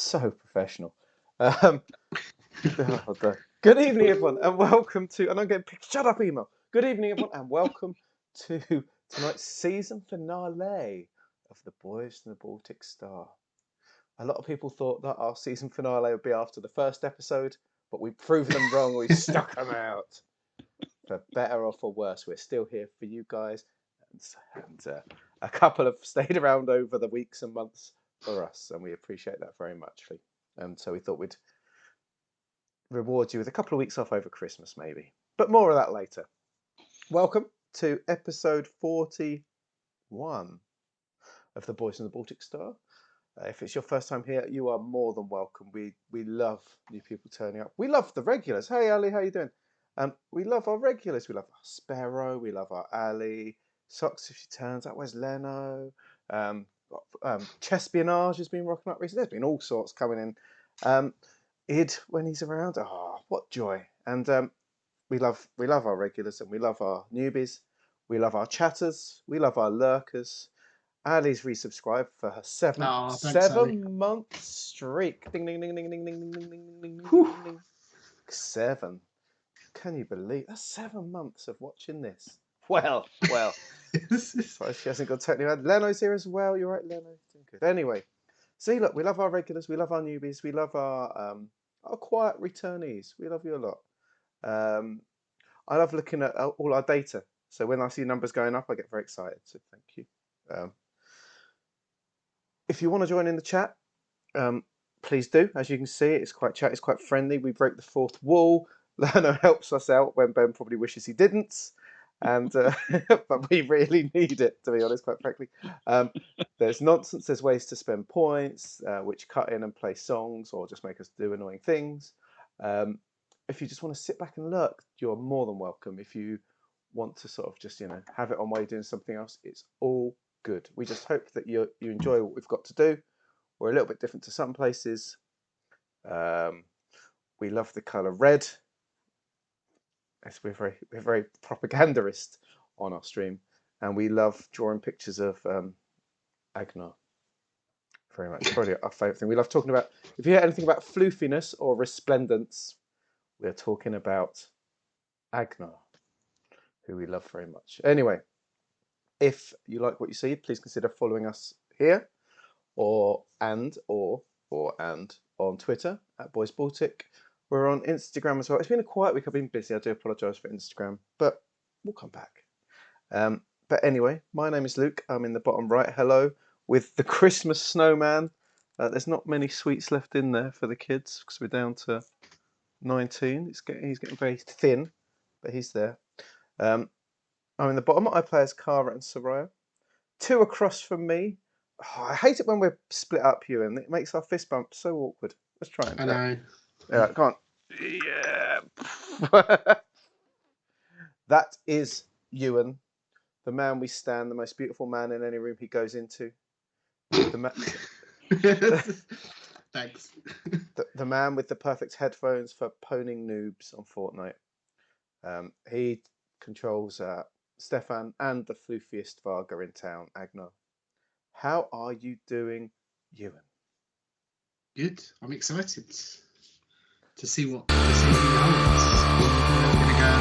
So professional. Um, Good evening, everyone, and welcome to. And I'm getting picked. Shut up, email. Good evening, everyone, and welcome to tonight's season finale of The Boys and the Baltic Star. A lot of people thought that our season finale would be after the first episode, but we've proven them wrong. We stuck them out. For better or for worse, we're still here for you guys, and a couple have stayed around over the weeks and months for us, and we appreciate that very much. And so we thought we'd reward you with a couple of weeks off over Christmas, maybe. But more of that later. Welcome to episode 41 of The Boys and the Baltic Star. If it's your first time here, you are more than welcome. We love new people turning up. We love the regulars. Hey, Ali, how you doing? We love our regulars. We love our Sparrow. We love our Ali. Socks if she turns up. Where's Leno? Chespionage has been rocking up recently. There's been all sorts coming in. Id when he's around. Oh, what joy! And we love our regulars and we love our newbies. We love our chatters. We love our lurkers. Ali's resubscribed for her seven-month streak. Ding ding ding ding ding ding ding ding ding ding ding ding. 7. Can you believe that's 7 months of watching this? Well. Sorry, she hasn't got totally mad. Leno's here as well. You're right, Leno. Doing good. Anyway, see, look, we love our regulars. We love our newbies. We love our quiet returnees. We love you a lot. I love looking at all our data. So when I see numbers going up, I get very excited. So thank you. If you want to join in the chat, please do. As you can see, it's quite chat. It's quite friendly. We break the fourth wall. Leno helps us out when Ben probably wishes he didn't. And but we really need it, to be honest, quite frankly. There's nonsense. There's ways to spend points, which cut in and play songs or just make us do annoying things. If you just want to sit back and lurk, you're more than welcome. If you want to sort of just have it on while you're doing something else, it's all good. We just hope that you enjoy what we've got to do. We're a little bit different to some places. We love the colour red. We're very propagandist on our stream, and we love drawing pictures of Agnar very much. Probably our favourite thing. We love talking about. If you hear anything about floofiness or resplendence, we're talking about Agnar, who we love very much. Anyway, if you like what you see, please consider following us here, or on Twitter at Boys Baltic. We're on Instagram as well. It's been a quiet week. I've been busy. I do apologise for Instagram, but we'll come back. But anyway, my name is Luke. I'm in the bottom right. Hello, with the Christmas snowman. There's not many sweets left in there for the kids because we're down to 19. He's getting very thin, but he's there. I'm in the bottom. I play as Cara and Soraya. 2 across from me. Oh, I hate it when we're split up, Ewan. It makes our fist bump so awkward. Let's try it. I know. Yeah, come on. Yeah. That is Ewan, the man we stand, the most beautiful man in any room he goes into. Thanks. The man with the perfect headphones for poning noobs on Fortnite. He controls Stefan and the floofiest Varga in town, Agnar. How are you doing, Ewan? Good. I'm excited to see what happens. We're going to go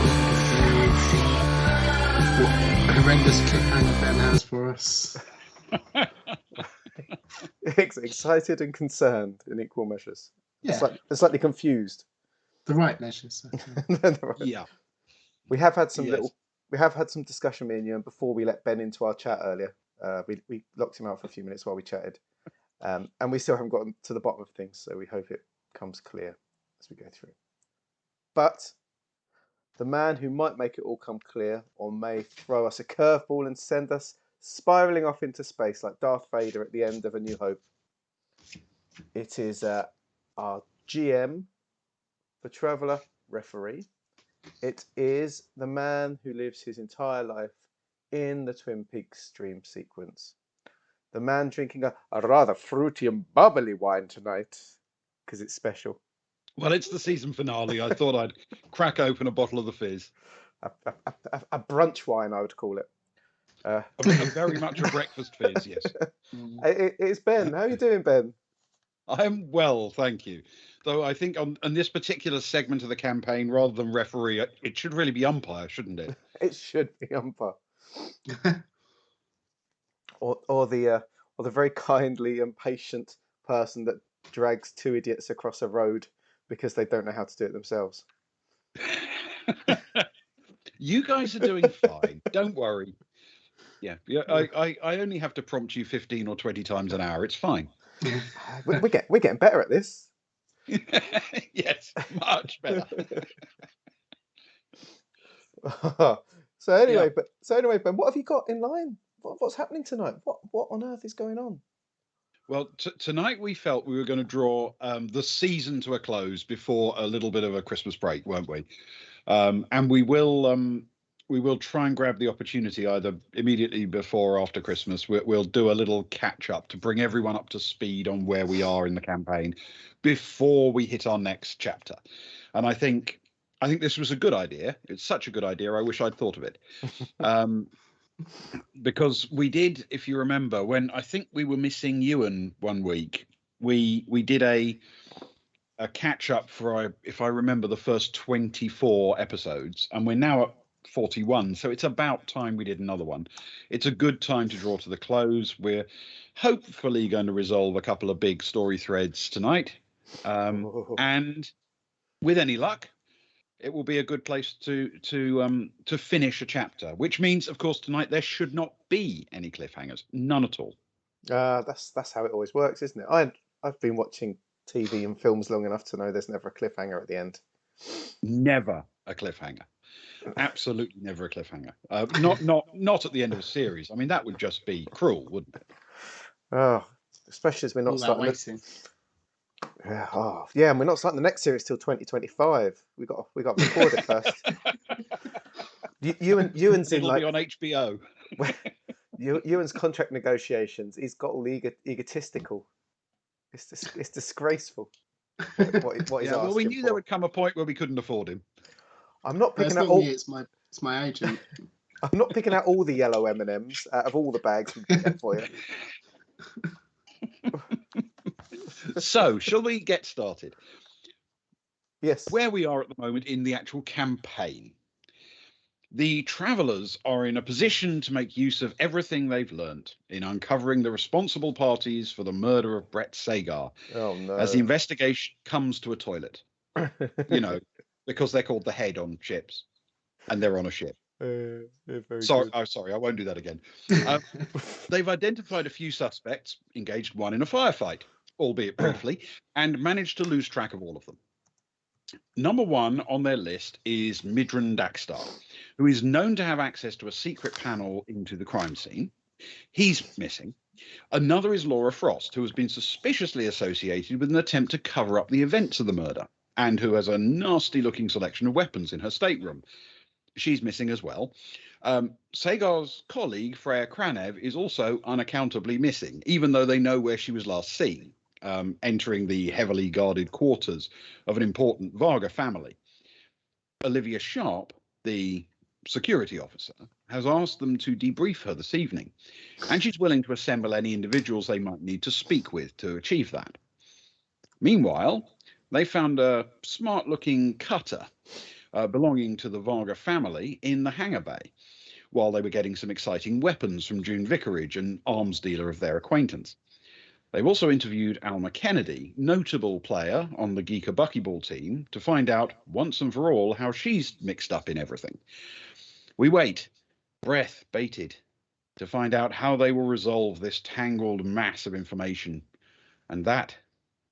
what horrendous cliffhanger Ben has for us. Excited and concerned in equal measures. Yeah. Slightly confused. The right measures. Yeah. We have had some discussion, me and you, and before we let Ben into our chat earlier. We locked him out for a few minutes while we chatted. And we still haven't gotten to the bottom of things, so we hope it comes clear as we go through. But the man who might make it all come clear or may throw us a curveball and send us spiralling off into space like Darth Vader at the end of A New Hope. It is our GM, the Traveller referee. It is the man who lives his entire life in the Twin Peaks dream sequence. The man drinking a rather fruity and bubbly wine tonight because it's special. Well, it's the season finale. I thought I'd crack open a bottle of the fizz. A brunch wine, I would call it. Very much a breakfast fizz, yes. It's Ben. How are you doing, Ben? I'm well, thank you. Though I think on this particular segment of the campaign, rather than referee, it should really be umpire, shouldn't it? It should be umpire. Or the very kindly and patient person that drags two idiots across a road because they don't know how to do it themselves. You guys are doing fine. Don't worry. Yeah, I only have to prompt you 15 or 20 times an hour. It's fine. We're getting better at this. Yes, much better. So anyway, Ben, what have you got in line? What's happening tonight? What on earth is going on? Well, tonight we felt we were going to draw the season to a close before a little bit of a Christmas break, won't we? And we will try and grab the opportunity either immediately before or after Christmas. We'll do a little catch up to bring everyone up to speed on where we are in the campaign before we hit our next chapter. And I think this was a good idea. It's such a good idea. I wish I'd thought of it. Because we did, if you remember, when I think we were missing Ewan one week, we did a catch up for, if I remember, the first 24 episodes, and we're now at 41, so it's about time we did another one. It's a good time to draw to the close. We're hopefully going to resolve a couple of big story threads tonight, and with any luck, it will be a good place to finish a chapter, which means, of course, tonight there should not be any cliffhangers, none at all. That's how it always works, isn't it? I've been watching TV and films long enough to know there's never a cliffhanger at the end. Never a cliffhanger. Absolutely never a cliffhanger. Not at the end of a series. I mean, that would just be cruel, wouldn't it? Oh, especially as we're not starting. Yeah, and we're not starting the next series till 2025. We got to record it first. Ewan's in It'll be on HBO. Ewan's contract negotiations. He's got all egotistical. It's disgraceful. What he's well, we knew for. there would come a point where we couldn't afford him. I'm not picking out all. It's my agent. I'm not picking out all the yellow M&Ms out of all the bags we can get for you. So, shall we get started? Yes. Where we are at the moment in the actual campaign. The travellers are in a position to make use of everything they've learnt in uncovering the responsible parties for the murder of Brett Sagar. Oh, no. As the investigation comes to a toilet. You know, because they're called the Head on ships, and they're on a ship. Sorry, I won't do that again. They've identified a few suspects, engaged one in a firefight, albeit briefly, and managed to lose track of all of them. Number one on their list is Midran Dakstar, who is known to have access to a secret panel into the crime scene. He's missing. Another is Laura Frost, who has been suspiciously associated with an attempt to cover up the events of the murder, and who has a nasty-looking selection of weapons in her stateroom. She's missing as well. Sagar's colleague, Freya Kranev, is also unaccountably missing, even though they know where she was last seen, entering the heavily guarded quarters of an important Varga family. Olivia Sharp, the security officer, has asked them to debrief her this evening, and she's willing to assemble any individuals they might need to speak with to achieve that. Meanwhile, they found a smart-looking cutter belonging to the Varga family in the hangar bay, while they were getting some exciting weapons from June Vicarage, an arms dealer of their acquaintance. They've also interviewed Alma Kennedy, notable player on the Geeka Buckyball team, to find out once and for all how she's mixed up in everything. We wait, breath bated, to find out how they will resolve this tangled mass of information. And that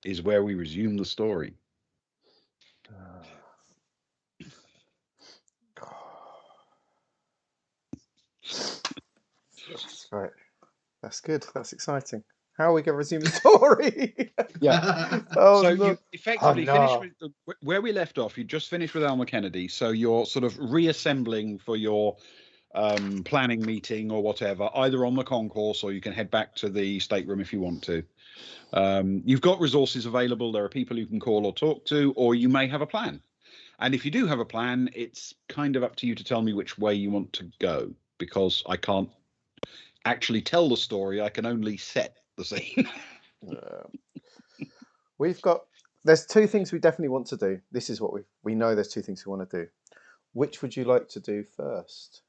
is where we resume the story. Right. That's good. That's exciting. How are we going to resume the story? Yeah. You effectively finished with where we left off. You just finished with Alma Kennedy. So you're sort of reassembling for your planning meeting or whatever, either on the concourse or you can head back to the stateroom if you want to. You've got resources available. There are people you can call or talk to, or you may have a plan. And if you do have a plan, it's kind of up to you to tell me which way you want to go, because I can't actually tell the story. I can only set the scene. There's two things we definitely want to do. This is what we know. There's two things we want to do. Which would you like to do first?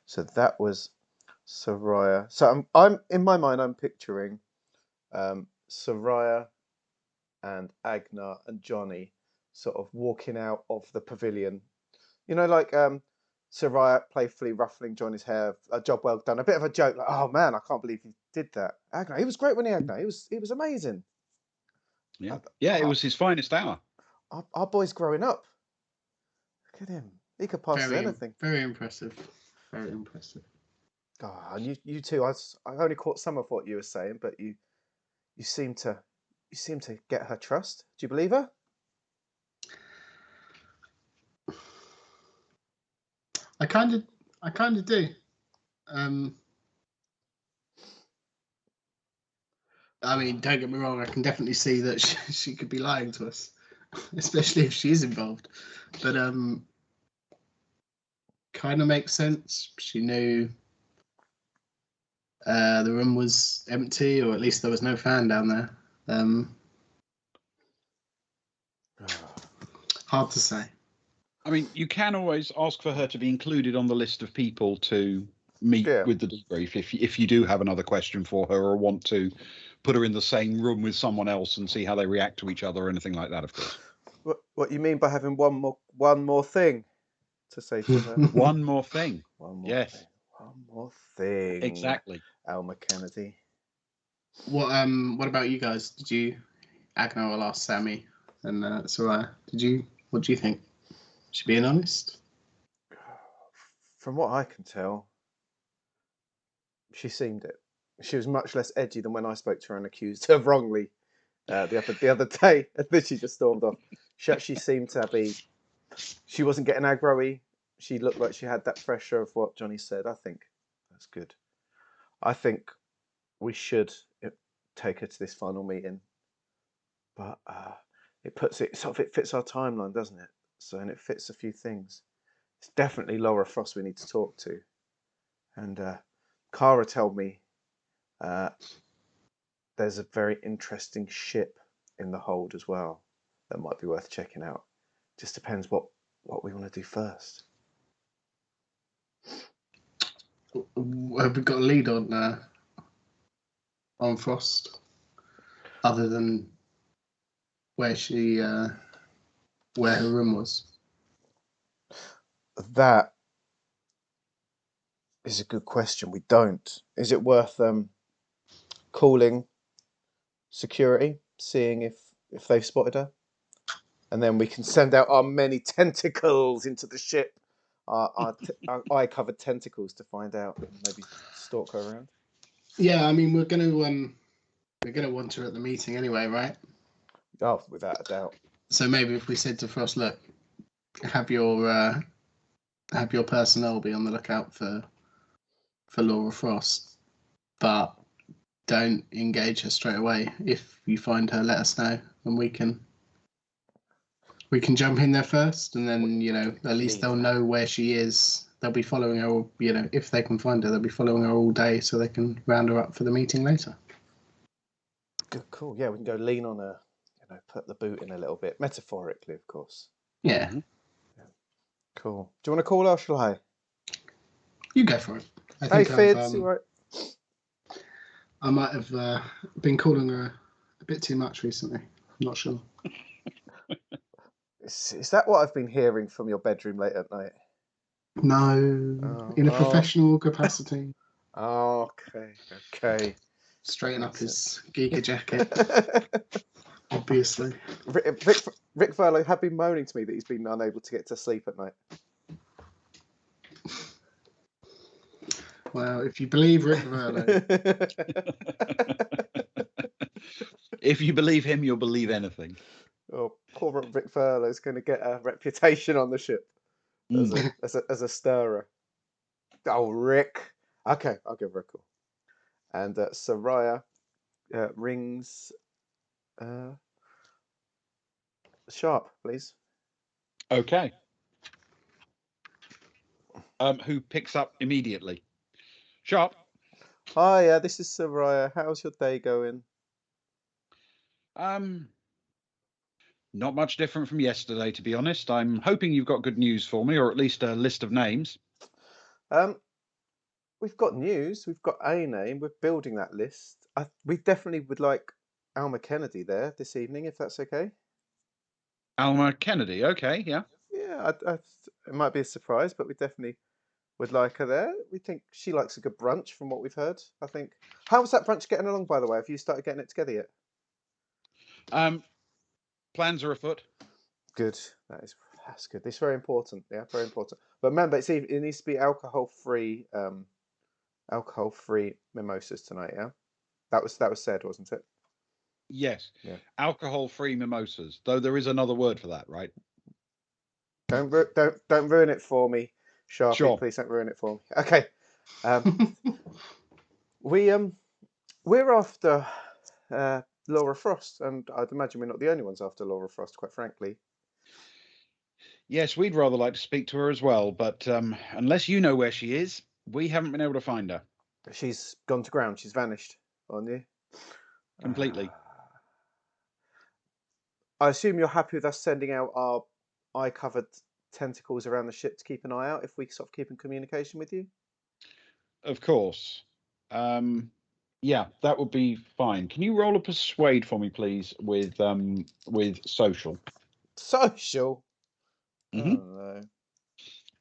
So that was Soraya. So I'm in my mind. I'm picturing Soraya and Agnar and Johnny sort of walking out of the pavilion. You know, like Soraya playfully ruffling Johnny's hair. A job well done. A bit of a joke, like, "Oh man, I can't believe you did that." Agnar, he was great when Agnar. He was amazing. Yeah, it was his finest hour. Our boy's growing up. Look at him. He could pass as anything. Very impressive. Very impressive. Oh, and you too. I only caught some of what you were saying, but you seem to get her trust. Do you believe her? I kind of do. I mean, don't get me wrong. I can definitely see that she could be lying to us, especially if she is involved. But kind of makes sense. She knew the room was empty, or at least there was no fan down there. Hard to say. I mean, you can always ask for her to be included on the list of people to meet with the debrief if you do have another question for her or want to put her in the same room with someone else and see how they react to each other or anything like that, of course. What you mean by having one more thing to say to her? One more thing. One more yes. thing. One more thing. Exactly. Alma Kennedy. What about you guys? Did you, Agnar will ask Sammy and Soraya, what do you think? She being honest? From what I can tell, she seemed it. She was much less edgy than when I spoke to her and accused her wrongly the other day, and then she just stormed off. She seemed to be. She wasn't getting aggro-y. She looked like she had that pressure of what Johnny said. I think that's good. I think we should take her to this final meeting, but it fits our timeline, doesn't it? So, and it fits a few things. It's definitely Laura Frost we need to talk to. And Cara told me there's a very interesting ship in the hold as well that might be worth checking out. Just depends what we want to do first. Have we got a lead on Frost, other than where her room was? That is a good question. We don't. Is it worth calling security, seeing if they've spotted her, and then we can send out our many tentacles into the ship, our eye-covered tentacles, to find out and maybe stalk her around? Yeah, I mean, we're gonna want her at the meeting anyway, right? Oh, without a doubt. So maybe if we said to Frost, look, have your personnel be on the lookout for Laura Frost, but don't engage her straight away. If you find her, let us know, and we can jump in there first, and then at least they'll know where she is. They'll be following her, if they can find her, they'll be following her all day, so they can round her up for the meeting later. Good, cool. Yeah, we can go lean on her, put the boot in a little bit, metaphorically, of course. Yeah. Mm-hmm. Yeah. Cool. Do you want to call her, or shall I? You go for it. Hey, Fids, you right? I might have been calling her a bit too much recently. I'm not sure. Is that what I've been hearing from your bedroom late at night? No, in a professional capacity. Okay. Straighten up his Giga jacket, obviously. Rick Verlo had been moaning to me that he's been unable to get to sleep at night. Well, if you believe Rick Verlo. If you believe him, you'll believe anything. Oh, poor Rick Verlo's going to get a reputation on the ship as a stirrer. Oh, Rick. Okay, I'll give her a call. And Soraya rings Sharp, please. Okay. Who picks up immediately? Sharp. Hi, this is Soraya. How's your day going? Not much different from yesterday, to be honest. I'm hoping you've got good news for me, or at least a list of names. We've got news. We've got a name. We're building that list. We definitely would like Alma Kennedy there this evening, if that's okay. Alma Kennedy. Okay, yeah. Yeah, it might be a surprise, but we definitely would like her there. We think she likes a good brunch, from what we've heard. I think. How's that brunch getting along, by the way? Have you started getting it together yet? Plans are afoot. Good. That's good. It's very important. Yeah, very important. But remember, it needs to be alcohol-free. Alcohol-free mimosas tonight. Yeah, that was said, wasn't it? Yes. Yeah. Alcohol-free mimosas. Though there is another word for that, right? Don't ruin it for me, Sharpie. Sure. Please don't ruin it for me. Okay. We're after Laura Frost, and I'd imagine we're not the only ones after Laura Frost, quite frankly. Yes, we'd rather like to speak to her as well, but unless you know where she is, we haven't been able to find her. She's gone to ground. She's vanished on you. Completely. I assume you're happy with us sending out our eye-covered tentacles around the ship to keep an eye out if we sort of keep in communication with you? Of course. Yeah, that would be fine. Can you roll a persuade for me, please, with social? Social? Mm-hmm. Oh, no.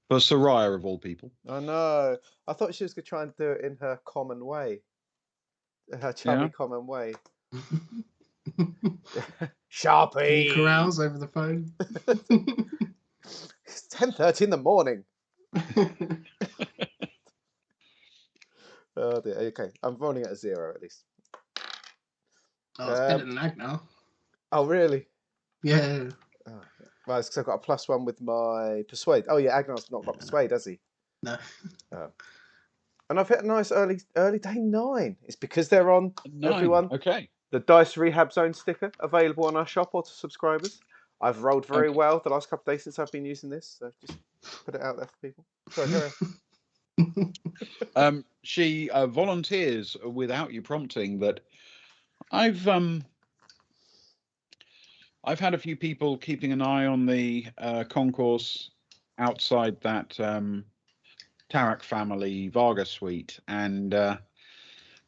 For Soraya, of all people. I know. I thought she was going to try and do it in her common way. Her chummy common way. Sharpie! Can you carouse over the phone? It's 10:30 in the morning. Oh dear. Okay, I'm rolling at a 0 at least. Oh, it's better than Ag now. Oh, really? Yeah. Oh, well, it's because I've got a +1 with my persuade. Oh yeah, Agnar's not got persuade, has he? No. And I've hit a nice early day 9. It's because they're on 9. Everyone. Okay. The Dice Rehab Zone sticker available on our shop or to subscribers. I've rolled very well the last couple of days since I've been using this, so just put it out there for people. Sorry, she volunteers without you prompting that I've had a few people keeping an eye on the concourse outside that Tarak family Varga suite, and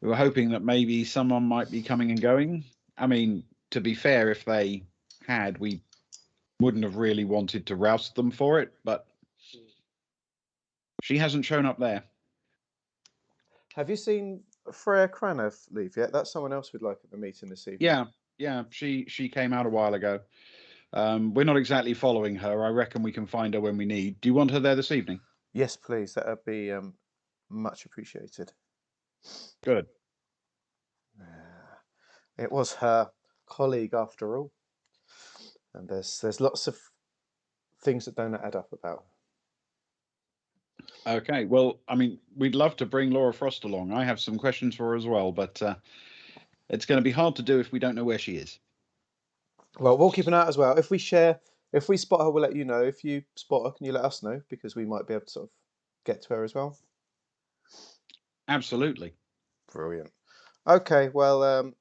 we were hoping that maybe someone might be coming and going. I mean, to be fair, if they had, we wouldn't have really wanted to roust them for it, but she hasn't shown up there. Have you seen Freya Cranov leave yet? That's someone else we'd like at the meeting this evening. Yeah. She came out a while ago. We're not exactly following her. I reckon we can find her when we need. Do you want her there this evening? Yes, please. That would be much appreciated. Good. It was her colleague after all, and there's lots of things that don't add up about her. Okay, well, I mean, we'd love to bring Laura Frost along. I have some questions for her as well, but it's going to be hard to do if we don't know where she is. Well, we'll keep an eye out as well. If we spot her, we'll let you know. If you spot her, can you let us know? Because we might be able to sort of get to her as well. Absolutely. Brilliant. Okay, well,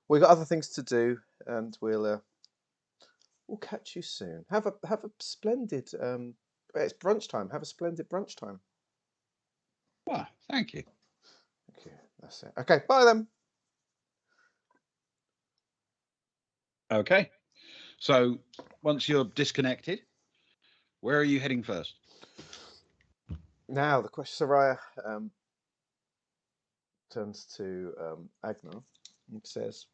we've got other things to do, and we'll catch you soon. Have a splendid. It's brunch time. Have a splendid brunch time. Well, thank you. Thank you. That's it. Okay, bye then. Okay, so once you're disconnected, where are you heading first? Now the question, Soraya turns to Agnar and says,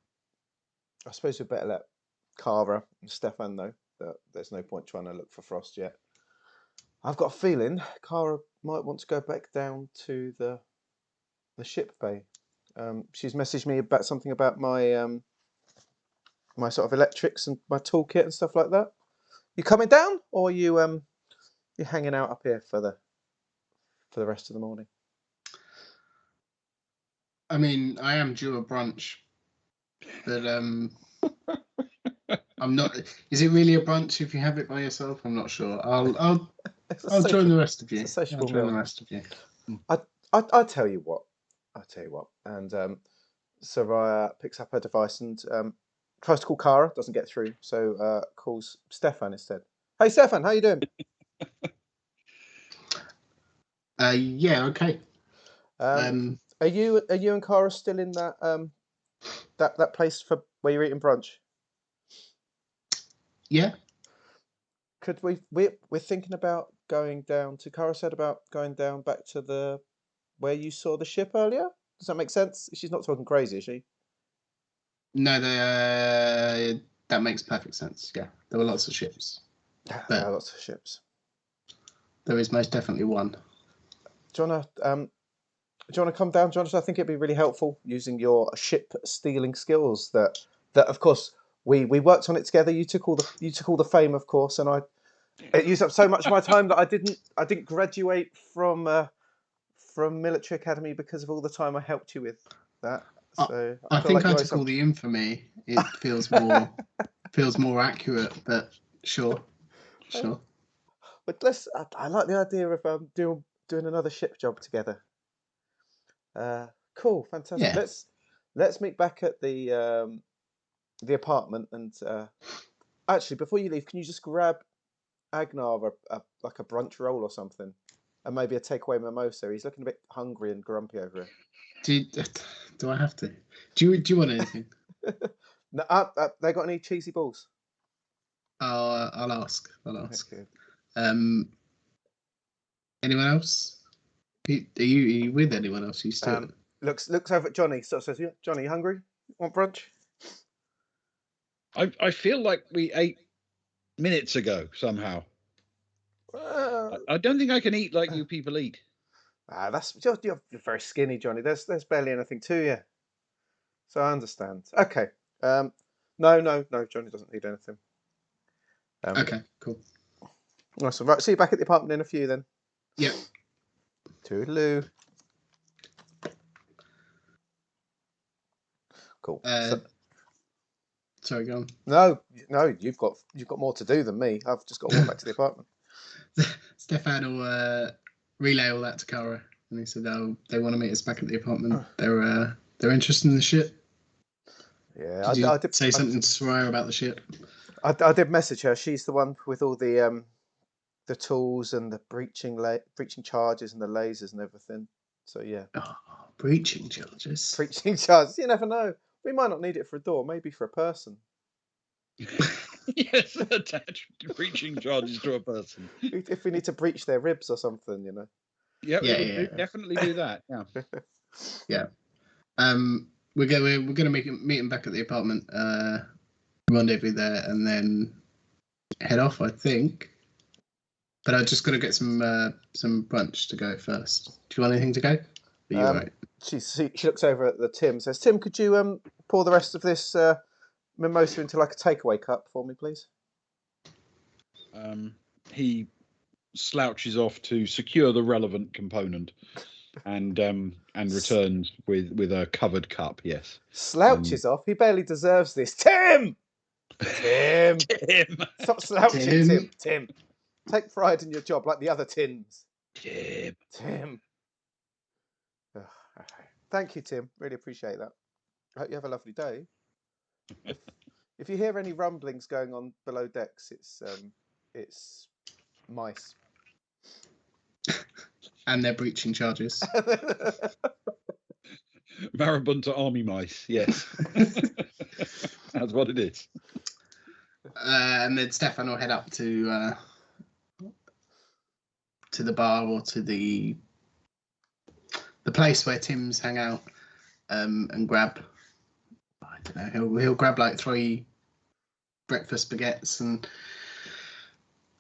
"I suppose we'd better let Kara and Stefan know that there's no point trying to look for Frost yet. I've got a feeling Kara might want to go back down to the ship bay. She's messaged me about something about my my sort of electrics and my toolkit and stuff like that. You coming down, or you hanging out up here for the rest of the morning?" I mean, I am due a brunch, but I'm not. Is it really a brunch if you have it by yourself? I'm not sure. I'll join the rest of you. It's a sociable I'll join meal. the rest of you. I tell you what. I'll tell you what. And Soraya picks up her device and tries to call Kara, doesn't get through, so calls Stefan instead. Hey, Stefan, how you doing? Yeah, okay. Are you and Kara still in that that place for where you're eating brunch? Yeah. Could we're thinking about going down to Kara said about going down back to the where you saw the ship earlier. Does that make sense? She's not talking crazy, is she? No, that makes perfect sense. Yeah, there were lots of ships. There are lots of ships. There is most definitely one. Do you want to come down, John? I think it'd be really helpful using your ship stealing skills. That of course we worked on it together. You took all the fame, of course, and it used up so much of my time that I didn't graduate from military academy because of all the time I helped you with that. So I think I took all the infamy. It feels more accurate, but sure. But I like the idea of doing another ship job together. Cool, fantastic. Yeah. Let's meet back at the apartment. And actually, before you leave, can you just grab Agnar like a brunch roll or something, and maybe a takeaway mimosa? He's looking a bit hungry and grumpy over it. Do I have to? Do you want anything? No, they got any cheesy balls? I'll ask. Okay. Anyone else? Are you with anyone else? You still looks over at Johnny. Sort of says, "Yeah, Johnny, you hungry? Want brunch?" I feel like we ate minutes ago somehow. I don't think I can eat like you people eat. That's you're very skinny, Johnny. There's barely anything to you. So I understand. Okay. No, Johnny doesn't need anything. Okay, cool. Awesome. Right, see you back at the apartment in a few then. Yeah. Toodaloo. Cool. Sorry, go on. No, you've got more to do than me. I've just got to walk back to the apartment. Stefan will relay all that to Kara, and he said they want to meet us back at the apartment. They're interested in the ship. Yeah, I did say something to Soraya about the ship. I did message her. She's the one with all the tools and the breaching charges and the lasers and everything. So yeah. Oh, breaching charges. Breaching charges. You never know. We might not need it for a door. Maybe for a person. Yes, attach breaching charges to a person. If we need to breach their ribs or something, you know. Yeah. Definitely do that. Yeah. Yeah. We're gonna meet him back at the apartment. Rendezvous there, and then head off, I think. But I just got to get some brunch to go first. Do you want anything to go? Are you right? She looks over at the Tim. Says, "Tim, could you pour the rest of this mimosa into like a takeaway cup for me, please?" He slouches off to secure the relevant component, and returns with a covered cup. Yes. Slouches off. He barely deserves this. Tim. Stop slouching, Tim. Take pride in your job like the other Tims. Tim. Thank you, Tim. Really appreciate that. I hope you have a lovely day. If you hear any rumblings going on below decks, it's mice. And they're breaching charges. Marabunta army mice, yes. That's what it is. And then Stefan will head up to the bar or to the place where Tim's hang out, and grab. I don't know. He'll grab like 3 breakfast baguettes and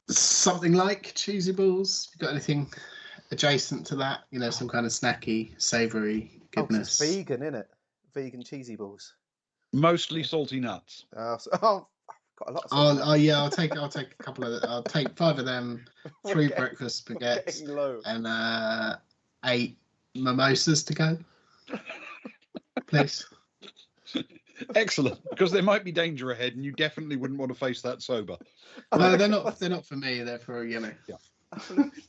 something like cheesy balls. You got anything adjacent to that? You know, some kind of snacky, savoury goodness. Oh, it's vegan, isn't it? Vegan cheesy balls. Mostly salty nuts. I've got a lot of salty nuts. Yeah, I'll take a couple of. I'll take 5 of them, 3 breakfast baguettes, and 8 mimosas to go. Please. Excellent, because there might be danger ahead, and you definitely wouldn't want to face that sober. No, they're not for me. They're for Yeah.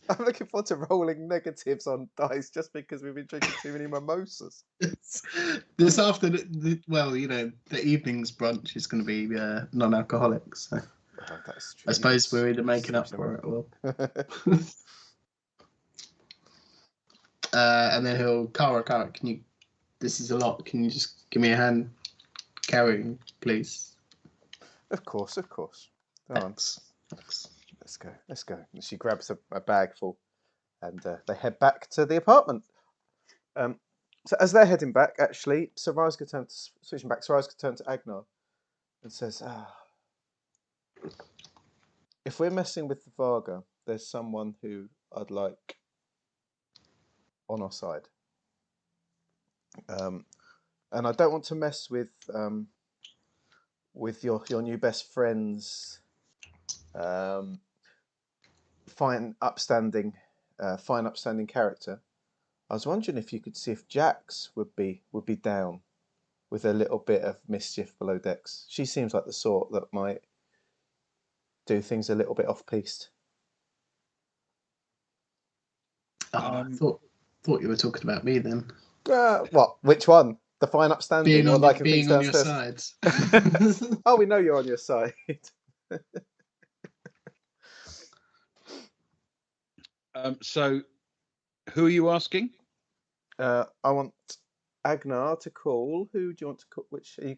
I'm looking forward to rolling negatives on dice just because we've been drinking too many mimosas. This afternoon, well, you know, the evening's brunch is going to be non-alcoholic. So That's true. I suppose we're either making up for it or. And then Cara, can you? This is a lot. Can you just give me a hand carrying, please? Of course. Thanks. Let's go. And she grabs a bag full, and they head back to the apartment. So as they're heading back, actually, switching back, Sarajka turns to Agnar and says, if we're messing with the Varga, there's someone who I'd like on our side. And I don't want to mess with your new best friend's fine upstanding character. I was wondering if you could see if Jax would be down with a little bit of mischief below decks. She seems like the sort that might do things a little bit off-piste. I thought you were talking about me then. What? Which one? The fine upstanding? Being on your sides. Oh, we know you're on your side. So, who are you asking? I want Agnar to call. Who do you want to call? Which are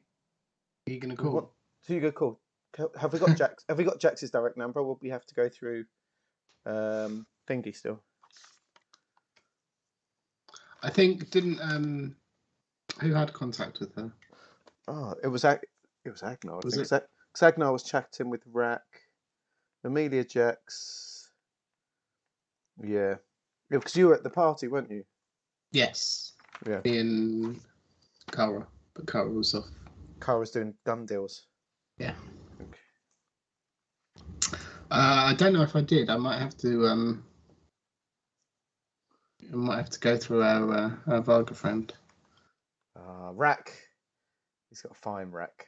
you going to call? Who are you going to call? Have we got Jax? Have we got Jax's direct number? Will we have to go through Thingy still? I think who had contact with her? Oh, it was Agnar. I think. Because Agnar was chatting with Rack, Amelia, Jax. Yeah, because you were at the party, weren't you? Yes. Yeah. Me and Cara, but Cara was off. Cara was doing gun deals. Yeah. Okay. I don't know if I did. I might have to. I might have to go through our Varga friend. Rack. He's got a fine Rack.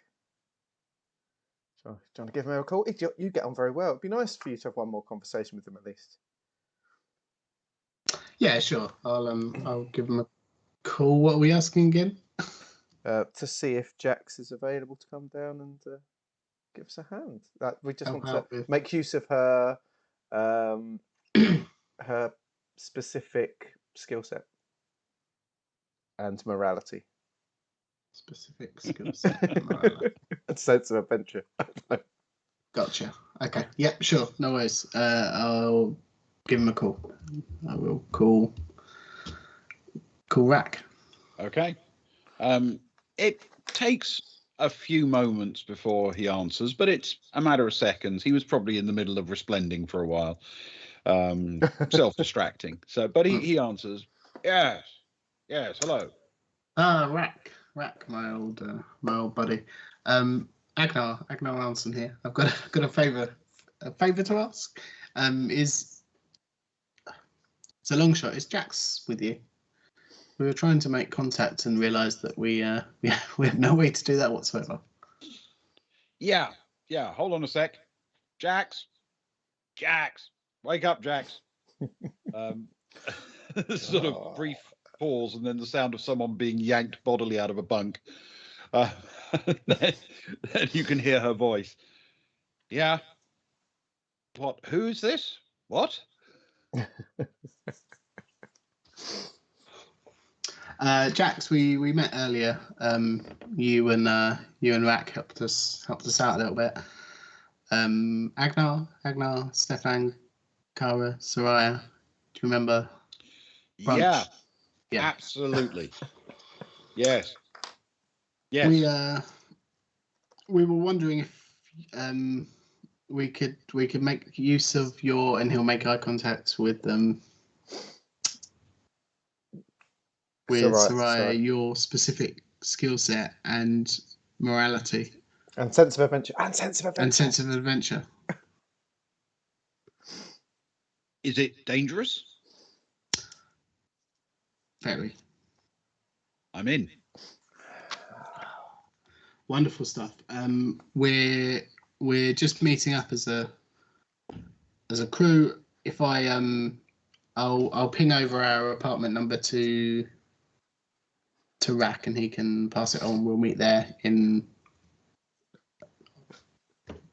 Do you want to give him a call? You get on very well. It'd be nice for you to have one more conversation with him at least. Yeah, sure. I'll give him a call. What are we asking again? To see if Jax is available to come down and give us a hand. We just want to make use of her her specific skill set and morality. Specific skill set and morality. And sense of adventure. Gotcha. Okay. Yep. Sure. No worries. I'll give him a call. I will call Rack. Okay. It takes a few moments before he answers, but it's a matter of seconds. He was probably in the middle of resplending for a while, self-distracting. So, but he answers, yes, hello. Rack, my old buddy. Agnar Alson here. I've got a favour to ask. It's a long shot. Is Jax with you? We were trying to make contact and realised that we have no way to do that whatsoever. Yeah. Hold on a sec. Jax, wake up, Jax. Sort of brief pause, and then the sound of someone being yanked bodily out of a bunk. Then you can hear her voice. Yeah. What? Who's this? What? Jax, we met earlier. You and Rack helped us out a little bit. Agnar, Stefan, Cara, Soraya. Do you remember? Yeah. Absolutely. Yes. We were wondering if we could make use of and he'll make eye contact with Soraya, your specific skill set and morality. And sense of adventure. Is it dangerous? Very. I'm in. Wonderful stuff. We're just meeting up as a crew. if I I'll ping over our apartment number to Rack, and he can pass it on. We'll meet there in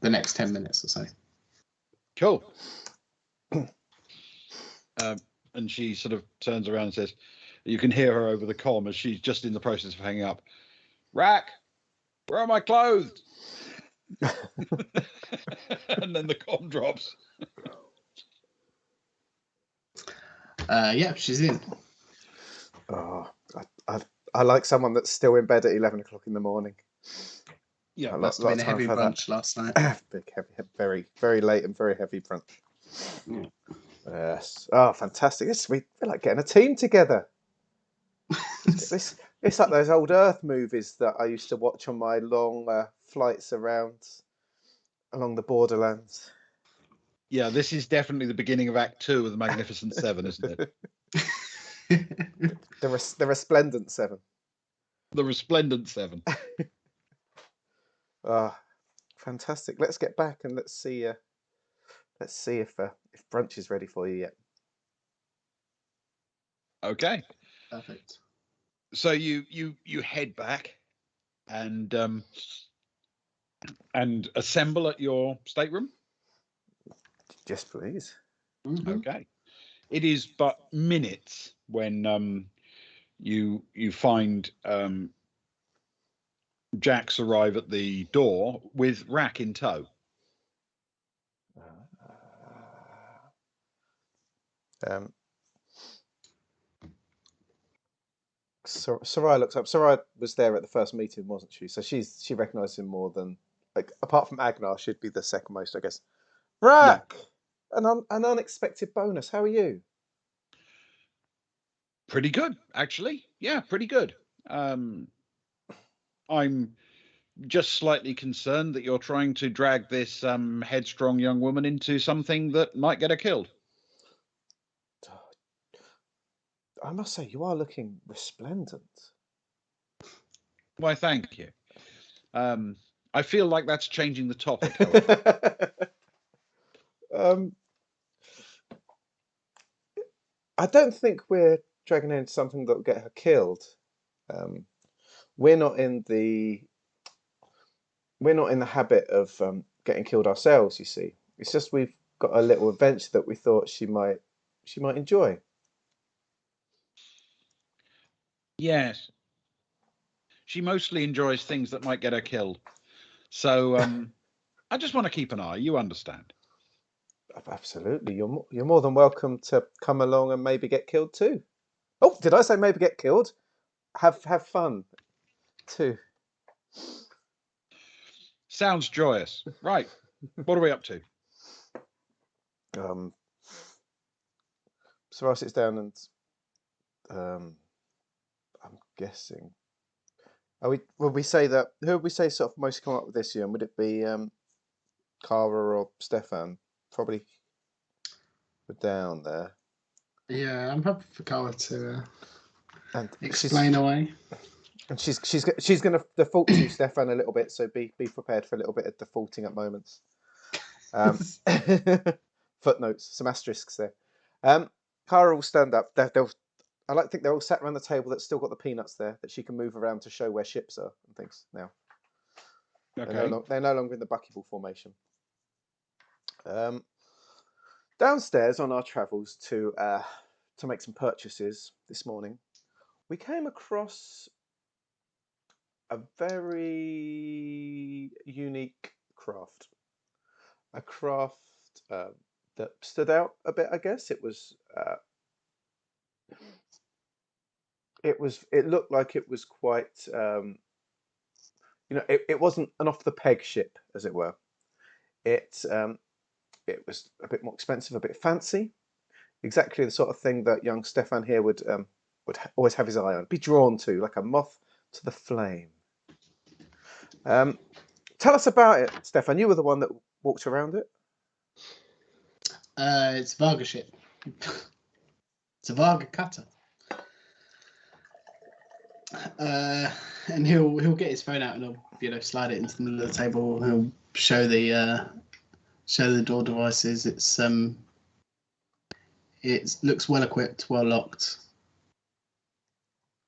the next 10 minutes or so. Cool. And she sort of turns around and says, you can hear her over the comm as she's just in the process of hanging up. Rack, where are my clothes? And then the comm drops. Yeah, she's in. Oh, I like someone that's still in bed at 11 o'clock in the morning. Yeah, must have been a heavy brunch last night. Big, heavy, very, very late and very heavy brunch. Yeah. Yes. Oh, fantastic. We feel like getting a team together. It's like those old Earth movies that I used to watch on my long flights along the borderlands. Yeah, this is definitely the beginning of Act 2 of the Magnificent Seven, isn't it? The Resplendent Seven. The Resplendent Seven. Fantastic. Let's get back and let's see if brunch is ready for you yet. Okay. Perfect. So you head back and assemble at your stateroom. Yes, please. Mm-hmm. Okay. It is but minutes when you find Jax arrive at the door with Rack in tow. Sarai looks up. Sarai was there at the first meeting, wasn't she? So she recognised him more than, like, apart from Agnar, she'd be the second most, I guess. Rack, yeah. An unexpected bonus. How are you? Pretty good, actually. Yeah, pretty good. I'm just slightly concerned that you're trying to drag this headstrong young woman into something that might get her killed. I must say, you are looking resplendent. Why, thank you. I feel like that's changing the topic, however. I don't think we're dragging her into something that will get her killed. We're not in the habit of getting killed ourselves, you see. It's just we've got a little adventure that we thought she might enjoy. Yes. She mostly enjoys things that might get her killed. So I just want to keep an eye. You understand? Absolutely. You're more than welcome to come along and maybe get killed too. Oh, did I say maybe get killed? Have fun too. Sounds joyous. Right. What are we up to? So I sits down and I'm guessing. Would we say that? Who would we say sort of most come up with this year? And would it be Cara or Stefan? Probably we're down there. Yeah, I'm happy for Cara to explain away. And she's going to default to Stefan a little bit, so be prepared for a little bit of defaulting at moments. Footnotes, some asterisks there. Cara will stand up. I like to think they're all sat around the table that's still got the peanuts there that she can move around to show where ships are and things now. Okay. They're no longer in the buckyball formation. Downstairs on our travels to make some purchases this morning, we came across a very unique craft. A craft that stood out a bit, I guess. It looked like it was quite, it wasn't an off the peg ship, as it were. It was a bit more expensive, a bit fancy. Exactly the sort of thing that young Stefan here would always have his eye on, be drawn to, like a moth to the flame. Tell us about it, Stefan. You were the one that walked around it. It's a Varga ship. It's a Varga cutter. And he'll get his phone out and he'll slide it into the middle of the table. He'll show the door devices. It's It looks well equipped, well locked.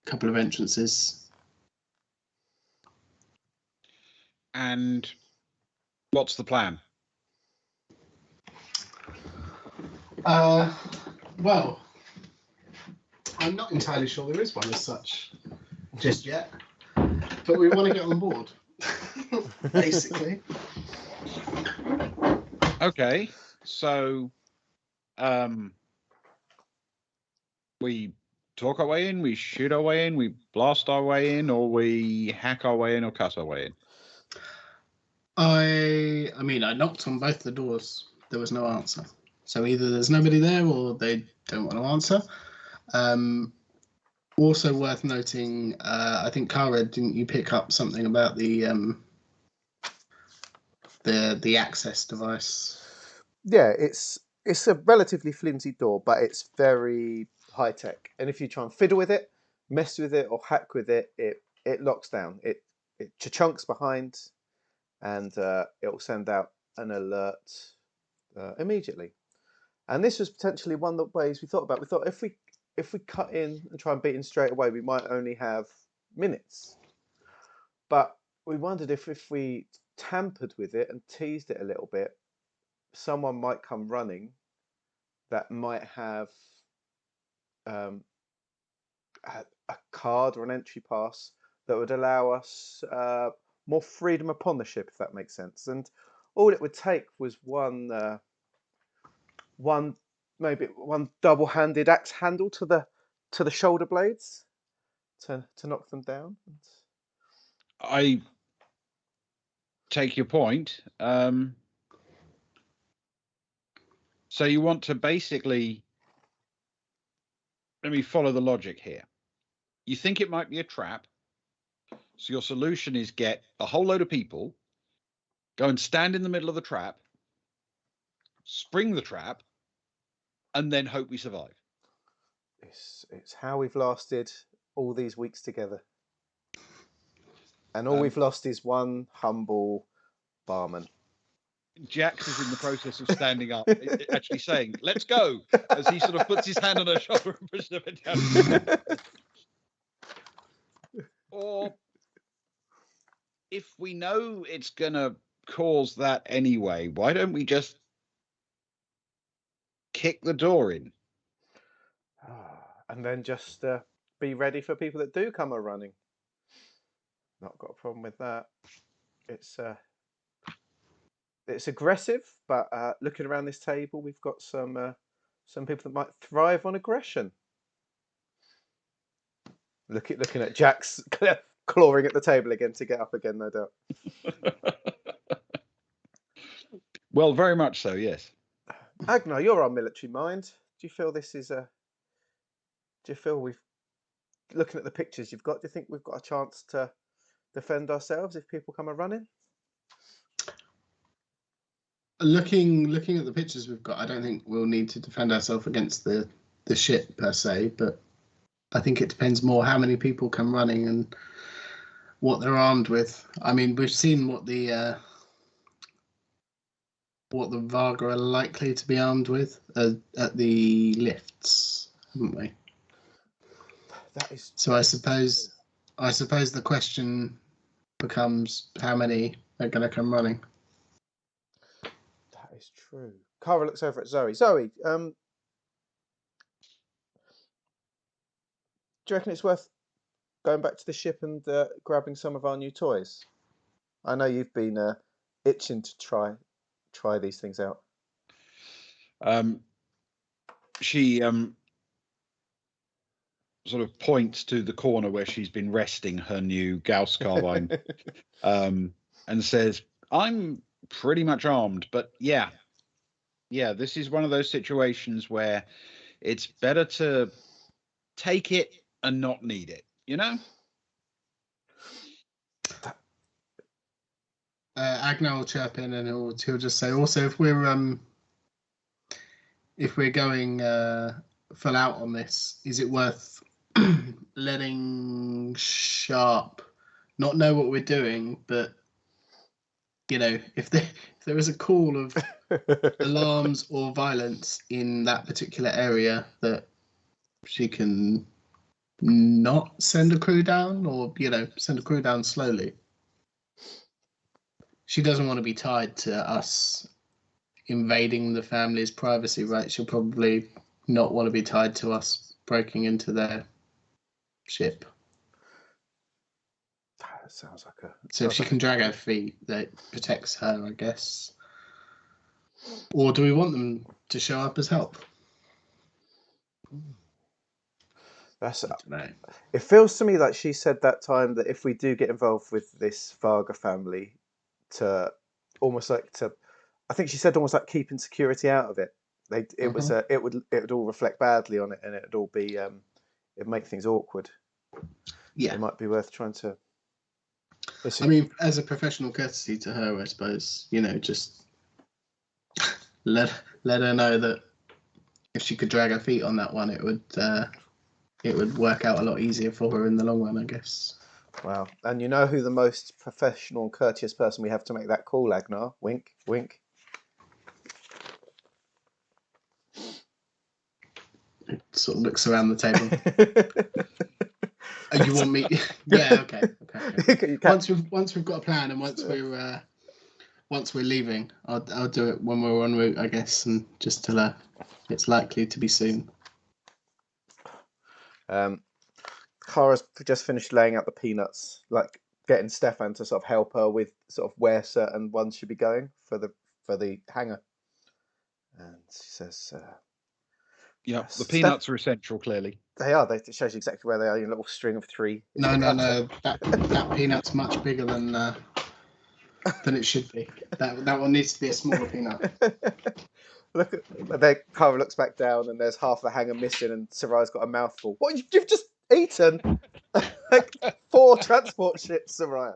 Couple of entrances. And what's the plan? Well, I'm not entirely sure there is one as such just yet, but we want to get on board, basically. Okay, so we talk our way in, we shoot our way in, we blast our way in, or we hack our way in or cut our way in. I mean, I knocked on both the doors. There was no answer. So either there's nobody there or they don't want to answer. Also worth noting, I think, Kara, didn't you pick up something about the access device? Yeah, it's a relatively flimsy door, but it's very high tech. And if you try and fiddle with it, mess with it, or hack with it, it locks down. It chunks behind, and it'll send out an alert immediately. And this was potentially one of the ways we thought about. We thought if we cut in and try and beat in straight away, we might only have minutes. But we wondered if we tampered with it and teased it a little bit, someone might come running that might have a card or an entry pass that would allow us more freedom upon the ship, if that makes sense. And all it would take was one double-handed axe handle to the shoulder blades to knock them down. I take your point. So you want to basically, let me follow the logic here. You think it might be a trap. So your solution is get a whole load of people, go and stand in the middle of the trap, spring the trap, and then hope we survive. It's how we've lasted all these weeks together. And all we've lost is one humble barman. Jax is in the process of standing up, actually saying, "Let's go," as he sort of puts his hand on her shoulder and pushes her down. Or if we know it's going to cause that anyway, why don't we just kick the door in? And then just be ready for people that do come running. Not got a problem with that. It's aggressive, but looking around this table, we've got some people that might thrive on aggression. Looking at Jax clawing at the table again to get up again, no doubt. Well, very much so, yes. Agnar, you're our military mind. Do you feel this is Do you feel we've, looking at the pictures you've got, do you think we've got a chance to defend ourselves if people come running? Looking at the pictures we've got, I don't think we'll need to defend ourselves against the ship per se, but I think it depends more how many people come running and what they're armed with. I mean, we've seen what the Varga are likely to be armed with at the lifts, haven't we? That is so. I suppose the question becomes how many are going to come running. That is true. Cara looks over at Zoe. Zoe, do you reckon it's worth going back to the ship and grabbing some of our new toys? I know you've been itching to try these things out. She sort of points to the corner where she's been resting her new Gauss carbine, and says, "I'm pretty much armed, but yeah, this is one of those situations where it's better to take it and not need it, you know?" Agnar will chirp in and he'll just say, also, if we're going full out on this, is it worth letting Sharp not know what we're doing, but if there is a call of alarms or violence in that particular area, that she can not send a crew down, or send a crew down slowly. She doesn't want to be tied to us invading the family's privacy, right? She'll probably not want to be tied to us breaking into their ship. That sounds like a. So if she can drag her feet, that protects her, I guess. Or do we want them to show up as help? That's. I don't know. It feels to me like she said that time that if we do get involved with this Varga family, to almost like to, I think she said almost like keeping security out of it. It was it would all reflect badly on it, and it'd all be it'd make things awkward. Yeah, It might be worth trying to. I mean, as a professional courtesy to her, I suppose, just let her know that if she could drag her feet on that one, it would work out a lot easier for her in the long run, I guess. Wow. And you know who the most professional and courteous person we have to make that call, Agnar? Wink, wink. It sort of looks around the table. You want me? Yeah, okay. Once we've got a plan, and once we're leaving, I'll do it when we're en route, I guess, and just tell her it's likely to be soon. Kara's just finished laying out the peanuts, like getting Stefan to sort of help her with sort of where certain ones should be going for the hangar. And she says, "Yeah, the peanuts are essential. Clearly, they are. It shows you exactly where they are. In a little string of 3. No. That peanut's much bigger than it should be. That one needs to be a smaller peanut. Look at Kara looks back down, and there's half the hangar missing, and Sarai's got a mouthful. What, you've just eaten like 4 transport ships, Sarai.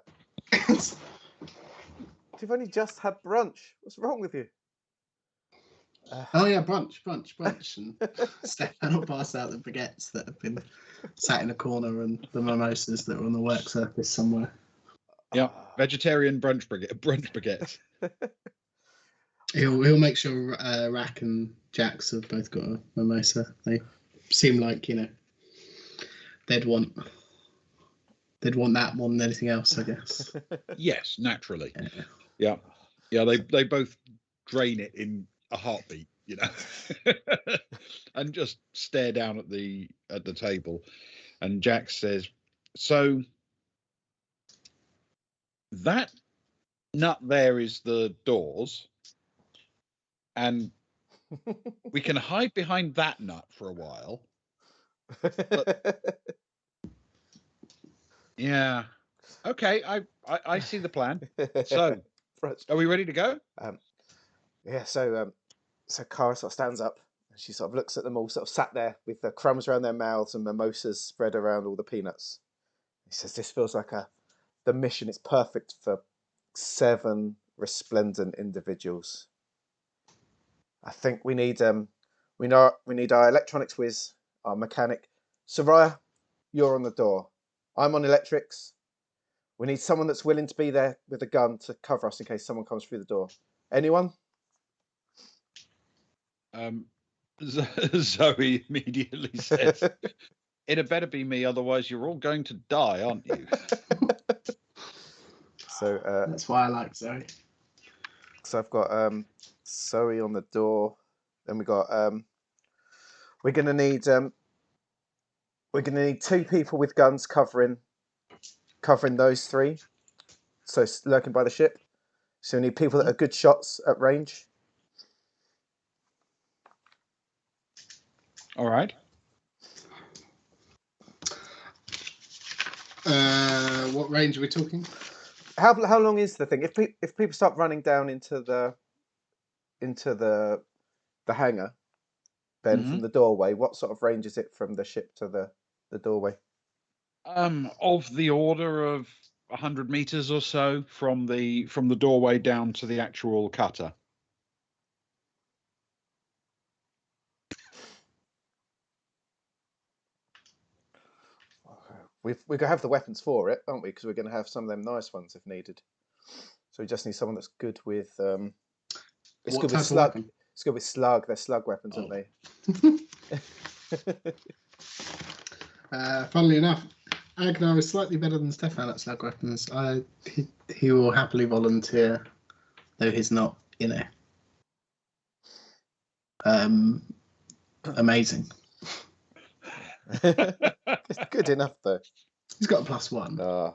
You've only just had brunch. What's wrong with you? Oh yeah, brunch, and Stefan will pass out the baguettes that have been sat in a corner and the mimosas that are on the work surface somewhere. Yeah, vegetarian brunch baguettes. He'll make sure Rack and Jax have both got a mimosa. They seem like they'd want that more than anything else, I guess. Yes, naturally. Yeah. They both drain it in a heartbeat, and just stare down at the table. And Jax says, "So that nut there is the doors, and we can hide behind that nut for a while." But, yeah. Okay, I see the plan. So, are we ready to go? Yeah. So Kara sort of stands up, and she sort of looks at them all, sort of sat there with the crumbs around their mouths and mimosas spread around all the peanuts. He says, "This feels like the mission is perfect for 7 resplendent individuals. I think we need our electronics whiz, our mechanic. Soraya, you're on the door. I'm on electrics. We need someone that's willing to be there with a gun to cover us in case someone comes through the door. Anyone?" Zoe immediately says, "It had better be me, otherwise you're all going to die, aren't you?" So that's why I like Zoe. So I've got Zoe on the door. Then we got we're gonna need 2 people with guns covering those 3. So lurking by the ship. So we need people that are good shots at range. All right. What range are we talking? How long is the thing? If people start running down into the hangar, Ben, from the doorway, what sort of range is it from the ship to the doorway? Of the order of 100 meters or so from the doorway down to the actual cutter. We're going to have the weapons for it, aren't we? Because we're going to have some of them nice ones if needed. So we just need someone that's good with. It's What good with type of slug. weapon? It's good with slug. They're slug weapons, aren't they? Funnily enough, Agnar is slightly better than Stefan at slug weapons. He will happily volunteer, though he's not, amazing. It's good enough though. He's got a +1.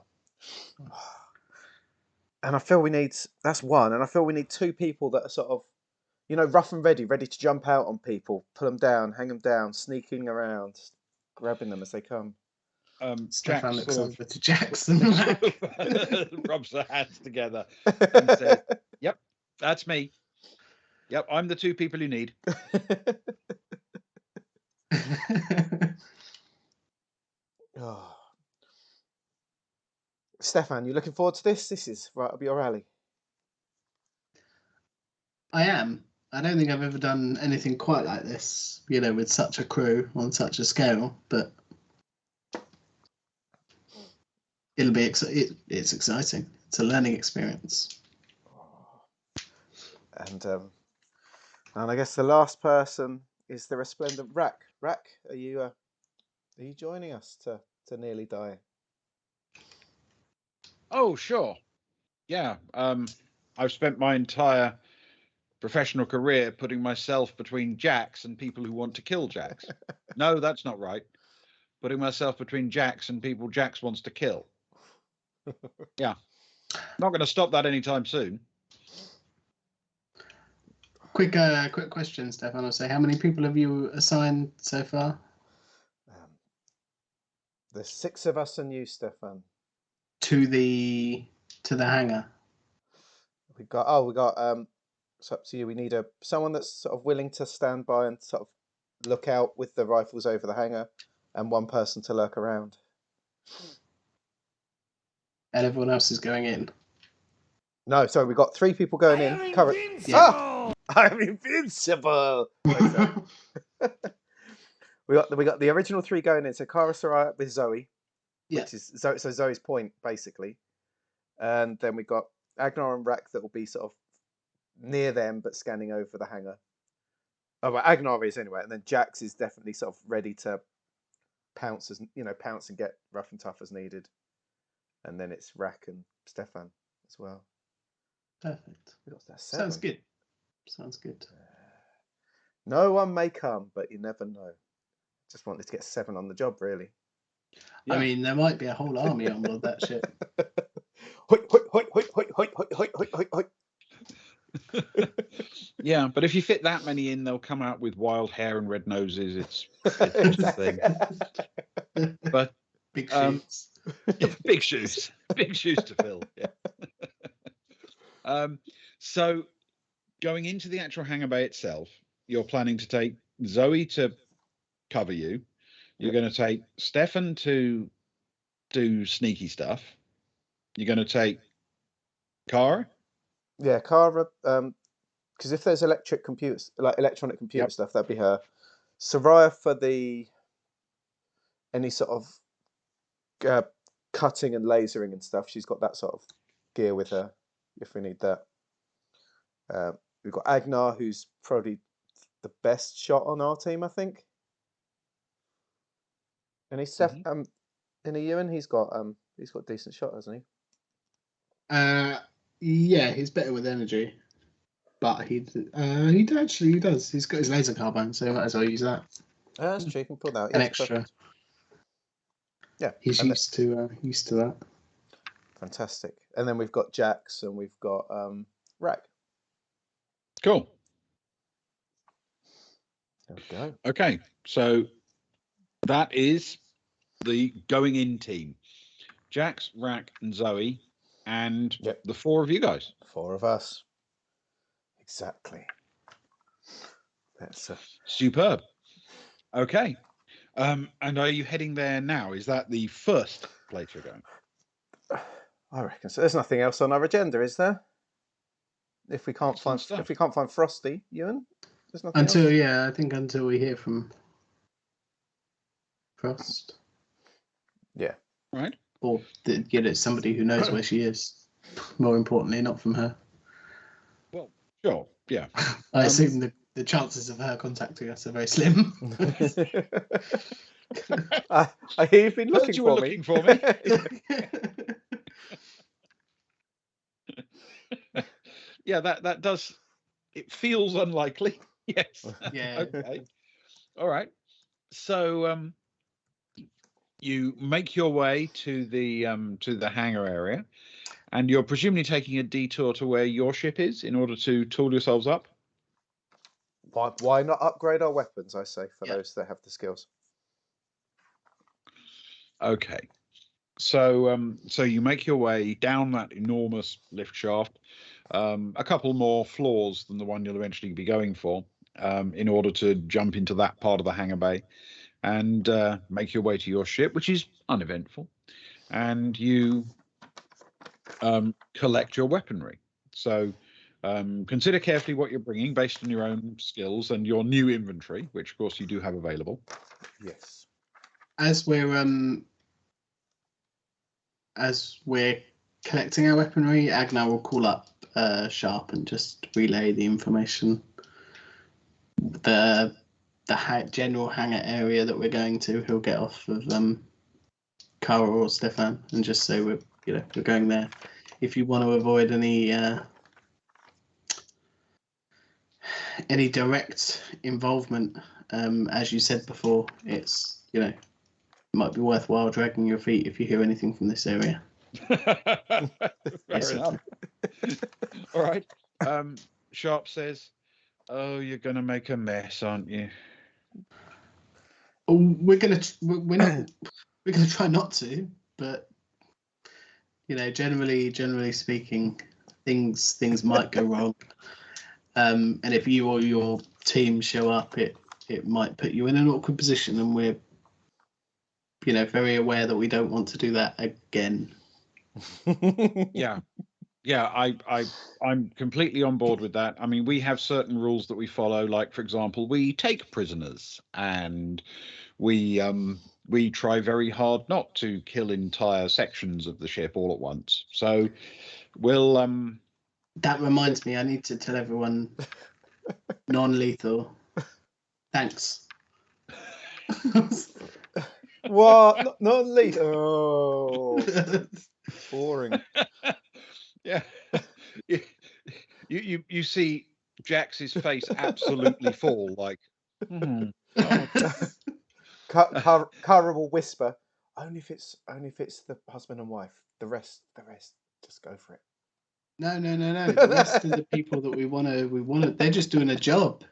And I feel we need that's one, and I feel we need two people that are sort of, rough and ready to jump out on people, pull them down, hang them down, sneaking around, grabbing them as they come. Stefan Jack looks sort over to Jackson. rubs their hands together and says, "Yep, that's me. Yep, I'm the two people you need." Oh. Stefan, you looking forward to this? This is right up your alley. I am. I don't think I've ever done anything quite like this, with such a crew on such a scale, but it'll be it's exciting. It's a learning experience. And I guess the last person is the resplendent Rack. Rack, are you joining us to nearly die? Oh, sure. Yeah. I've spent my entire professional career putting myself between Jacks and people who want to kill Jacks. No, that's not right. Putting myself between Jacks and people Jacks wants to kill. Yeah. Not going to stop that anytime soon. Quick question, Stefan. I'll say, how many people have you assigned so far? There's 6 of us and you, Stefan. To the hangar. We got it's up to you. We need someone that's sort of willing to stand by and sort of look out with the rifles over the hangar, and one person to lurk around. And everyone else is going in. No, sorry, we got 3 people going in. Yeah. I'm invincible. we got the original 3 going in. So Kara, Soraya with Zoe, which is so Zoe's point basically, and then we got Agnar and Rack that will be sort of near them but scanning over the hangar. Oh, well, Agnar is anyway, and then Jax is definitely sort of ready to pounce and get rough and tough as needed. And then it's Rack and Stefan as well. Perfect. We got that 7. Sounds good. No one may come, but you never know. Just wanted to get 7 on the job, really. Yeah. I mean, there might be a whole army on board that ship. Hoi, hoi, hoi, hoi, hoi, hoi, hoi, hoi, hoi, hoi. Yeah, but if you fit that many in, they'll come out with wild hair and red noses. It's a thing. But Big shoes. big shoes to fill. Yeah. So going into the actual hangar bay itself, you're planning to take Zoe to cover you. You're going to take Stefan to do sneaky stuff. You're going to take Kara. Yeah, Kara. Because if there's electronic computer stuff, that'd be her. Soraya for any sort of cutting and lasering and stuff. She's got that sort of gear with her if we need that. We've got Agnar, who's probably the best shot on our team, I think. And he's in a Ewan, he's got decent shot, hasn't he? Yeah, he's better with energy, but he does. He's got his laser carbine, so might as well use that. That's true. You can put that out. An Yes, extra. perfect. Yeah, he's used to that. Fantastic. And then we've got Jax and we've got Rack. Cool. There we go. Okay, so that is the going in team. Jax, Rack, and Zoe, and the 4 of you guys. 4 of us. Exactly. That's superb. Okay. And are you heading there now? Is that the first place you're going? I reckon so. There's nothing else on our agenda, is there? If we can't find Frosty, Ewan, there's nothing else. I think until we hear from Frost. Yeah. Right. Or somebody who knows where she is. More importantly, not from her. Well, sure, yeah. I assume the chances of her contacting us are very slim. I hear you've been looking you for were me. looking for me. Yeah, that does. It feels unlikely. Yes. Yeah. Okay. All right. So you make your way to the hangar area, and you're presumably taking a detour to where your ship is in order to tool yourselves up. Why not upgrade our weapons? I say for those that have the skills. Okay. So you make your way down that enormous lift shaft, a couple more floors than the one you'll eventually be going for, in order to jump into that part of the hangar bay, and make your way to your ship, which is uneventful, and you collect your weaponry. So consider carefully what you're bringing based on your own skills and your new inventory, which of course you do have available. Yes. As we're collecting our weaponry, Agnar will call up Sharp and just relay the information. The general hangar area that we're going to, he'll get off of Kara or Stefan and just say we're going there. If you want to avoid any direct involvement, as you said before, it's it might be worthwhile dragging your feet if you hear anything from this area. Fair enough. All right. Sharp says, "Oh, you're going to make a mess, aren't you?" Oh, we're gonna try not to, but generally speaking, things might go wrong. And if you or your team show up, it might put you in an awkward position, and we're very aware that we don't want to do that again. Yeah, I'm completely on board with that. I mean, we have certain rules that we follow, like, for example, we take prisoners, and we try very hard not to kill entire sections of the ship all at once. So we'll That reminds me, I need to tell everyone non-lethal. Thanks. What? Non-lethal. Oh, boring. Yeah. You see Jax's face absolutely fall, like, Kara will whisper, only if it's the husband and wife. The rest, just go for it. No. The rest of the people that we want to, they're just doing a job.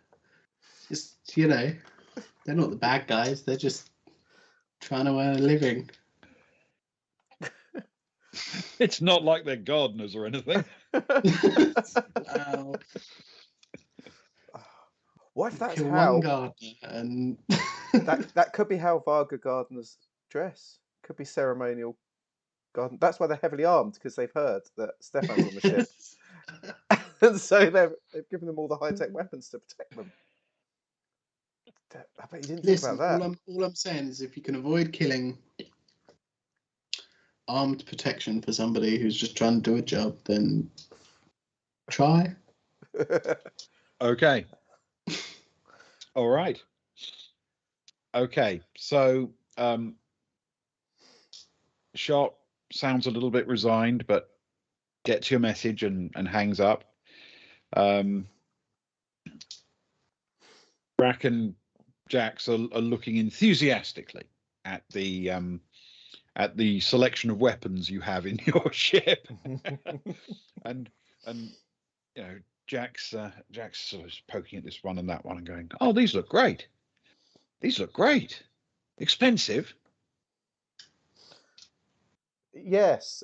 Just, they're not the bad guys. They're just trying to earn a living. It's not like they're gardeners or anything. Wow. What if that's Kill how? one gardener and that could be how Varga gardeners dress. Could be ceremonial garden. That's why they're heavily armed, because they've heard that Stefan's on the ship, and so they've given them all the high-tech weapons to protect them. I bet you didn't think about that. All I'm saying is, if you can avoid killing armed protection for somebody who's just trying to do a job, then try. Okay. All right. Okay. So Sharp sounds a little bit resigned, but gets your message and hangs up. Brack and Jax are looking enthusiastically at the selection of weapons you have in your ship, and Jax sort of poking at this one and that one and going, "Oh, these look great. These look great. Expensive." Yes.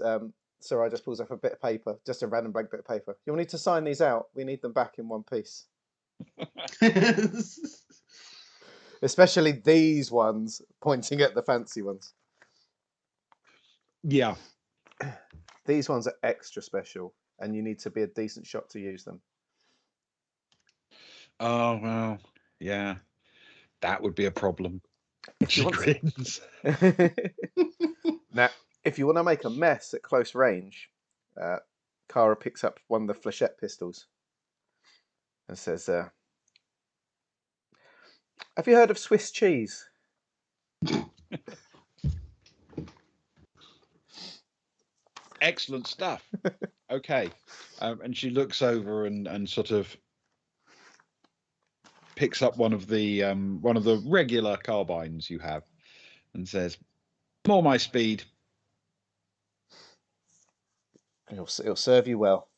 So I just pulls up a bit of paper, just a random blank bit of paper. You'll need to sign these out. We need them back in one piece. Especially these ones, pointing at the fancy ones. Yeah. These ones are extra special, and you need to be a decent shot to use them. Oh, well, yeah. That would be a problem. If you now, if you want to make a mess at close range, Kara picks up one of the flechette pistols and says, "Have you heard of Swiss cheese?" Excellent stuff. Okay. And she looks over and sort of picks up one of the regular carbines you have and says, "More my speed." It'll serve you well.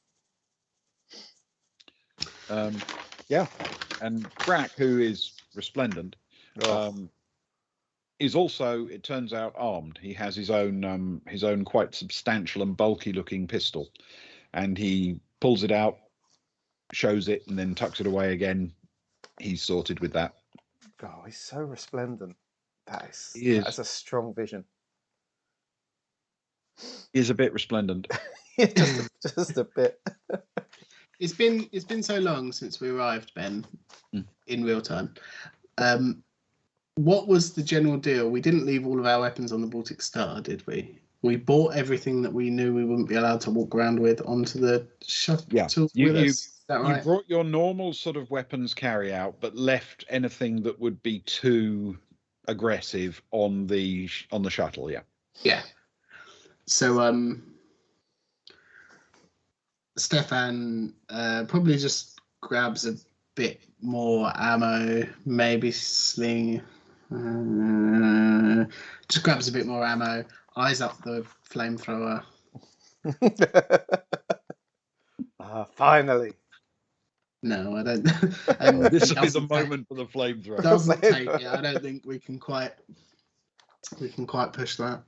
Yeah. And Brack, who is resplendent, is also, it turns out, armed. He has his own quite substantial and bulky looking pistol, and he pulls it out, shows it, and then tucks it away again. He's sorted with that. Oh, he's so resplendent. That He is. That's a strong vision. He is a bit resplendent. just a bit. It's been so long since we arrived, Ben, in real time. What was the general deal? We didn't leave all of our weapons on the Baltic Star, did we? We bought everything that we knew we wouldn't be allowed to walk around with onto the shuttle with us. Is that right? You brought your normal sort of weapons carry out, but left anything that would be too aggressive on the shuttle. Yeah. Yeah. So Stefan probably just grabs a bit more ammo, maybe sling. Just grabs a bit more ammo, eyes up the flamethrower. Finally. No, I don't. This is a moment for the flamethrower. Doesn't take it. I don't think we can quite push that.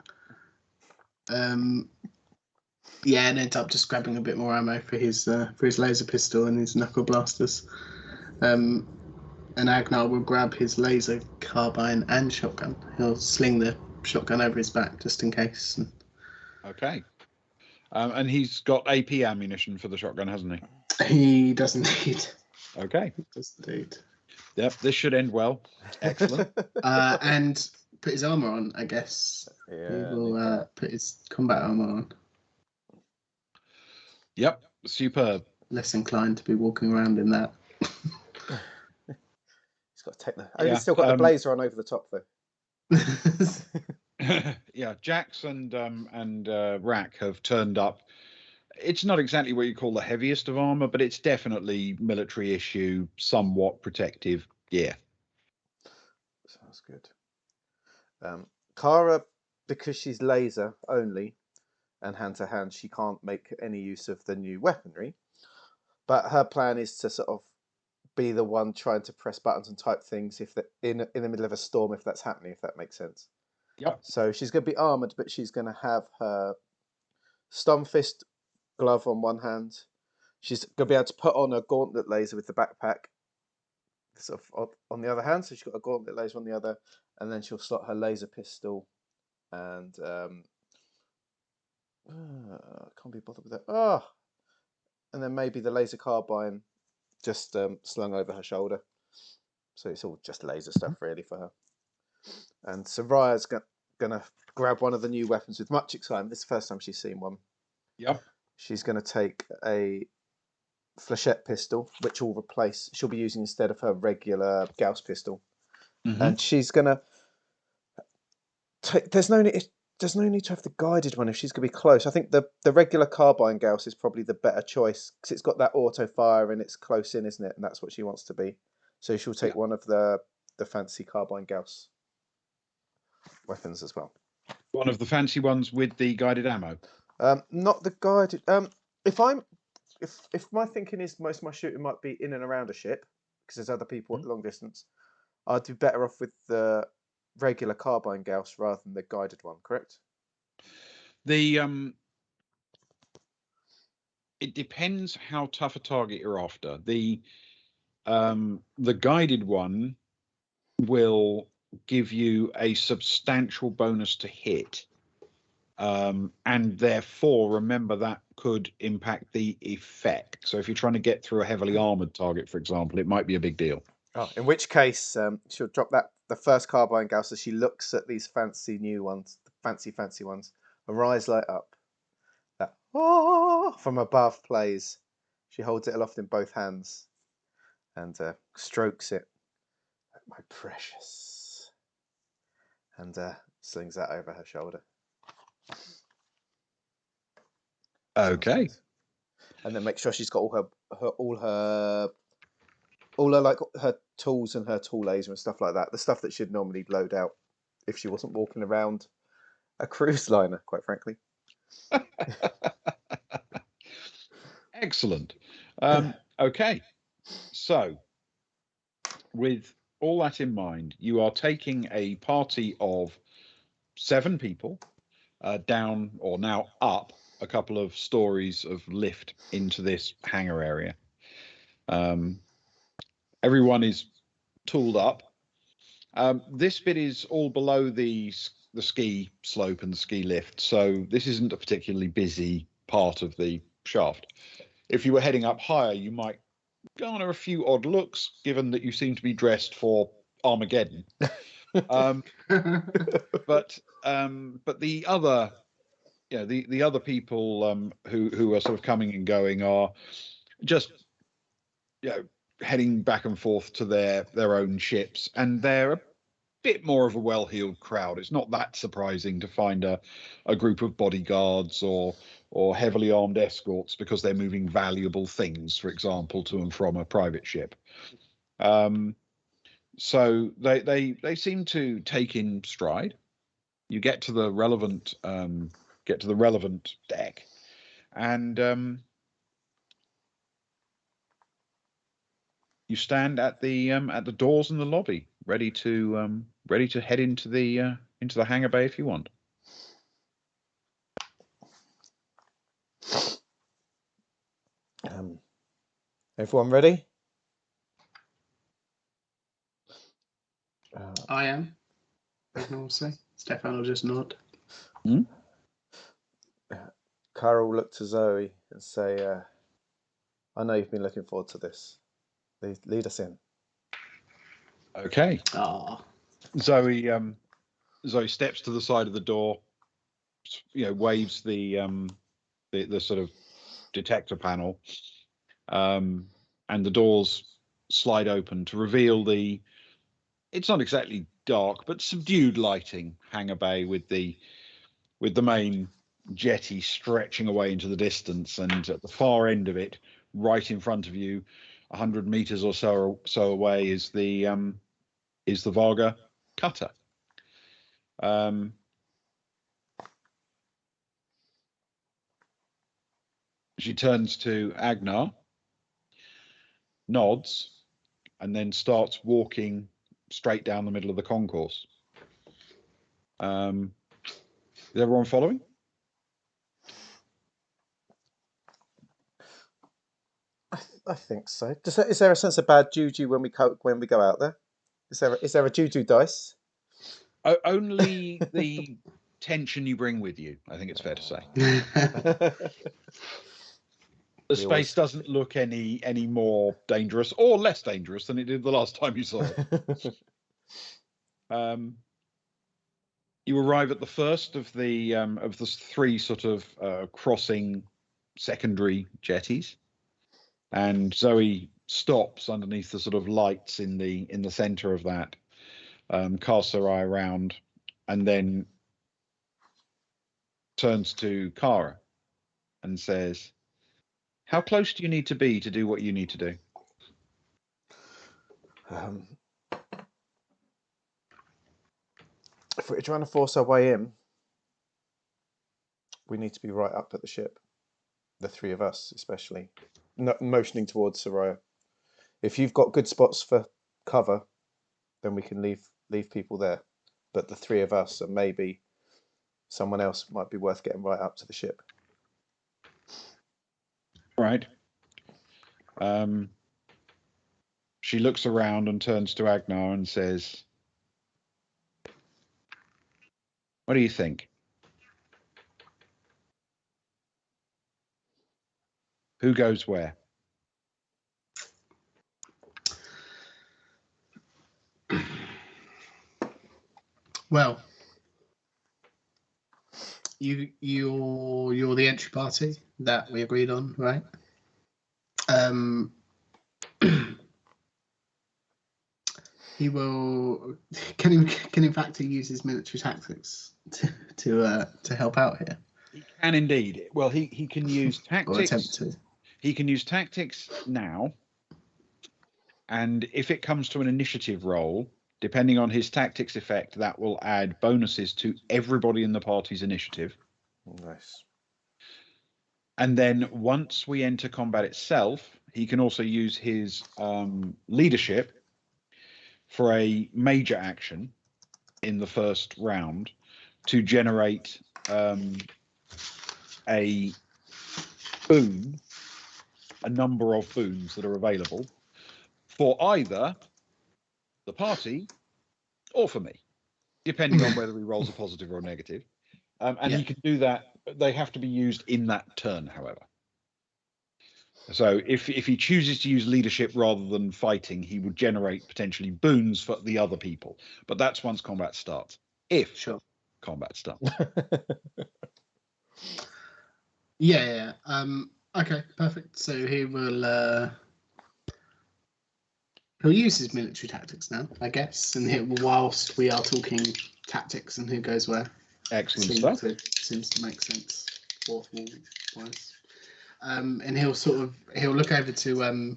Yeah, and ends up just grabbing a bit more ammo for his laser pistol and his knuckle blasters. And Agnar will grab his laser carbine and shotgun. He'll sling the shotgun over his back just in case. Okay. And he's got AP ammunition for the shotgun, hasn't he? He does indeed. Okay. He does indeed. Yep, this should end well. Excellent. And put his armor on, I guess. Yeah, he will put his combat armor on. Yep, superb. Less inclined to be walking around in that. He's got to take the. He's still got the blazer on over the top, though. Yeah, Jax and Rack have turned up. It's not exactly what you call the heaviest of armor, but it's definitely military issue, somewhat protective gear. Sounds good. Kara, because she's laser only and hand to hand, she can't make any use of the new weaponry. But her plan is to sort of be the one trying to press buttons and type things if in the middle of a storm, if that's happening, if that makes sense. Yep. So she's going to be armored, but she's going to have her Stunfist glove on one hand. She's going to be able to put on a gauntlet laser with the backpack sort of on the other hand. So she's got a gauntlet laser on the other, and then she'll slot her laser pistol and can't be bothered with that. And then maybe the laser carbine just slung over her shoulder. So it's all just laser stuff really for her. And Soraya's going to grab one of the new weapons with much excitement. This is the first time she's seen one. Yep. She's going to take a flechette pistol, which she'll be using instead of her regular Gauss pistol. Mm-hmm. And she's going to take, there's no need to have the guided one if she's going to be close. I think the regular carbine Gauss is probably the better choice because it's got that auto fire and it's close in, isn't it? And that's what she wants to be. So she'll take one of the fancy carbine Gauss weapons as well. One of the fancy ones with the guided ammo. Not the guided. If my thinking is most of my shooting might be in and around a ship because there's other people at long distance, I'd be better off with the regular carbine Gauss rather than the guided one. Correct? It depends how tough a target you're after. The guided one will give you a substantial bonus to hit. And therefore, remember that could impact the effect. So if you're trying to get through a heavily armored target, for example, it might be a big deal. Oh, in which case, she'll drop the first carbine Gauss as she looks at these fancy new ones, the fancy ones. Her eyes light up. oh, from above plays. She holds it aloft in both hands and strokes it. My precious. And slings that over her shoulder. Okay. And then make sure she's got all her like her tools and her tool laser and stuff like that. The stuff that she'd normally load out if she wasn't walking around a cruise liner, quite frankly. Excellent. Okay. So, with all that in mind, you are taking a party of 7 people down, or now up, a couple of stories of lift into this hangar area. Everyone is tooled up. This bit is all below the ski slope and the ski lift, so this isn't a particularly busy part of the shaft. If you were heading up higher, you might garner a few odd looks, given that you seem to be dressed for Armageddon. But the other, the other people who are sort of coming and going are just heading back and forth to their own ships, and they're a bit more of a well-heeled crowd. It's not that surprising to find a group of bodyguards or heavily armed escorts because they're moving valuable things, for example, to and from a private ship. So they seem to take in stride. You get to the relevant deck, and you stand at the doors in the lobby, ready to head into the hangar bay if you want. Everyone ready? I am. I'll say. Stefan will just nod. Carl will look to Zoe and say, I know you've been looking forward to this. Lead us in. Okay. Zoe steps to the side of the door, waves the sort of detector panel, and the doors slide open to reveal it's not exactly dark, but subdued lighting hangar bay with the main jetty stretching away into the distance, and at the far end of it, right in front of you, 100 meters or so away, is the Varga cutter. She turns to Agnar, nods, and then starts walking straight down the middle of the concourse. Is everyone following? I think so. Is there a sense of bad juju when we go out there? Is there a juju dice? Only the tension you bring with you, I think it's fair to say. The space doesn't look any more dangerous or less dangerous than it did the last time you saw it. You arrive at the first of the 3 sort of crossing secondary jetties, and Zoe stops underneath the sort of lights in the center of that, casts her eye around, and then turns to Kara and says, "How close do you need to be to do what you need to do?" If we're trying to force our way in, we need to be right up at the ship. The 3 of us, especially, motioning towards Soraya. If you've got good spots for cover, then we can leave people there. But the 3 of us, and maybe someone else, might be worth getting right up to the ship. Right. She looks around and turns to Agnar and says, "What do you think? Who goes where?" Well, you're the entry party that we agreed on, right? He will can in fact use his military tactics to help out here. He can indeed. Well, he can use Or attempt tactics. to. He can use tactics now, and if it comes to an initiative roll, depending on his tactics effect, that will add bonuses to everybody in the party's initiative. Nice. And then once we enter combat itself, he can also use his leadership for a major action in the first round to generate a boon, a number of boons that are available for either the party or for me, depending on whether he rolls a positive or a negative. And he can do that. They have to be used in that turn, however. So if he chooses to use leadership rather than fighting, he would generate potentially boons for the other people. But that's once combat starts. If combat starts. Yeah. Okay, perfect. So he will he'll use his military tactics now, I guess, and whilst we are talking tactics and who goes where. Excellent stuff. Seems to make sense. Fourth wall wise. And he'll look over to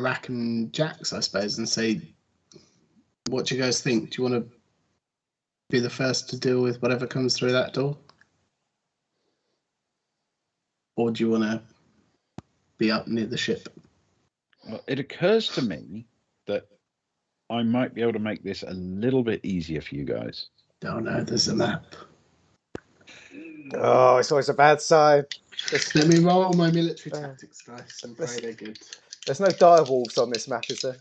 Rack and Jax, I suppose, and say, what do you guys think? Do you want to be the first to deal with whatever comes through that door? Or do you want to be up near the ship? Well, it occurs to me that I might be able to make this a little bit easier for you guys. Oh no, there's a map. Oh, it's always a bad sign. Let me roll my military tactics, guys, and pray they're good. There's no dire wolves on this map, is there?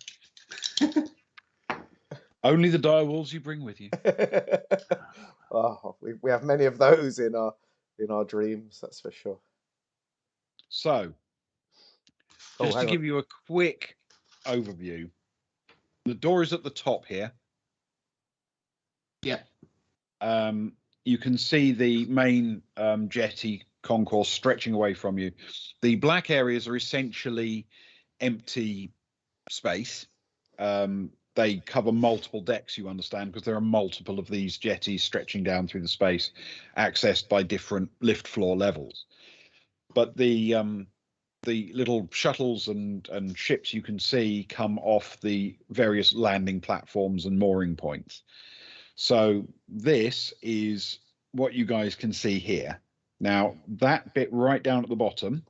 Only the dire wolves you bring with you. Oh, we have many of those in our dreams, that's for sure. So, just to give you a quick overview, the door is at the top here. Yeah. You can see the main jetty concourse stretching away from you. The black areas are essentially empty space. They cover multiple decks, you understand, because there are multiple of these jetties stretching down through the space, accessed by different lift floor levels. But the little shuttles and ships you can see come off the various landing platforms and mooring points. So this is what you guys can see here. Now, that bit right down at the bottom,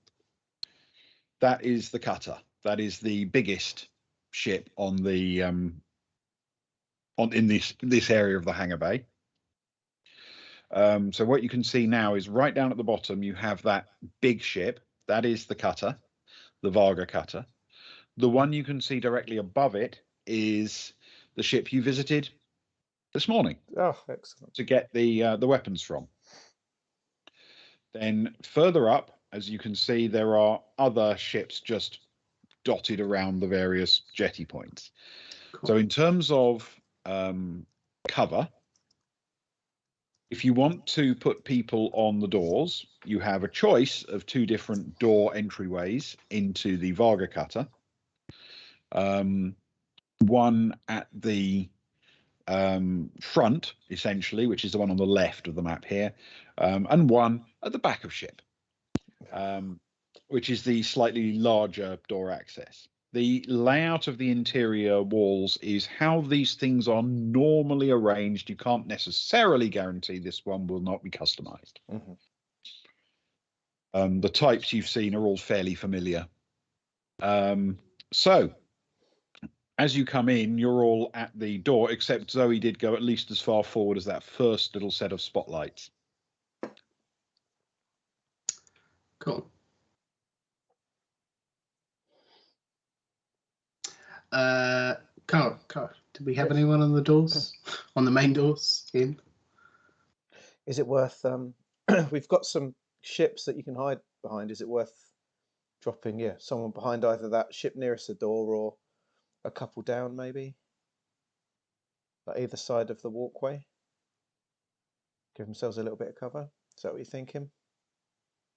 that is the cutter. That is the biggest ship on the in this area of the hangar bay. So what you can see now is right down at the bottom, you have that big ship. That is the cutter, the Varga cutter. The one you can see directly above it is the ship you visited this morning. Oh, excellent. To get the weapons from. Then further up, as you can see, there are other ships just dotted around the various jetty points. Cool. So in terms of cover, if you want to put people on the doors, you have a choice of two different door entryways into the Varga cutter. One at the front, essentially, which is the one on the left of the map here, and one at the back of ship, which is the slightly larger door access. The layout of the interior walls is how these things are normally arranged. You can't necessarily guarantee this one will not be customized. Mm-hmm. The types you've seen are all fairly familiar. So as you come in, you're all at the door, except Zoe did go at least as far forward as that first little set of spotlights. Cool. Carl, do we have anyone on the doors? On the main doors in? Is it worth we've got some ships that you can hide behind. Is it worth dropping someone behind either that ship nearest the door or a couple down, maybe? like either side of the walkway. Give themselves a little bit of cover. Is that what you're thinking?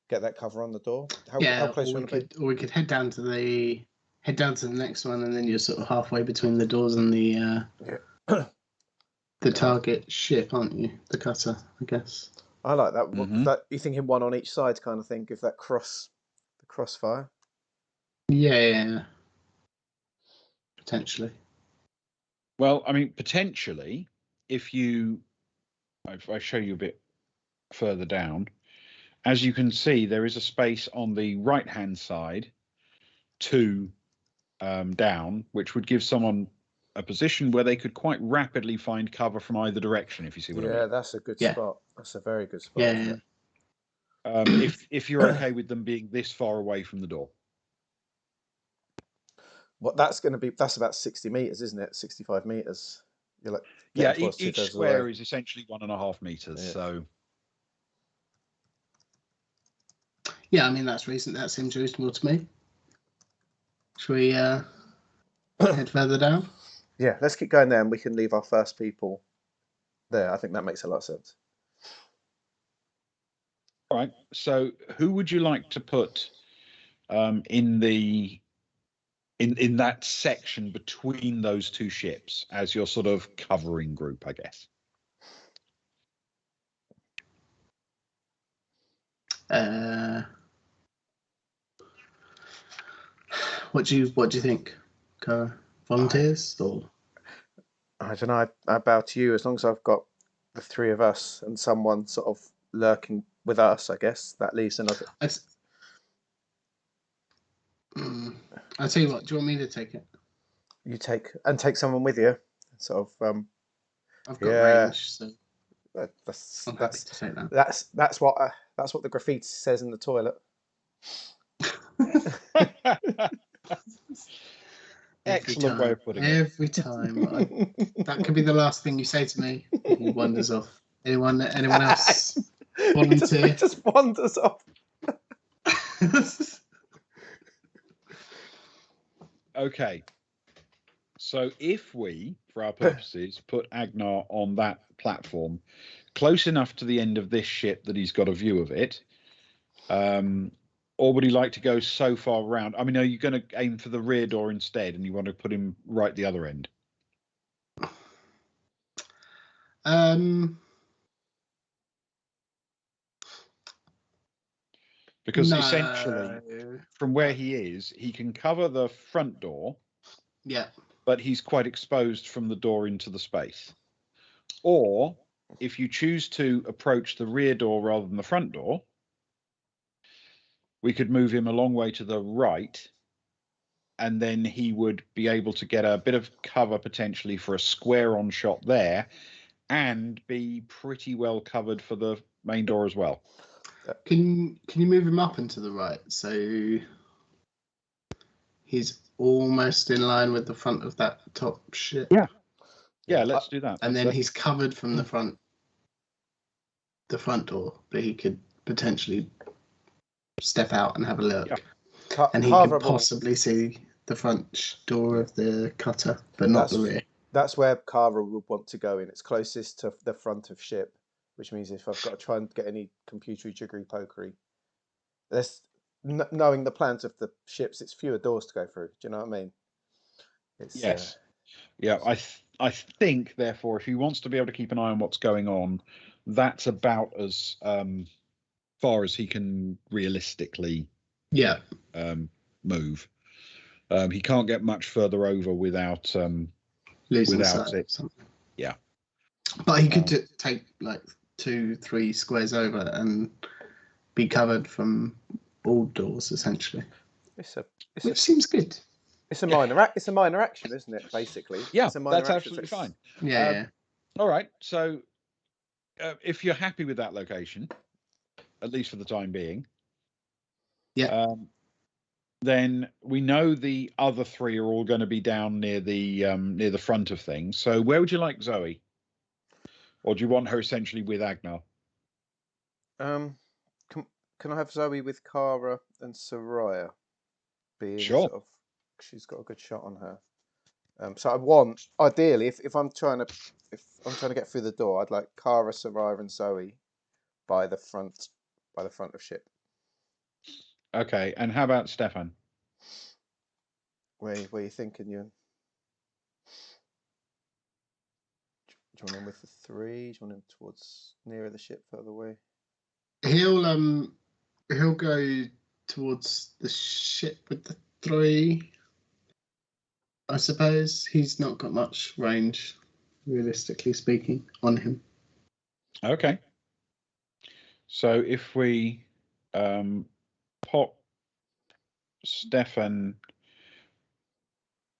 Get that cover on the door. How close or you want to be? we could head down to the next one, and then you're sort of halfway between the doors and the the target ship, aren't you? The cutter, I guess. I like that. Mhm. That you're thinking one on each side kind of thing. Give that crossfire. Yeah. Potentially. Well, I mean, potentially, if I show you a bit further down, as you can see, there is a space on the right-hand side, 2 down, which would give someone a position where they could quite rapidly find cover from either direction, if you see what I mean. That's a good Yeah. spot. That's a very good spot. Yeah. If you're okay with them being this far away from the door. What that's going to be? That's about 60 meters, isn't it? 65 meters. You're like Each square is essentially 1.5 meters. Yeah. So yeah, I mean that's recent. That seems reasonable to me. Should we head further down? Yeah, let's keep going there, and we can leave our first people there. I think that makes a lot of sense. all right. So who would you like to put in that section between those 2 ships as your sort of covering group, I guess? What do you think? Volunteers or? I don't know. I bow to you. As long as I've got the 3 of us and someone sort of lurking with us, I guess that leaves another. I'll tell you what. Do you want me to take it? You take someone with you. Sort of. I've got range, so that's I'm happy to take that. That's what the graffiti says in the toilet. Excellent way of putting it. Every time. That could be the last thing you say to me. He wanders off. Anyone else? Volunteer? He just wanders off. Okay. So if we, for our purposes, put Agnar on that platform, close enough to the end of this ship that he's got a view of it, or would he like to go so far around? I mean, are you going to aim for the rear door instead, and you want to put him right the other end? Because essentially, from where he is, he can cover the front door. Yeah. But he's quite exposed from the door into the space. Or if you choose to approach the rear door rather than the front door, we could move him a long way to the right, and then he would be able to get a bit of cover potentially for a square-on shot there, and be pretty well covered for the main door as well. Can you move him up and to the right so he's almost in line with the front of that top ship? Yeah, let's do that. And then he's covered from the front door, but he could potentially step out and have a look. Yeah. And he could possibly see the front door of the cutter, but not the rear. That's where Kara would want to go in. It's closest to the front of ship, which means if I've got to try and get any computery jiggery pokery, knowing the plans of the ships, it's fewer doors to go through. Do you know what I mean? Yes. Yeah, I think, therefore, if he wants to be able to keep an eye on what's going on, that's about as far as he can realistically move. He can't get much further over without losing without sight. it. Yeah. But he could take like 2-3 squares over and be covered from all doors, essentially. Which seems good. It's a minor action, isn't it? Basically, yeah, that's absolutely fine. Yeah. All right. So, if you're happy with that location, at least for the time being, then we know the other 3 are all going to be down near the front of things. So, where would you like Zoe, or do you want her essentially with Agnar? Can I have Zoe with Kara and Soraya? Sure. She's got a good shot on her. So I want, ideally, if I'm trying to get through the door, I'd like Kara, Soraya, and Zoe by the front of ship. Okay, and how about Stefan? Where are you thinking, Ewan? Do you want him with the 3? Do you want him towards nearer the ship, further away? He'll go towards the ship with the 3. I suppose he's not got much range, realistically speaking, on him. Okay. So if we pop Stefan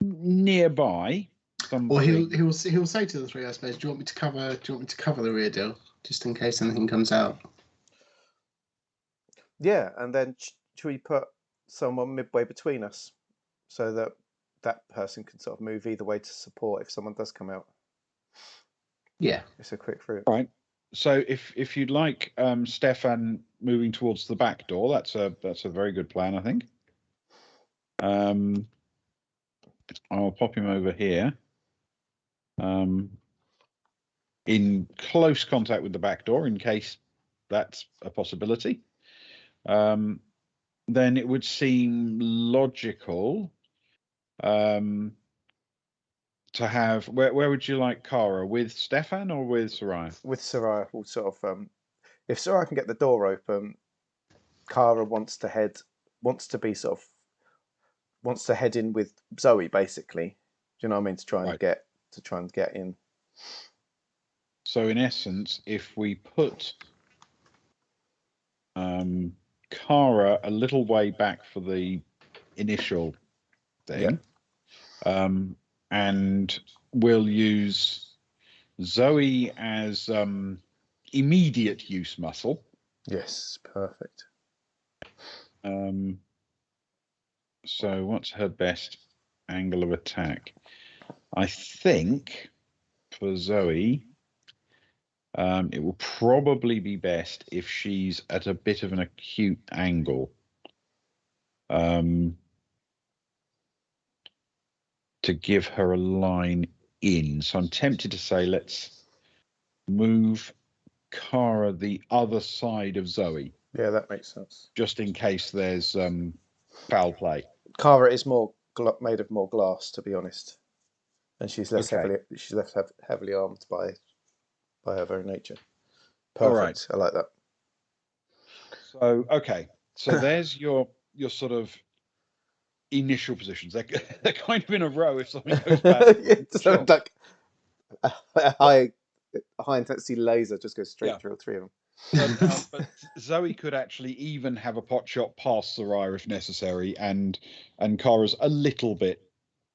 nearby, Or he'll say to the 3, I suppose, do you want me to cover the rear deal just in case anything comes out? Yeah, and then should we put someone midway between us so that that person can sort of move either way to support if someone does come out? Yeah, it's a quick route. Right. So if you'd like Stefan moving towards the back door, that's a very good plan, I think. I'll pop him over here. In close contact with the back door, in case that's a possibility. Then it would seem logical to have. Where would you like Kara? With Stefan or with Soraya? With Soraya, we'll sort of if Soraya can get the door open, Kara wants to head in with Zoe, basically. Do you know what I mean? To try and get in. So in essence, if we put Kara a little way back for the initial thing, and we'll use Zoe as immediate use muscle. Yes, perfect. So what's her best angle of attack? I think for Zoe, it will probably be best if she's at a bit of an acute angle. To give her a line in. So I'm tempted to say let's move Kara the other side of Zoe. Yeah, that makes sense. Just in case there's foul play. Kara is made of more glass, to be honest, and she's less heavily armed by her very nature. Perfect. All right. I like that. So so there's your sort of initial positions. They're kind of in a row if something goes bad. Sure. Like a high intensity laser just goes straight through all 3 of them. But Zoe could actually even have a pot shot past Soraya if necessary, and Kara's a little bit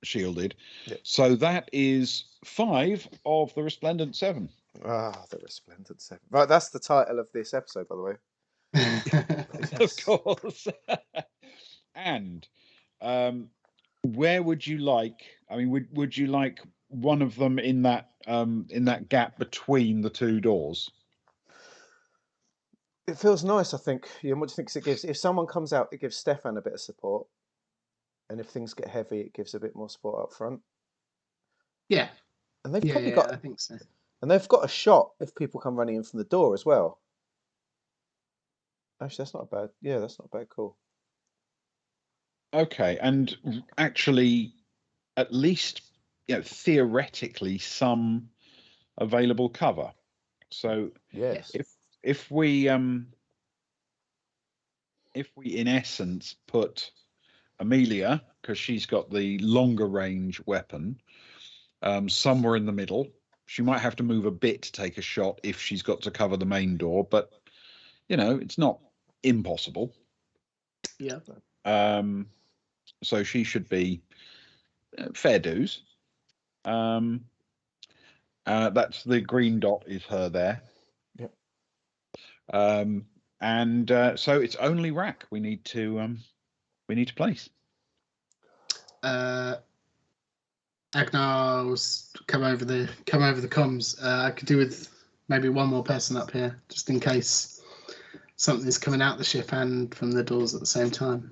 shielded. Yeah. So that is 5 of the Resplendent 7. The Resplendent 7. Right, that's the title of this episode, by the way. Of course. And where would you like? I mean, would you like one of them in that gap between the 2 doors? It feels nice, I think. What do you think it gives? If someone comes out, it gives Stefan a bit of support, and if things get heavy, it gives a bit more support up front. Yeah, and they've probably got. I think so. And they've got a shot if people come running in from the door as well. Actually, that's not bad. Yeah, that's not a bad call. Okay, and actually, at least theoretically, some available cover. So yes, if we in essence put Amelia, because she's got the longer range weapon, somewhere in the middle. She might have to move a bit to take a shot if she's got to cover the main door, but it's not impossible. Yeah. So she should be fair dues. That's the green dot is her there. Yep. And so it's only Rack we need to place. Agnar's come over the comms. I could do with maybe one more person up here, just in case something's coming out the ship and from the doors at the same time.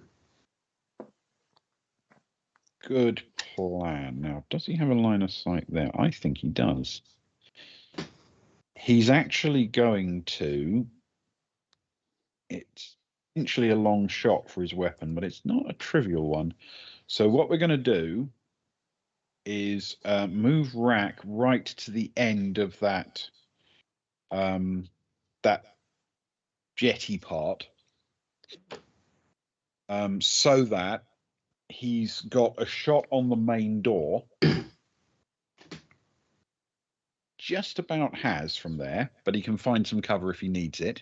good plan. Now, does he have a line of sight there? I think he does. He's actually going to... It's essentially a long shot for his weapon, but it's not a trivial one. So what we're going to do is move Rack right to the end of that that jetty part, so that he's got a shot on the main door. Just about has from there, but he can find some cover if he needs it.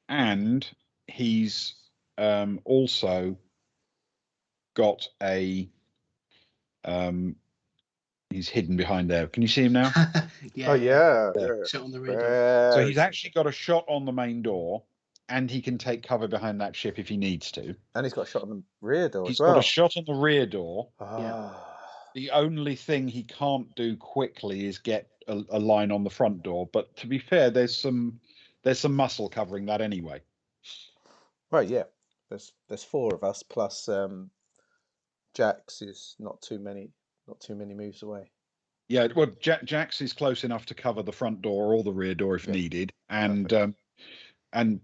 And he's also got a he's hidden behind there. Can you see him now? Yeah. Shot on the radar. So he's actually got a shot on the main door, and he can take cover behind that ship if he needs to. And he's got a shot on the rear door He's as well. got a shot on the rear door. Ah. The only thing he can't do quickly is get a line on the front door. But to be fair, there's some muscle covering that anyway. Right, yeah. There's 4 of us plus Jax is not too many moves away. Yeah, well, Jax is close enough to cover the front door or the rear door if needed, and I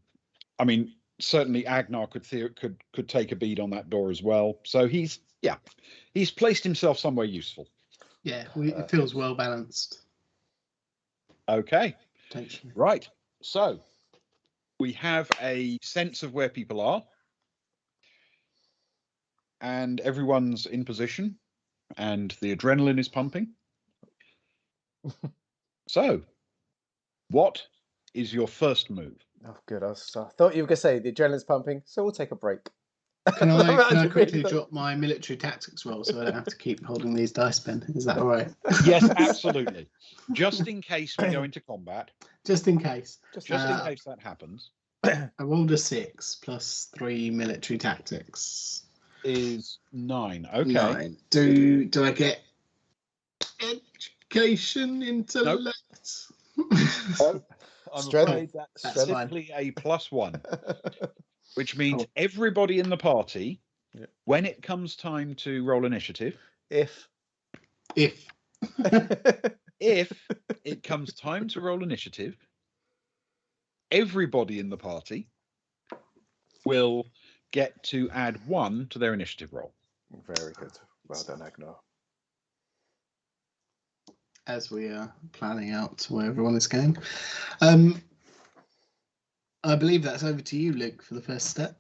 mean certainly Agnar could take a bead on that door as well. So he's placed himself somewhere useful. Yeah, it feels well balanced. Okay, Potentially. right. So we have a sense of where people are, and everyone's in position, and the adrenaline is pumping. So, what is your first move? Oh, good. I thought you were going to say the adrenaline's pumping, so we'll take a break. Can I quickly drop my military tactics roll so I don't have to keep holding these dice, Ben? Is that all right? Yes, absolutely. Just in case we go into combat. Just in case. Just in case that happens. I rolled a 6 plus 3 military tactics. Is 9. Okay. 9. Do I get education, intellect? Nope. I'm Strength. afraid that's simply a +1, which means Oh. everybody in the party, when it comes time to roll initiative, If if it comes time to roll initiative, everybody in the party will get to add 1 to their initiative roll. Very good. Well done, Agnar. As we are planning out where everyone is going. I believe that's over to you, Luke, for the first step.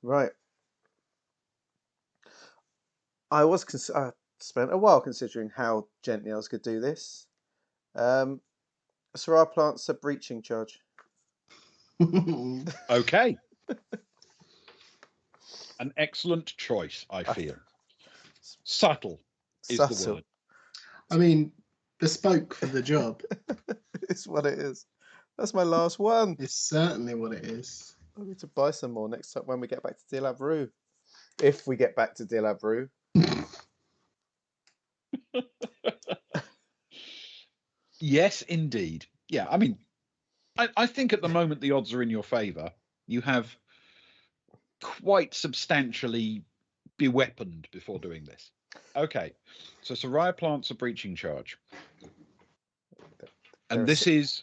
Right. I spent a while considering how gently I was going to do this. Sarai plants a breaching charge. Okay. An excellent choice, I feel. Subtle is the word. I mean, bespoke for the job. It's what it is. That's my last one. It's certainly what it is. I need to buy some more next time when we get back to Dilabru. If we get back to Dilabru. Yes, indeed. Yeah, I mean, I think at the moment the odds are in your favour. You have quite substantially beweaponed before doing this. Okay, so Soraya plants a breaching charge. And this is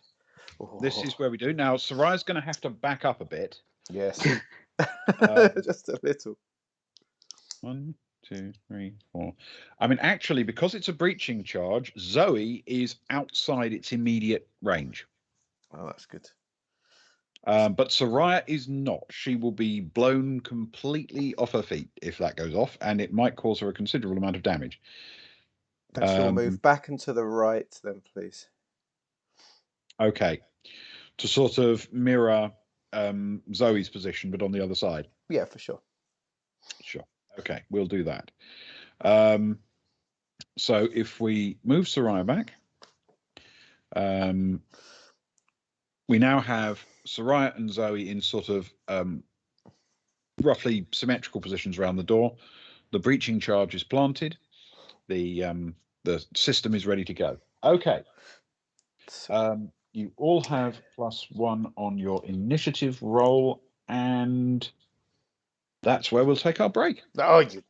where we do. Now, Soraya's going to have to back up a bit. Yes. Just a little. 1, 2, 3, 4. I mean, actually, because it's a breaching charge, Zoe is outside its immediate range. Oh, that's good. But Soraya is not. She will be blown completely off her feet if that goes off, and it might cause her a considerable amount of damage. And she'll move back and to the right then, please. Okay. To sort of mirror Zoe's position, but on the other side. Yeah, for sure. Sure. Okay, we'll do that. So if we move Soraya back, we now have Soraya and Zoe in sort of roughly symmetrical positions around the door. The breaching charge is planted. The system is ready to go. Okay. You all have +1 on your initiative roll, and that's where we'll take our break. Oh, you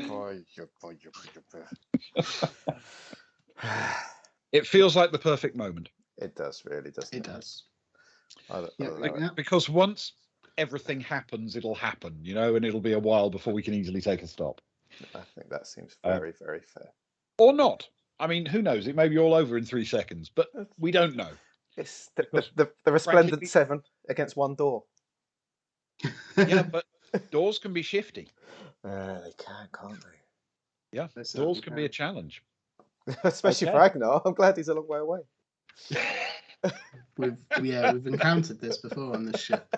boy. It feels like the perfect moment. It does, really, doesn't it? It does. I love Yeah. it. Because once everything happens, it'll happen, and it'll be a while before we can easily take a stop. I think that seems very, very fair. Or not. I mean, who knows? It may be all over in 3 seconds, but we don't know. It's the Resplendent 7 against one door. Yeah, but doors can be shifty. They can't they? Yeah, doors can be a challenge. Especially for Agnar. I'm glad he's a long way away. We've encountered this before on this ship.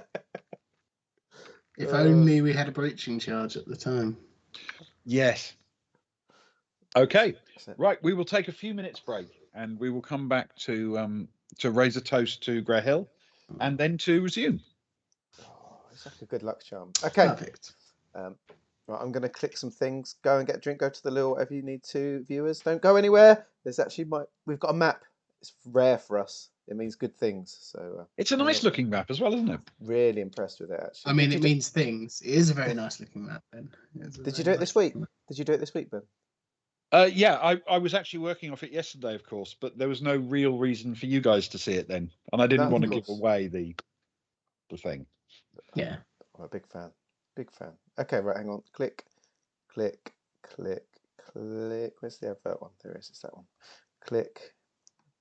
If only we had a breaching charge at the time. Yes. Okay. Right. We will take a few minutes break, and we will come back to raise a toast to Grey Hill, and then to resume. Oh, it's like a good luck charm. Okay. Perfect. Right, I'm going to click some things. Go and get a drink. Go to the loo, whatever you need to. Viewers, don't go anywhere. There's actually we've got a map. It's rare for us. It means good things. So it's a nice looking map as well, isn't it? Really impressed with it, actually. I mean, it means things. It is a very nice looking map, Ben. Did you do it this week? Did you do it this week, Ben? Yeah, I was actually working off it yesterday, of course, but there was no real reason for you guys to see it then, and I didn't want to give away the thing. Yeah, I'm a big fan. Big fan. Okay, right, hang on. Click, click, click, click. Where's the advert one? There it is. It's that one. Click.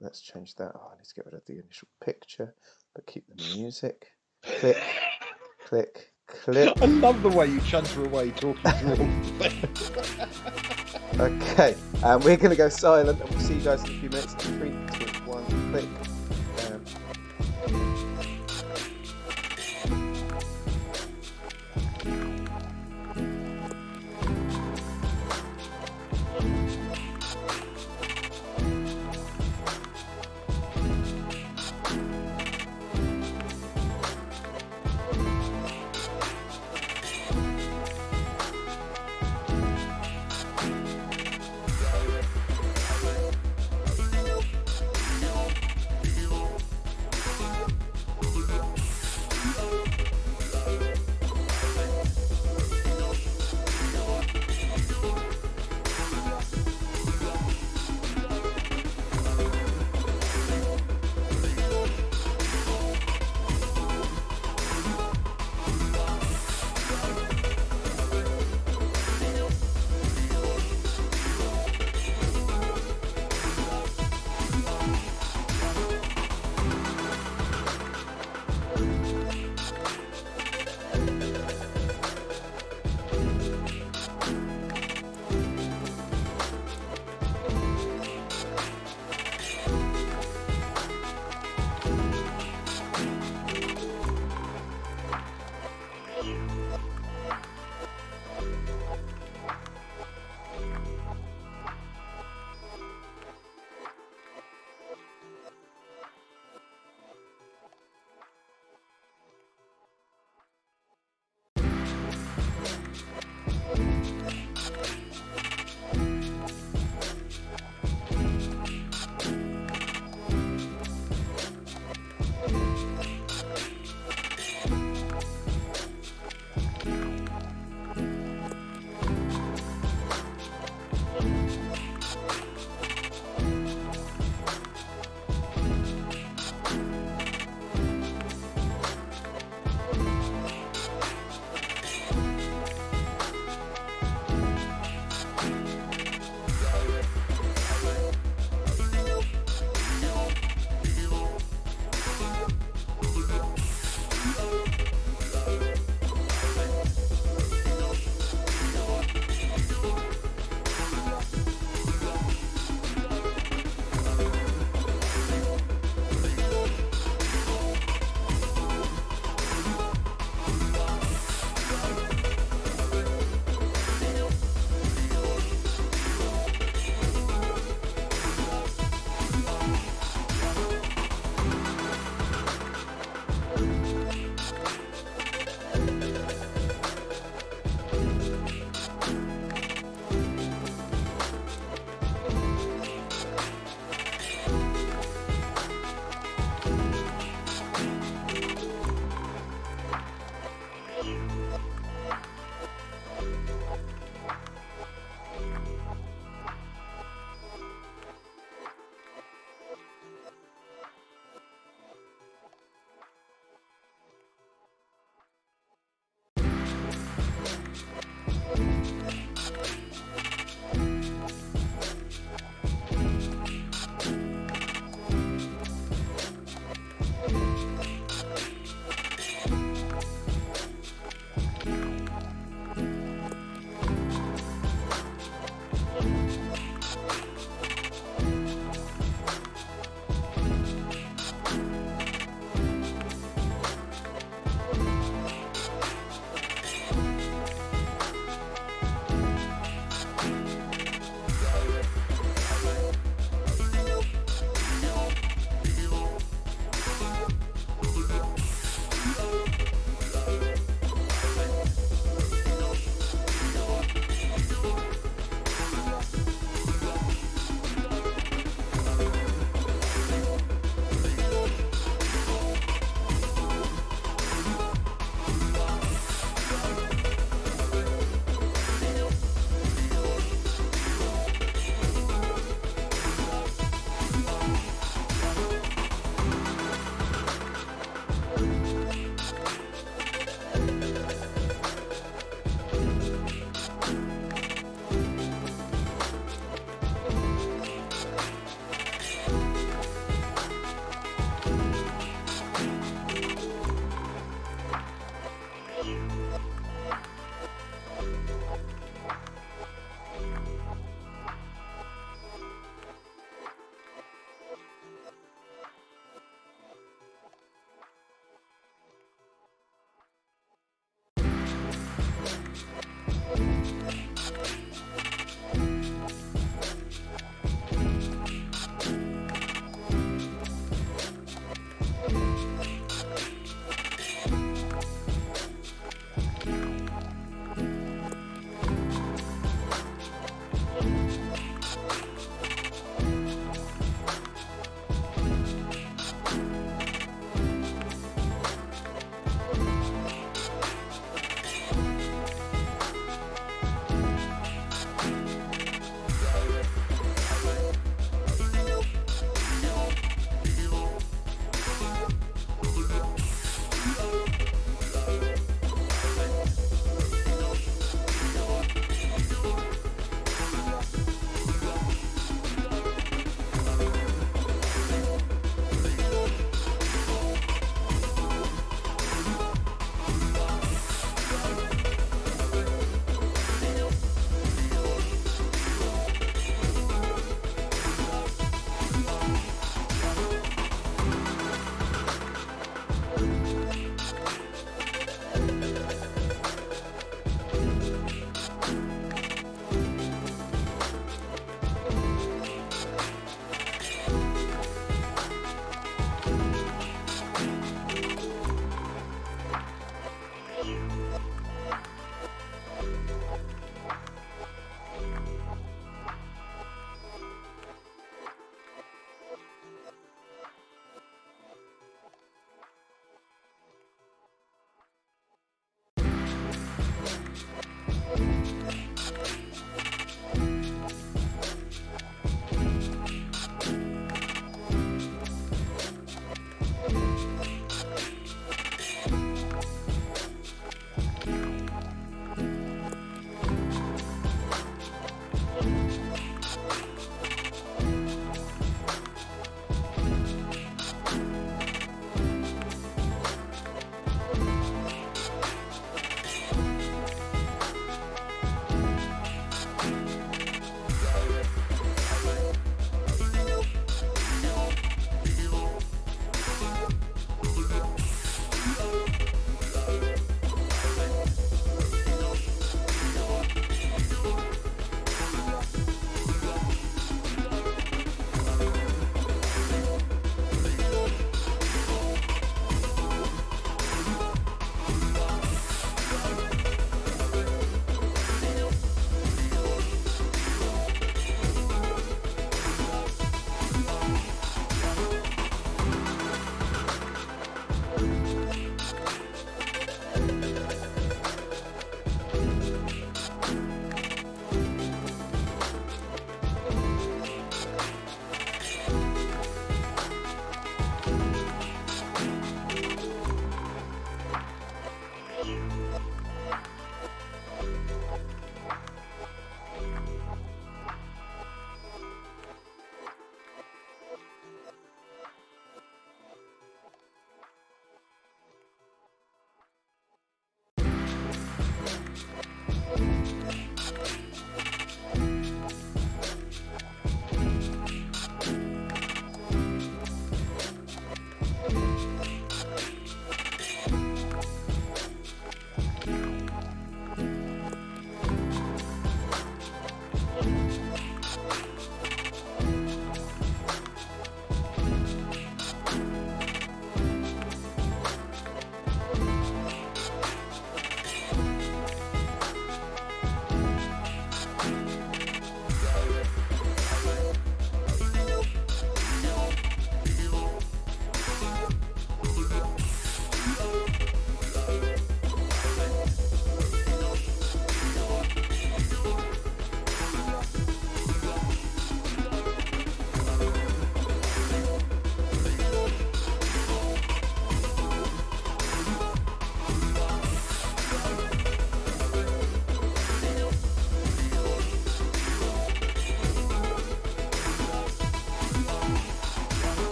Let's change that. Oh, I need to get rid of the initial picture, but keep the music. Click, click, click. I love the way you chunter away talking through all the things. Okay, we're going to go silent, and we'll see you guys in a few minutes. 3, 2, 1, click.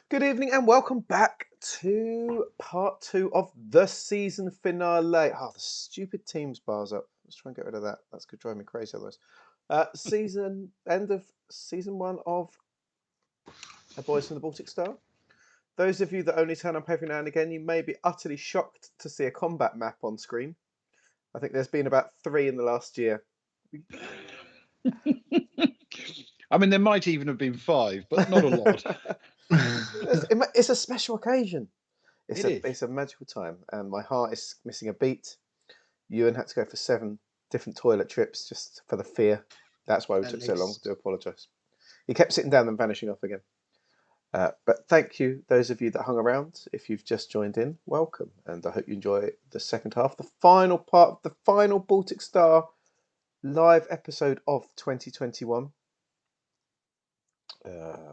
Good evening and welcome back to part 2 of the season finale. Oh, the stupid Teams bar's up. Let's try and get rid of that. That's going to drive me crazy otherwise. End of season 1 of A Boys from the Baltic Star. Those of you that only turn up every now and again, you may be utterly shocked to see a combat map on screen. I think there's been about 3 in the last year. I mean, there might even have been 5, but not a lot. It's a special occasion. It It's a magical time, and my heart is missing a beat. Ewan had to go for 7 different toilet trips just for the fear. That's why we took so long. I do apologise. He kept sitting down and vanishing off again. But thank you, those of you that hung around. If you've just joined in, welcome, and I hope you enjoy the second half, the final part, the final Baltic Star live episode of 2021.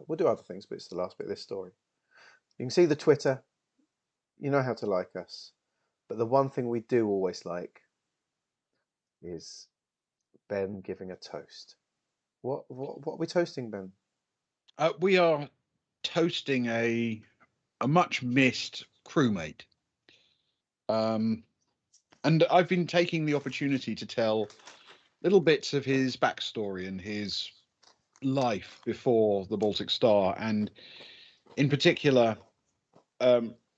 We'll do other things, but it's the last bit of this story. You can see the Twitter. You know how to like us. But the one thing we do always like is Ben giving a toast. What are we toasting, Ben? We are toasting a much missed crewmate. And I've been taking the opportunity to tell little bits of his backstory and his life before the Baltic Star, and in particular,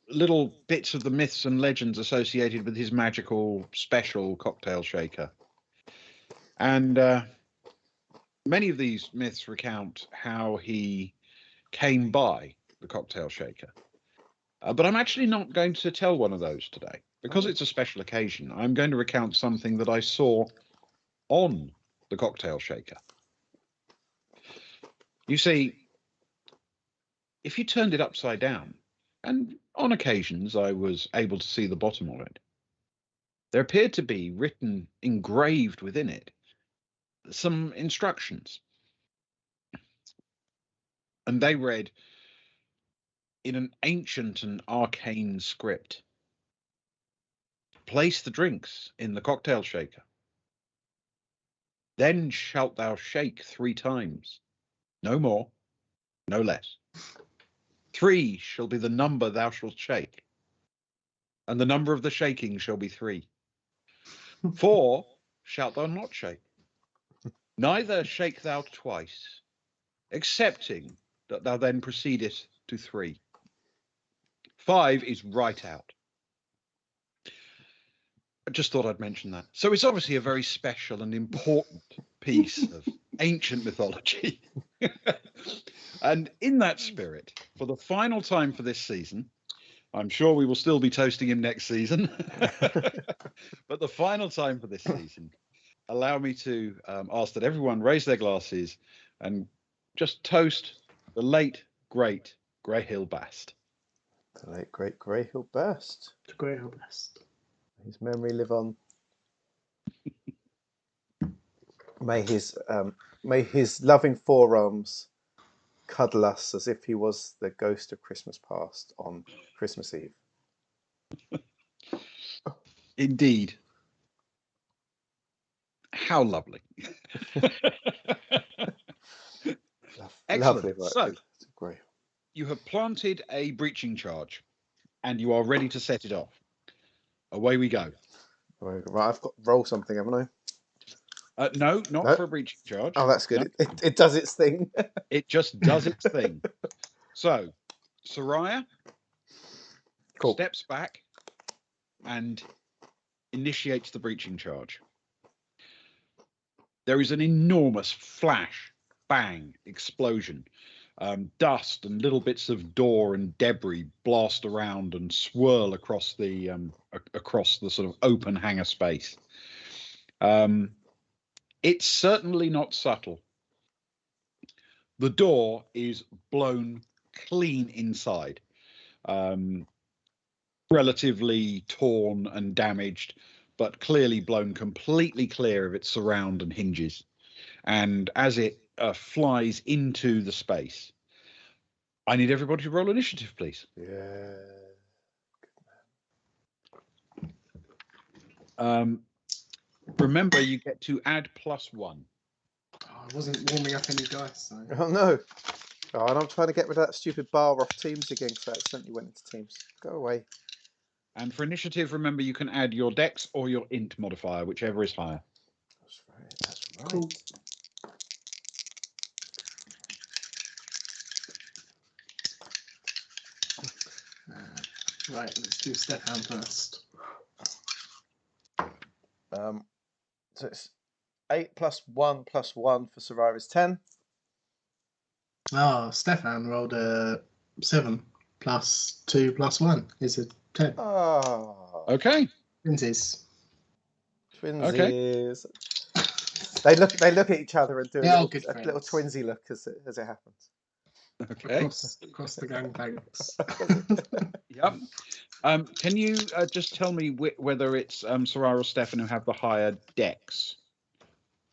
little bits of the myths and legends associated with his magical special cocktail shaker. And many of these myths recount how he came by the cocktail shaker. But I'm actually not going to tell one of those today because it's a special occasion. I'm going to recount something that I saw on the cocktail shaker. You see, if you turned it upside down, and on occasions I was able to see the bottom of it, there appeared to be written, engraved within it, some instructions. And they read in an ancient and arcane script: place the drinks in the cocktail shaker. Then shalt thou shake 3 times, no more, no less. 3 shall be the number thou shalt shake, and the number of the shaking shall be 3. 4 shalt thou not shake, neither shake thou twice, excepting that thou then proceedest to 3. 5 is right out. I just thought I'd mention that. So it's obviously a very special and important piece of ancient mythology. And in that spirit, for the final time for this season, I'm sure we will still be toasting him next season, but the final time for this season, allow me to ask that everyone raise their glasses and just toast the late, great Greyhill Bast. The late, great Greyhill Bast. The Greyhill Bast. His memory live on. May his loving forearms cuddle us as if he was the ghost of Christmas past on Christmas Eve. Indeed. How lovely. Excellent. Lovely work. So, great. You have planted a breaching charge and you are ready to set it off. Away we go. Right, I've got to roll something, haven't I? No, not for a breaching charge. Oh, that's good. No. It does its thing. It just does its thing. So, Soraya steps back and initiates the breaching charge. There is an enormous flash, bang, explosion. Dust and little bits of door and debris blast around and swirl across the sort of open hangar space. It's certainly not subtle. The door is blown clean inside, relatively torn and damaged, but clearly blown completely clear of its surround and hinges. And as it flies into the space, I need everybody to roll initiative, please. Yeah. Remember, you get to add +1. I wasn't warming up any dice, so. Oh no. Oh, and I'm trying to get rid of that stupid bar off Teams again because I accidentally went into Teams. Go away. And for initiative, remember you can add your dex or your int modifier, whichever is higher. That's right. That's right. Cool. Right, let's do Stefan first. So it's 8 + 1 + 1 for Soraya is 10. Oh, Stefan rolled a 7 + 2 + 1 is a 10. Oh. Okay. Twinsies. Twinsies. Okay. They look at each other and do a little twinsy look as it happens. Okay. Across the gangplanks. Yep. Can you just tell me whether it's Soraya or Stefan who have the higher dex?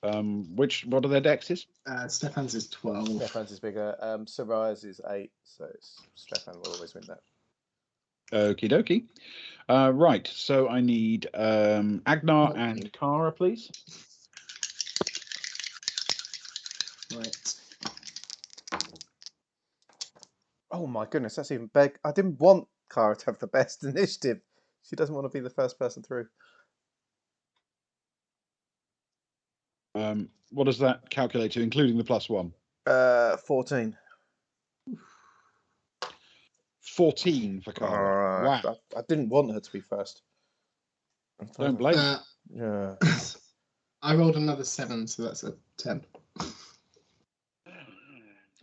What are their dexes? Stefan's is 12. Stefan's is bigger. Soraya's is 8, so Stefan will always win that. Okie dokie. Right, so I need Agnar and Kara, please. Right. Oh my goodness, that's even big. I didn't want Kara to have the best initiative. She doesn't want to be the first person through. What does that calculate to, including the +1? 14. 14 for Kara. Wow. I didn't want her to be first. Don't blame me. Yeah. I rolled another 7, so that's a 10.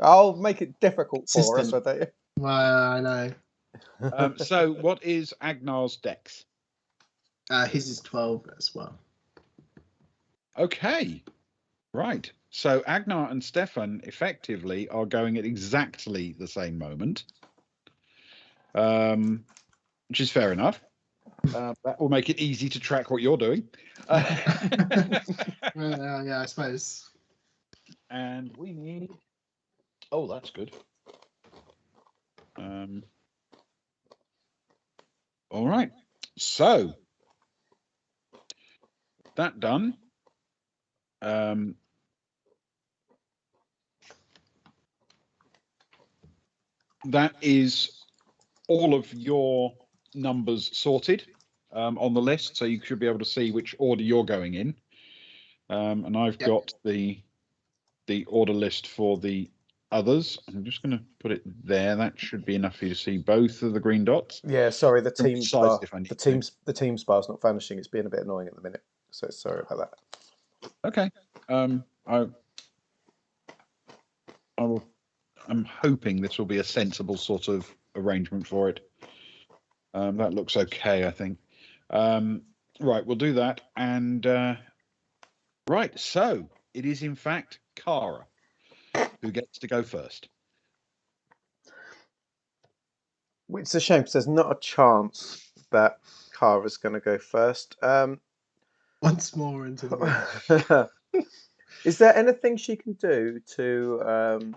I'll make it difficult for us, I don't you? Well, I know. So what is Agnar's dex? His is 12 as well. Okay. Right. So Agnar and Stefan effectively are going at exactly the same moment, which is fair enough. That will make it easy to track what you're doing. Yeah, I suppose. And we need... Oh, that's good. All right. So, that done. That is all of your numbers sorted on the list, so you should be able to see which order you're going in. And I've got the order list for the others. I'm just going to put it there. That should be enough for you to see both of the green dots. Yeah, sorry, the Can team resize bar, it if I need the team's bar's not vanishing. It's being a bit annoying at the minute. So sorry about that. Okay. I'm hoping this will be a sensible sort of arrangement for it. That looks okay, I think. Right, we'll do that. And right, so it is in fact Cara who gets to go first. It's a shame because there's not a chance that Cara's going to go first. Once more into the match. Is there anything she can do to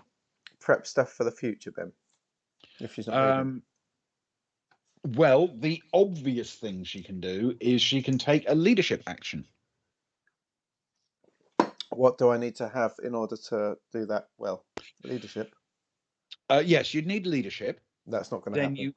prep stuff for the future, Ben? If she's not moving? Well, the obvious thing she can do is she can take a leadership action. What do I need to have in order to do that? Well, leadership. Yes, you'd need leadership. That's not going to happen.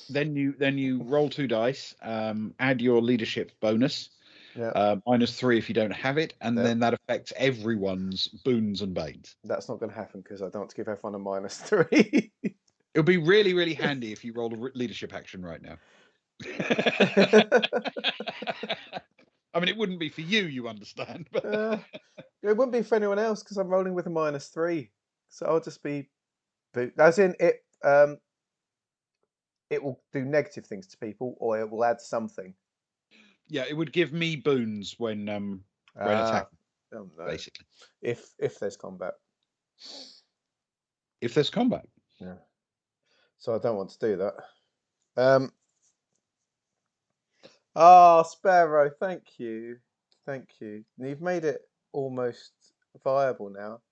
Then you roll 2 dice, add your leadership bonus, Yeah. -3 if you don't have it, and Yeah. then that affects everyone's boons and banes. That's not going to happen because I don't want to give everyone a -3. It would be really, really handy if you rolled a leadership action right now. I mean, it wouldn't be for you, you understand. But it wouldn't be for anyone else because I'm rolling with a -3. So I'll just be, as in it. It will do negative things to people, or it will add something. Yeah, it would give me boons when attacking. Oh no. Basically, if there's combat. If there's combat. Yeah. So I don't want to do that. Sparrow, thank you. You've made it almost viable now.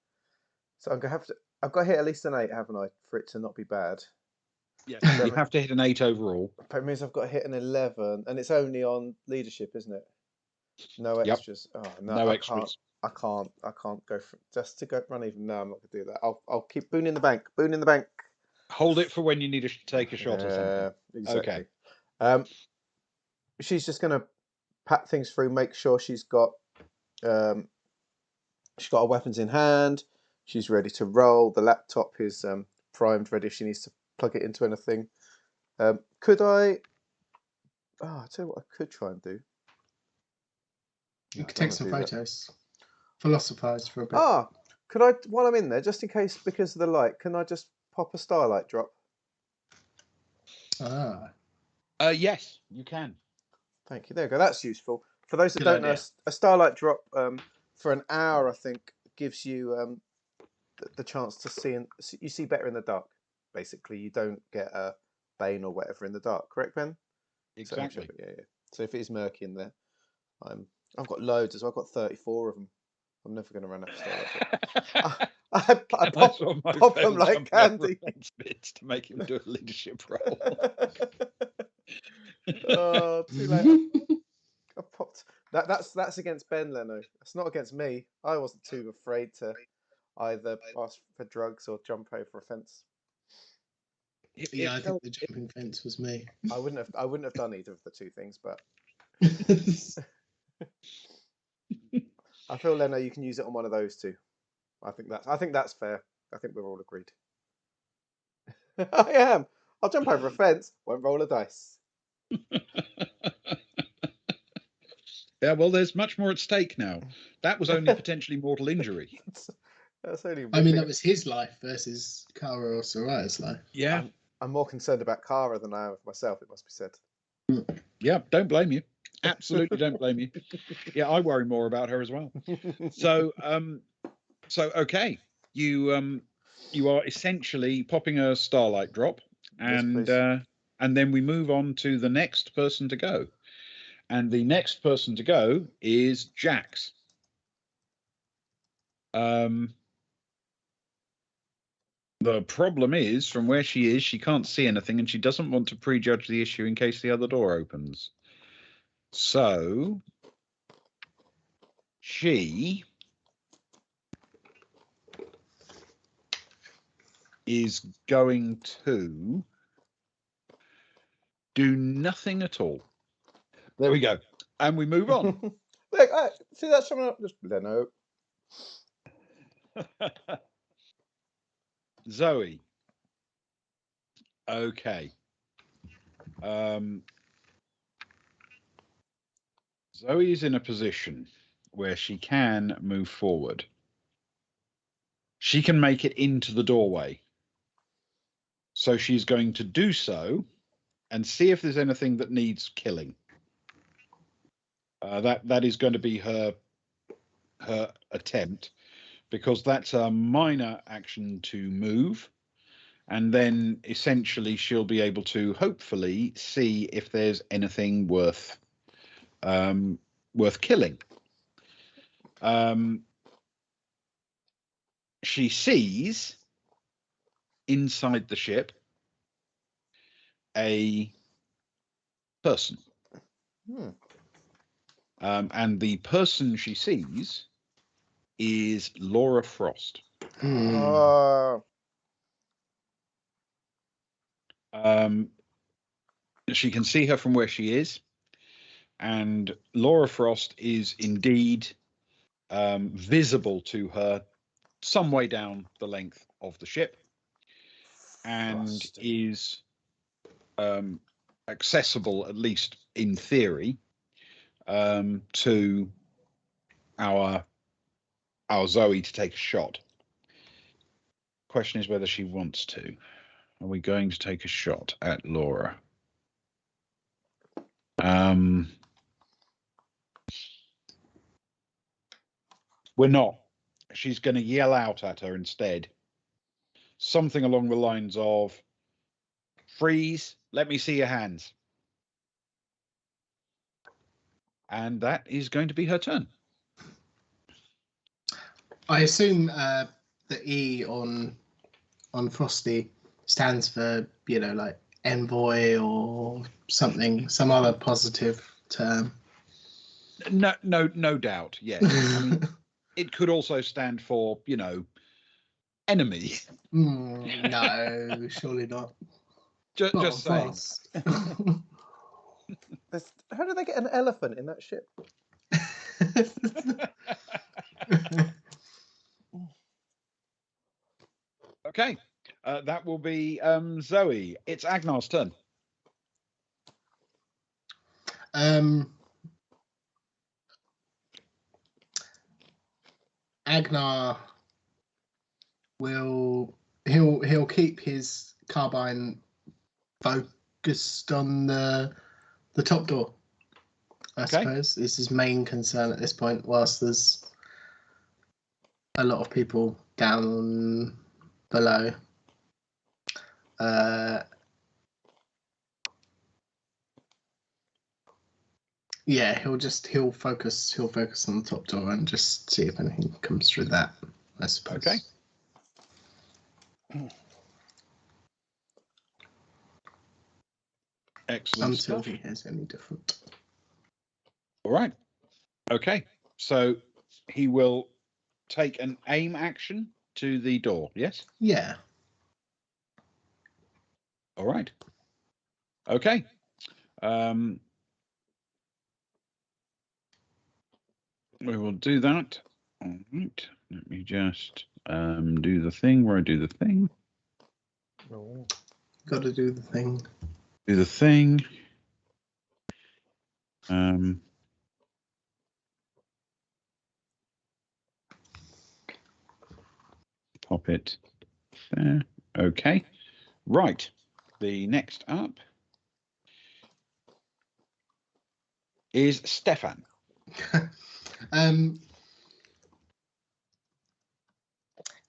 So I'm gonna have to. I've got to hit at least an 8, haven't I, for it to not be bad? Yeah, you have to hit an 8 overall. That means I've got to hit an 11, and it's only on leadership, isn't it? No extras. Yep. Oh no, no extras. I can't go for just to go run even. No, I'm not gonna do that. I'll keep boon in the bank. Boon in the bank. Hold it for when you need to take a shot or something. Exactly. Okay. She's just gonna pat things through, make sure she's got her weapons in hand. She's ready to roll. The laptop is primed, ready if she needs to plug it into anything. Could I? I'll tell you what I could try and do. You could take some photos. Philosophize for a bit. Could I, while I'm in there, just in case because of the light, can I just pop a starlight drop? Yes, you can. Thank you. There you go. That's useful. For those that don't know, a starlight drop for an hour, I think, gives you the chance to see, and you see better in the dark. Basically, you don't get a bane or whatever in the dark. Correct, Ben? Exactly. So, yeah. So if it is murky in there, I've got loads as well. I've got 34 of them. I'm never going to run out of starlight. I pop them like candy. Bits to make him do a leadership roll. Oh, too late. I popped. That's against Ben, Leno. It's not against me. I wasn't too afraid to either ask for drugs or jump over a fence. I think the jumping fence was me. I wouldn't have done either of the two things, but I feel, Leno, you can use it on one of those two. I think that's fair. I think we're all agreed. I am. I'll jump over a fence. Won't roll a dice. Yeah, well, there's much more at stake now. That was only potentially mortal injury. That's only. I mean, that was his life versus Cara or Soraya's life. Yeah. I'm more concerned about Cara than I am with myself, it must be said. Yeah, don't blame you. Absolutely don't blame you. Yeah, I worry more about her as well. So okay, you are essentially popping a starlight drop, and then we move on to the next person to go, and the next person to go is Jax. The problem is, from where she is, she can't see anything, and she doesn't want to prejudge the issue in case the other door opens. So she is going to do nothing at all. There we go. And we move on. Look, see that someone up? Just Leno. Zoe. Okay. Zoe is in a position where she can move forward. She can make it into the doorway. So she's going to do so and see if there's anything that needs killing. That is going to be her attempt, because that's a minor action to move, and then essentially she'll be able to hopefully see if there's anything worth killing. She sees inside the ship a person. And the person she sees is Laura Frost. She can see her from where she is, and Laura Frost is indeed visible to her some way down the length of the ship, and Frosty. Is accessible, at least in theory, to our Zoe to take a shot. Question is whether she wants to. Are we going to take a shot at Laura? We're not. She's going to yell out at her instead. Something along the lines of, "Freeze, let me see your hands." And that is going to be her turn. I assume the E on Frosty stands for, like envoy or something, some other positive term. No doubt. Yes. I mean, it could also stand for, enemy. No, surely not. Just saying. How do they get an elephant in that ship? Okay. That will be Zoe. It's Agnar's turn. Agnar he'll keep his carbine focused on the top door. I suppose is his main concern at this point, whilst there's a lot of people down below. Yeah, he'll focus on the top door and just see if anything comes through that, I suppose. Okay. Excellent Until stuff. he hears any different. All right. Okay. So he will take an aim action to the door. Yes? Yeah. All right. Okay. We will do that. All right. Let me just do the thing where I do the thing. Oh. Got to do the thing. Do the thing. Pop it there. Okay. Right. The next up is Stefan.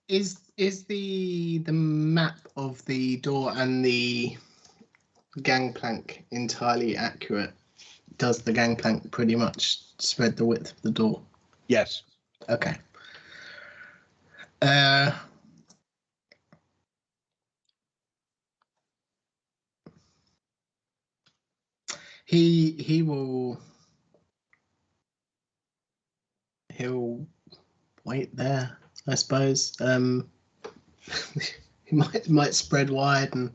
Is the map of the door and the gangplank entirely accurate? Does the gangplank pretty much spread the width of the door? Yes. Okay. He'll wait there, I suppose. He might spread wide and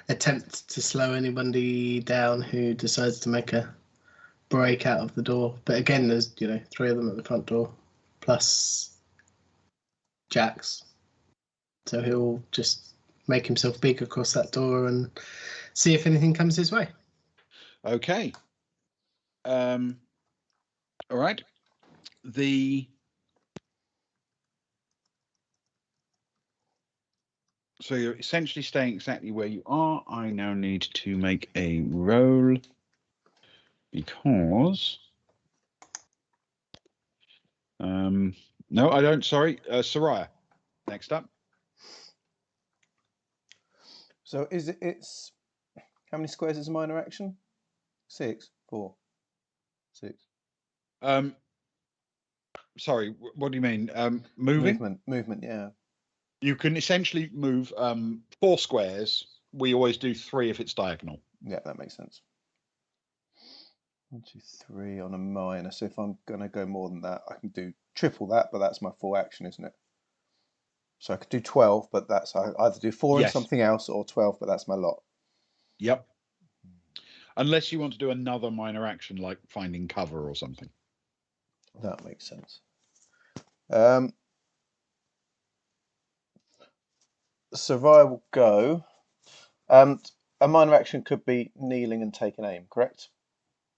attempt to slow anybody down who decides to make a break out of the door. But again, there's 3 of them at the front door, plus Jax. So he'll just make himself big across that door and see if anything comes his way. Okay. All right. So you're essentially staying exactly where you are. I now need to make a roll because no, I don't. Sorry, Soraya. Next up. So it's how many squares is a minor action? 6, 4, 6. Sorry, what do you mean? Moving? Movement, yeah. You can essentially move 4 squares. We always do 3 if it's diagonal. Yeah, that makes sense. 1, 2, 3 on a minor. So if I'm going to go more than that, I can do triple that, but that's my full action, isn't it? So I could do 12, but that's I either do 4 and something else, or 12, but that's my lot. Yep. Unless you want to do another minor action like finding cover or something. That makes sense. Survival will go. A minor action could be kneeling and taking aim, correct?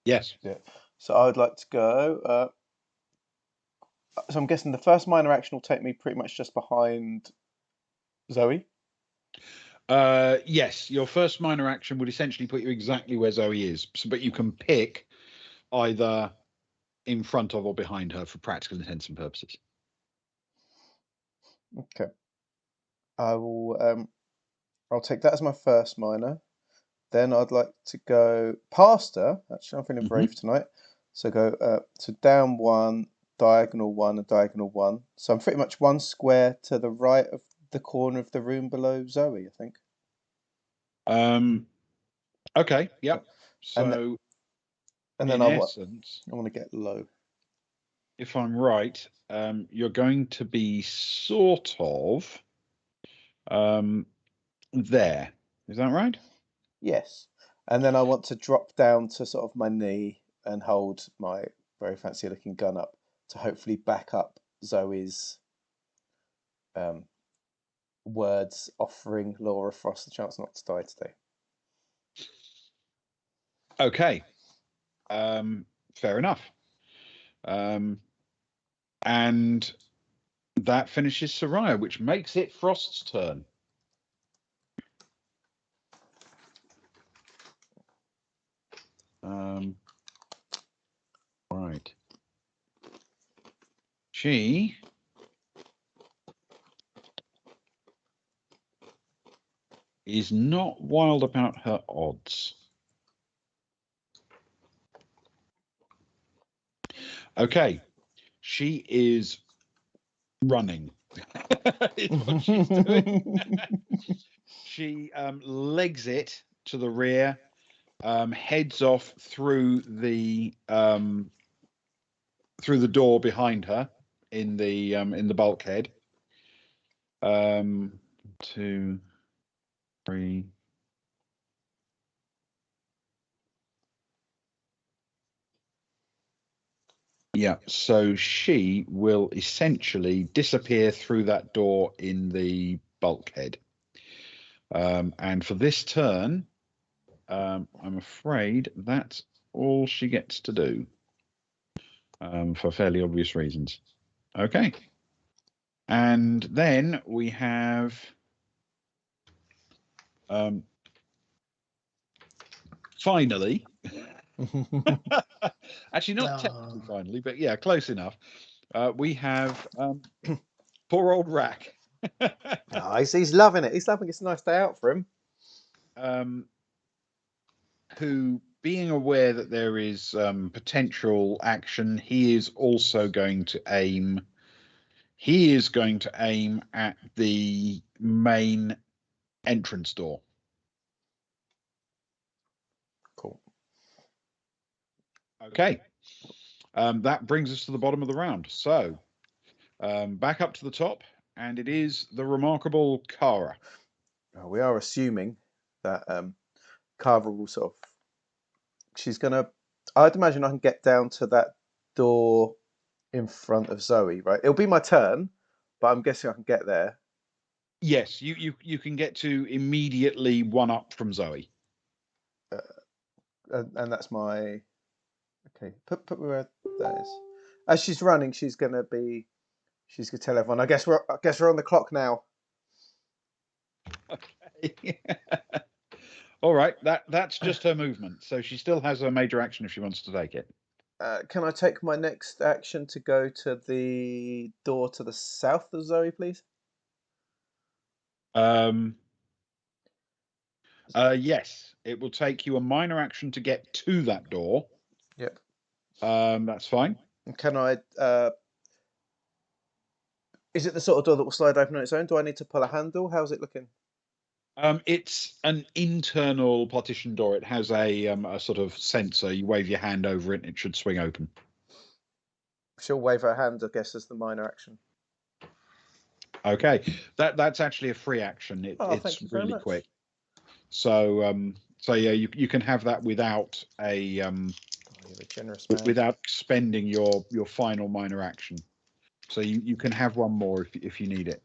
Yes. Yeah. So I would like to go. So I'm guessing the first minor action will take me pretty much just behind Zoe. Yes, your first minor action would essentially put you exactly where Zoe is, but you can pick either in front of or behind her for practical intents and purposes. Okay. I will. I'll take that as my first minor. Then I'd like to go past her. Actually, I'm feeling brave tonight. So go to down 1, diagonal 1, and diagonal 1. So I'm pretty much 1 square to the right of the corner of the room below Zoe, I think. Okay. Yep. So, and then in essence, I want to get low. If I'm right, you're going to be sort of there. Is that right? Yes. And then I want to drop down to sort of my knee and hold my very fancy looking gun up to hopefully back up Zoe's words offering Laura Frost the chance not to die today. Okay. Fair enough. And that finishes Soraya, which makes it Frost's turn. Right. She is not wild about her odds. Okay. She is running. Is what she's doing. She legs it to the rear, heads off through the door behind her in the bulkhead. 2, 3. Yeah, so she will essentially disappear through that door in the bulkhead. And for this turn, I'm afraid that's all she gets to do, for fairly obvious reasons. Okay. And then we have finally, actually not technically finally, but yeah, close enough. We have poor old Rack. He's loving it. He's loving it. It's a nice day out for him. Who, being aware that there is potential action, he is also going to aim. He is going to aim at the main entrance door. Cool. Okay. That brings us to the bottom of the round. So back up to the top, and it is the remarkable Kara. We are assuming that Kara will sort of. She's gonna. I'd imagine I can get down to that door in front of Zoe, right? It'll be my turn, but I'm guessing I can get there. Yes, you can get to immediately one up from Zoe. And that's my. Okay, put me where that is. As she's running, she's gonna tell everyone. I guess we're on the clock now. Okay. All right, that's just her movement. So she still has her major action if she wants to take it. Can I take my next action to go to the door to the south of Zoe, please? Yes, it will take you a minor action to get to that door. Yep. That's fine. Can I? Is it the sort of door that will slide open on its own? Do I need to pull a handle? How's it looking? It's an internal partition door. It has a sort of sensor. You wave your hand over it, and it should swing open. She'll wave her hand, I guess, as the minor action. Okay, that's actually a free action. It's really quick. So yeah, you can have that without a you're a generous man. without spending your final minor action. So you can have one more if you need it.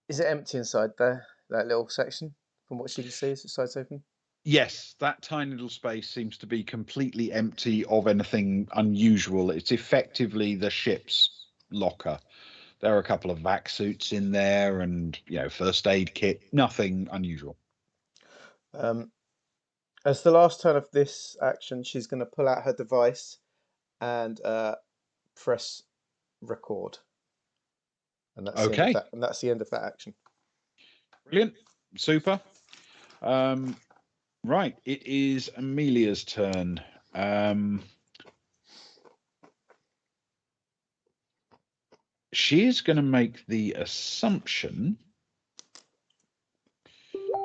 Is it empty inside there? That little section, from what she can see, as the side's open. Yes, that tiny little space seems to be completely empty of anything unusual. It's effectively the ship's locker. There are a couple of vac suits in there, and first aid kit. Nothing unusual. As the last turn of this action, she's going to pull out her device and press record. And that's okay. The end of that, and that's the end of that action. Brilliant, super. Right, it is Amelia's turn. She is going to make the assumption.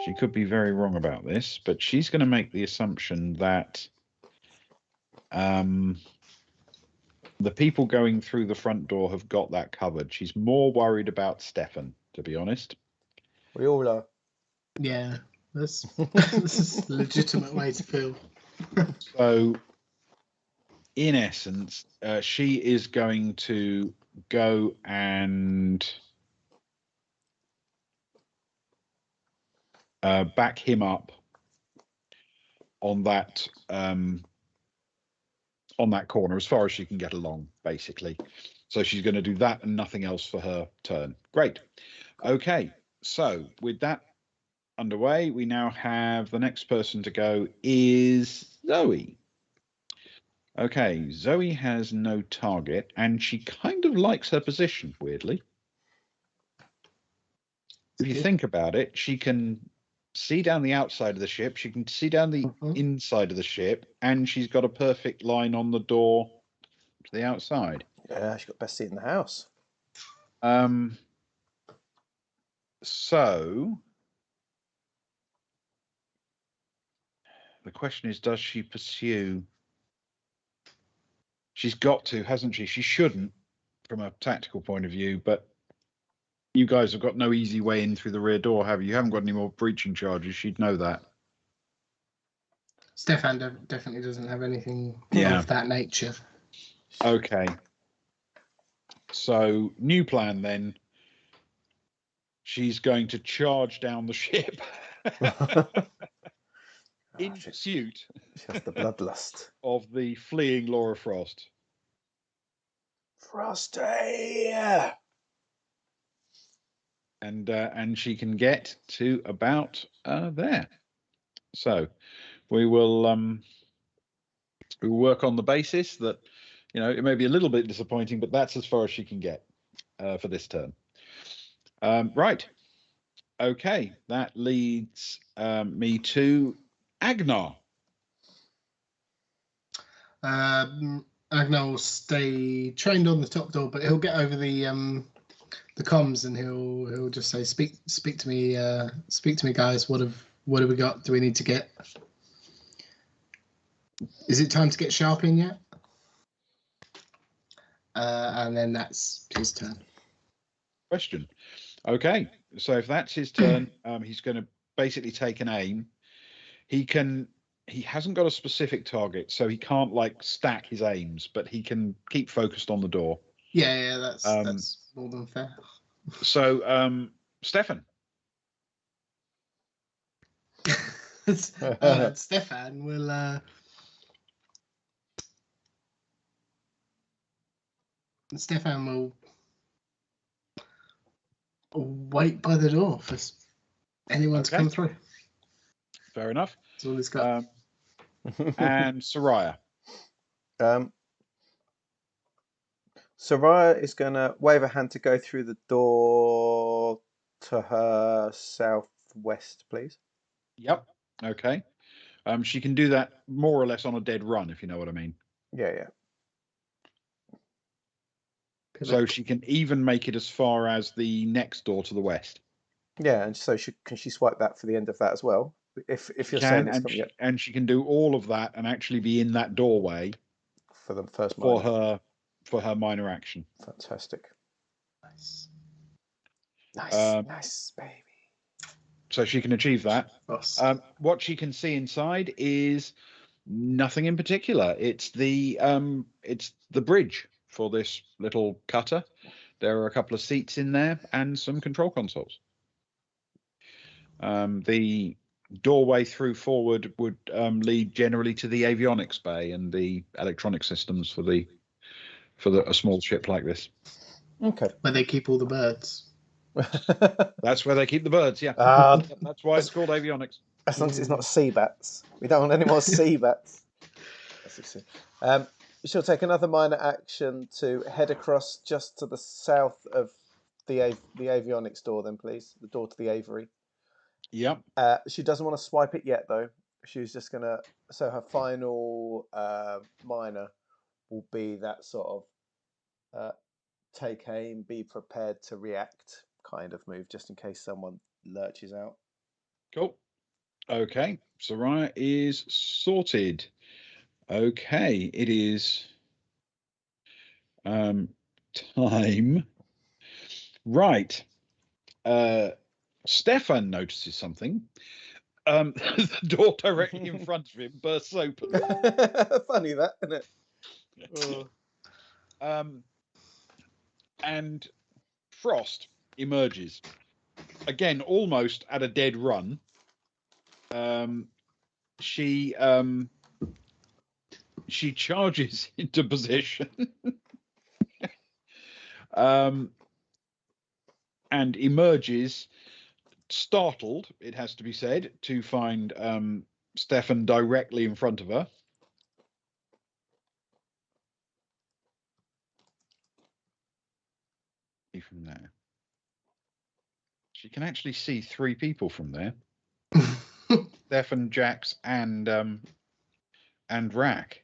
She could be very wrong about this, but she's going to make the assumption that the people going through the front door have got that covered. She's more worried about Stefan, to be honest. We all are. Yeah, this is a legitimate way to feel. So, in essence, she is going to go and back him up on that corner as far as she can get along, basically. So she's going to do that and nothing else for her turn. Great. Okay, so with that underway, we now have the next person to go is Zoe. Okay, Zoe has no target, and she kind of likes her position, weirdly. If you think about it, she can see down the outside of the ship, she can see down the inside of the ship, and she's got a perfect line on the door to the outside. Yeah, she's got best seat in the house. So the question is, does she pursue? She's got to, hasn't she? She shouldn't, from a tactical point of view, but you guys have got no easy way in through the rear door, have you? You haven't got any more breaching charges. She'd know that. Stefan definitely doesn't have anything of that nature. Okay. So, new plan then. She's going to charge down the ship in pursuit Just the bloodlust of the fleeing Laura Frost. Frosty! And she can get to about there. So we will work on the basis that it may be a little bit disappointing, but that's as far as she can get for this turn. Right. Okay, that leads me to Agnar. Agnar will stay trained on the top door, but he'll get over the comms and he'll just say, "Speak to me, guys. What have we got? Do we need to get? Is it time to get Sharp in yet?" And then that's his turn. Question. Okay, so if that's his turn, he's going to basically take an aim. He can he hasn't got a specific target, so he can't like stack his aims, but he can keep focused on the door. Yeah, that's more than fair. So, Stefan. Stefan will. Stefan will wait by the door for anyone to come through. Fair enough. That's all he's got. And Soraya. Soraya is going to wave a hand to go through the door to her southwest, please. Yep. Okay. She can do that more or less on a dead run, if you know what I mean. Yeah. So she can even make it as far as the next door to the west. Yeah, and so can she swipe that for the end of that as well? If you're saying it's coming, and she can do all of that and actually be in that doorway for the first for her minor action. Fantastic. Nice, baby. So she can achieve that. What she can see inside is nothing in particular. It's the bridge for this little cutter. There are a couple of seats in there and some control consoles. The doorway through forward would lead generally to the avionics bay and the electronic systems for a small ship like this. Okay. Where they keep all the birds. That's where they keep the birds, yeah. That's why it's called avionics. As long as it's not sea bats. We don't want any more sea bats. She'll take another minor action to head across just to the south of the avionics door then, please. The door to the aviary. Yep. She doesn't want to swipe it yet, though. She's just going to... So her final minor will be that sort of take aim, be prepared to react kind of move, just in case someone lurches out. Cool. Okay. Soraya is sorted. Okay. It is time. Right. Stefan notices something. The door directly in front of him bursts open. Funny that, isn't it? And Frost emerges again, almost at a dead run. She charges into position and emerges, startled, it has to be said, to find Stefan directly in front of her. From there, she can actually see three people from there. Stefan, Jax, and Rack.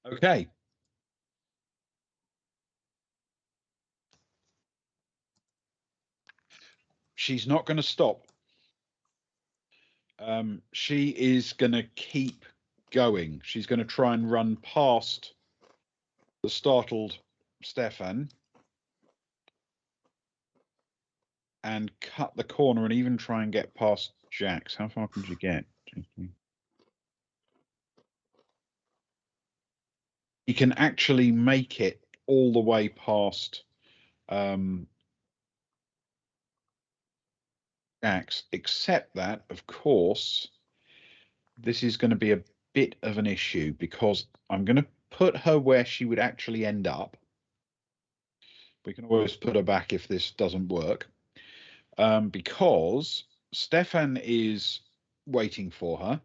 Okay. She's not going to stop. She is going to keep going. She's going to try and run past the startled Stefan and cut the corner and even try and get past Jax. How far can she get? You can actually make it all the way past Jax, except that, of course, this is going to be a bit of an issue because I'm going to put her where she would actually end up. We can always put her back if this doesn't work, because Stefan is waiting for her.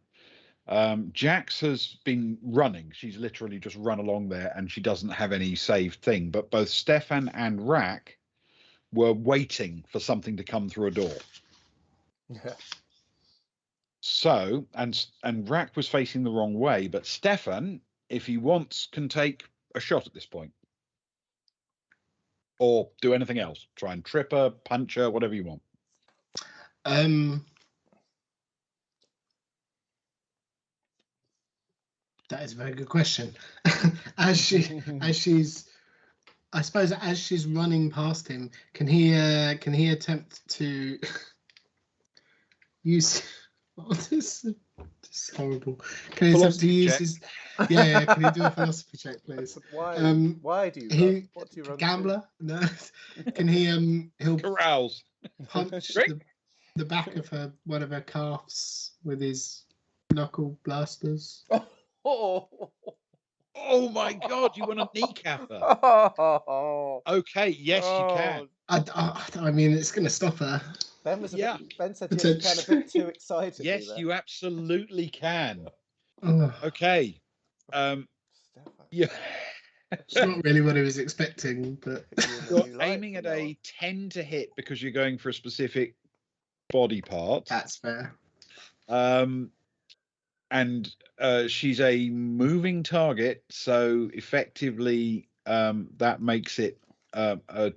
Jax has been running. She's literally just run along there and she doesn't have any saved thing. But both Stefan and Rack were waiting for something to come through a door. Yeah. So, and Rack was facing the wrong way, but Stefan, if he wants, can take a shot at this point. Or do anything else. Try and trip her, punch her, whatever you want. That is a very good question. as she's I suppose as she's running past him, can he attempt to use? Oh, this is horrible. Can he attempt to Philosophy use check. his? Yeah. Can he do a philosophy check, please? Why do you run? What do you run gambler? No. Can he? He'll Carouse. punch the back of one of her calves with his knuckle blasters. Oh my God! You want to kneecap her? to? Okay, yes, you can. I mean, it's going to stop her. Ben was Yeah. Ben said yes, you can a bit too excited. Yes, you absolutely can. Oh, Okay. Stefan. Yeah. it's not really what I was expecting, but You're aiming at a 10 to hit because you're going for a specific body part. that's fair. And she's a moving target, so effectively that makes it a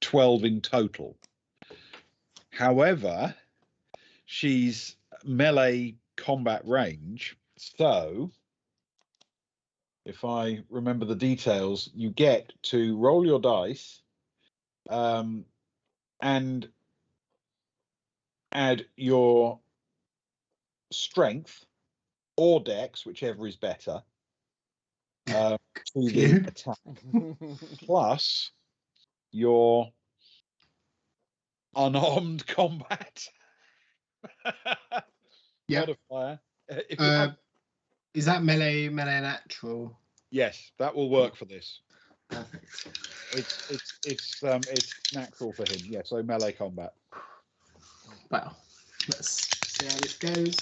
12 in total. However, she's melee combat range, so if I remember the details, you get to roll your dice and add your strength or dex, whichever is better, to the attack, plus your unarmed combat modifier. If you have... Is that melee natural? Yes, that will work for this. Perfect. It's natural for him. Yeah, so melee combat. Well, let's see how this goes.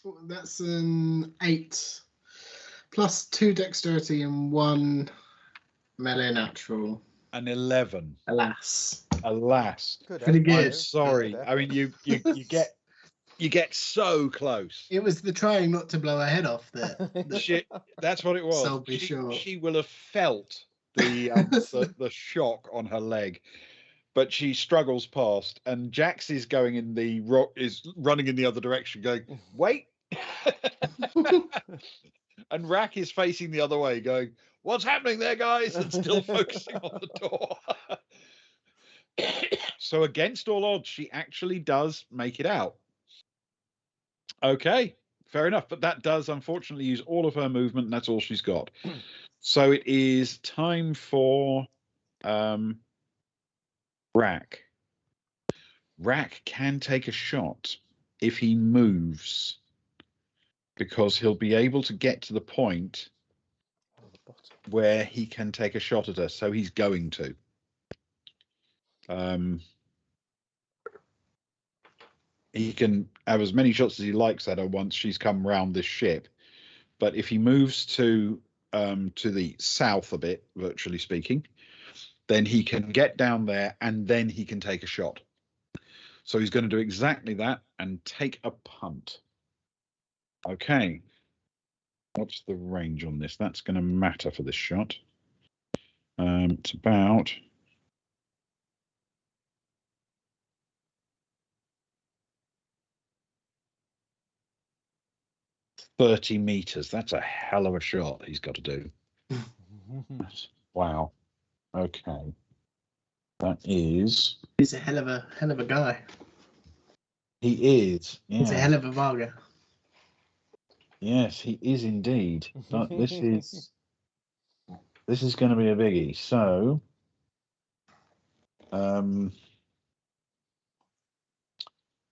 Oh, that's an 8 plus 2 dexterity and 1 melee natural. An 11. Alas. Good, pretty good. I'm sorry. I mean, you get so close. It was the trying not to blow her head off that. That's what it was. So be sure. She will have felt the shock on her leg, but she struggles past. And Jax is running in the other direction, going, "Wait!" And Rack is facing the other way, going, "What's happening there, guys?" And still focusing on the door. So against all odds, she actually does make it out. Okay, fair enough. But that does unfortunately use all of her movement, and that's all she's got. So it is time for Rack. Rack can take a shot if he moves, because he'll be able to get to the point where he can take a shot at her. So he's going to. He can have as many shots as he likes at her once she's come round this ship. But if he moves to the south a bit, virtually speaking, then he can get down there and then he can take a shot. So he's going to do exactly that and take a punt. Okay. What's the range on this? That's going to matter for this shot. It's about... $30 meters. That's a hell of a shot he's got to do. Wow. Okay. That is... He's a hell of a guy. He is. Yeah. He's a hell of a varga. Yes, he is indeed. But this is going to be a biggie. So,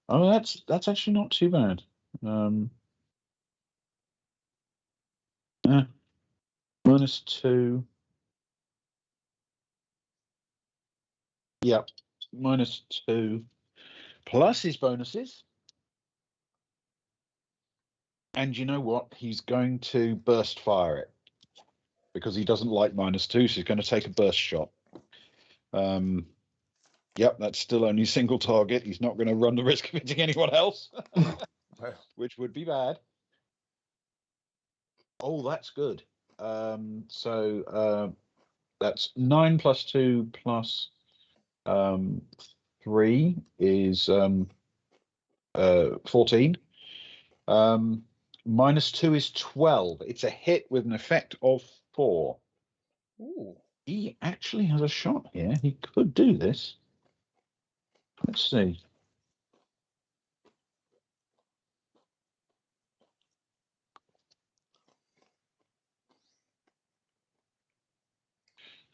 that's actually not too bad. -2. Yep, -2 plus his bonuses. And you know what? He's going to burst fire it because he doesn't like -2, so he's going to take a burst shot. Yep, that's still only single target. He's not going to run the risk of hitting anyone else, which would be bad. Oh, that's good. So that's 9 plus 2 plus 3 is 14. -2 is 12. It's a hit with an effect of 4. Ooh. He actually has a shot here. He could do this. Let's see.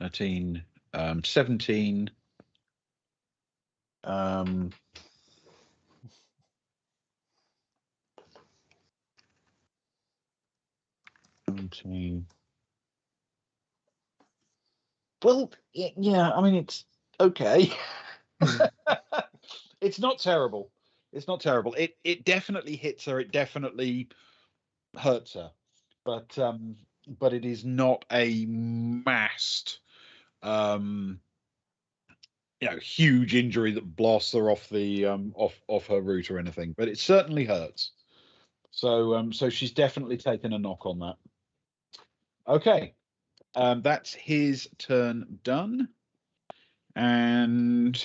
$13, 17. 17. Well, yeah. I mean, it's okay. It's not terrible. It's not terrible. It definitely hits her. It definitely hurts her, but it is not a massed, huge injury that blasts her off the off her route or anything. But it certainly hurts. So she's definitely taken a knock on that. Okay, that's his turn done, and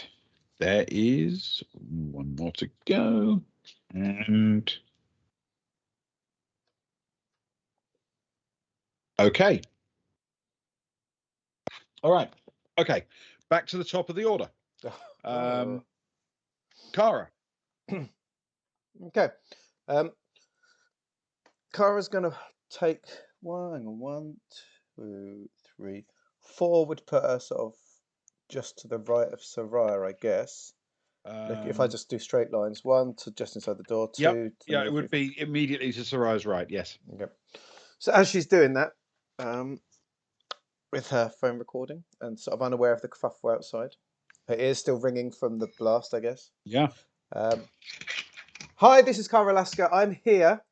there is one more to go, and okay. All right. Okay. Back to the top of the order. Kara. Okay. Kara's going to take one, two, three, 4 would put her sort of just to the right of Soraya, I guess. Look, if I just do straight lines, 1 to just inside the door, 2 Yep. to Yeah, it would be immediately to Soraya's right. Yes. Okay. So as she's doing that, with her phone recording and sort of unaware of the kerfuffle outside, her ears still ringing from the blast, I guess. Yeah. Hi, this is Kara Alaska. I'm here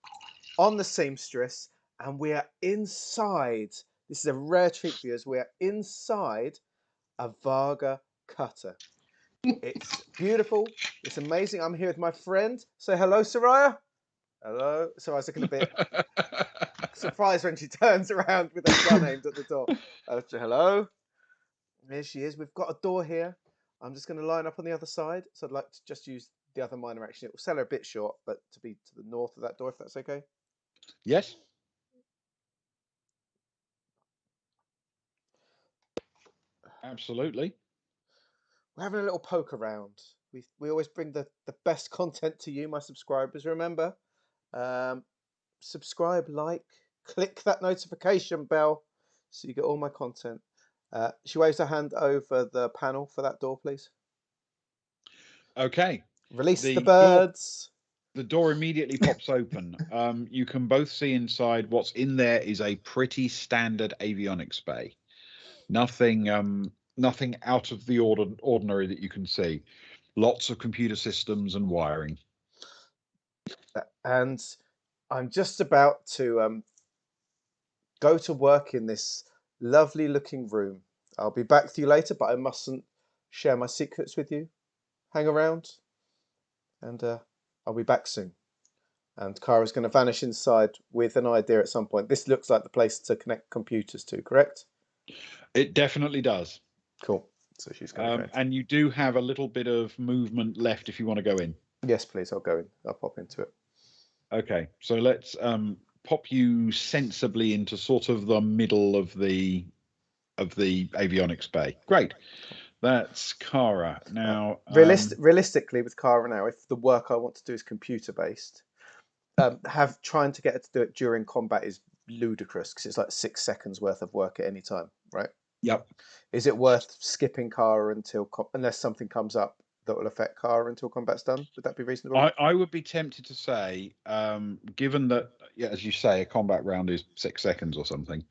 on the Seamstress, and we are inside. This is a rare treat for you, as we are inside a Varga cutter. It's beautiful. It's amazing. I'm here with my friend. Say hello, Soraya. Hello. Soraya's looking a bit surprised when she turns around with her gun aimed at the door. Hello. Here she is. We've got a door here. I'm just going to line up on the other side. So I'd like to just use the other minor action. It will sell her a bit short, but to be to the north of that door, if that's okay. Yes. Absolutely. We're having a little poke around. We always bring the best content to you, my subscribers. Remember, subscribe, like, click that notification bell so you get all my content. She waves her hand over the panel for that door, please. Okay. Release the birds. The door immediately pops open. You can both see inside. What's in there is a pretty standard avionics bay. Nothing out of the ordinary that you can see. Lots of computer systems and wiring. And I'm just about to go to work in this lovely looking room. I'll be back with you later, but I mustn't share my secrets with you. Hang around, and I'll be back soon. And Kara's going to vanish inside with an idea at some point. This looks like the place to connect computers to, correct? It definitely does. Cool. So she's going to go. And you do have a little bit of movement left if you want to go in. Yes, please. I'll go in. I'll pop into it. Okay, so let's pop you sensibly into sort of the middle of the avionics bay. Great. That's Kara. Now, realistically, with Kara now, if the work I want to do is computer based, trying to get her to do it during combat is ludicrous because it's like 6 seconds worth of work at any time, right? Yep. Is it worth skipping Kara unless something comes up that will affect Kara until combat's done? Would that be reasonable? I would be tempted to say, given that, as you say, a combat round is 6 seconds or something,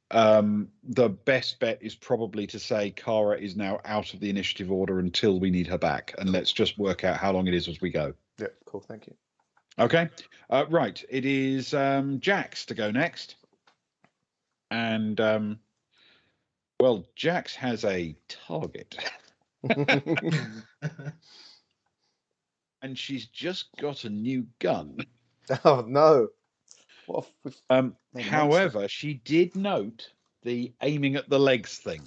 the best bet is probably to say Kara is now out of the initiative order until we need her back, and let's just work out how long it is as we go. Yep, cool, thank you. Okay, right. It is Jax to go next, and well, Jax has a target. And she's just got a new gun. Oh no! What? However, she did note the aiming at the legs thing,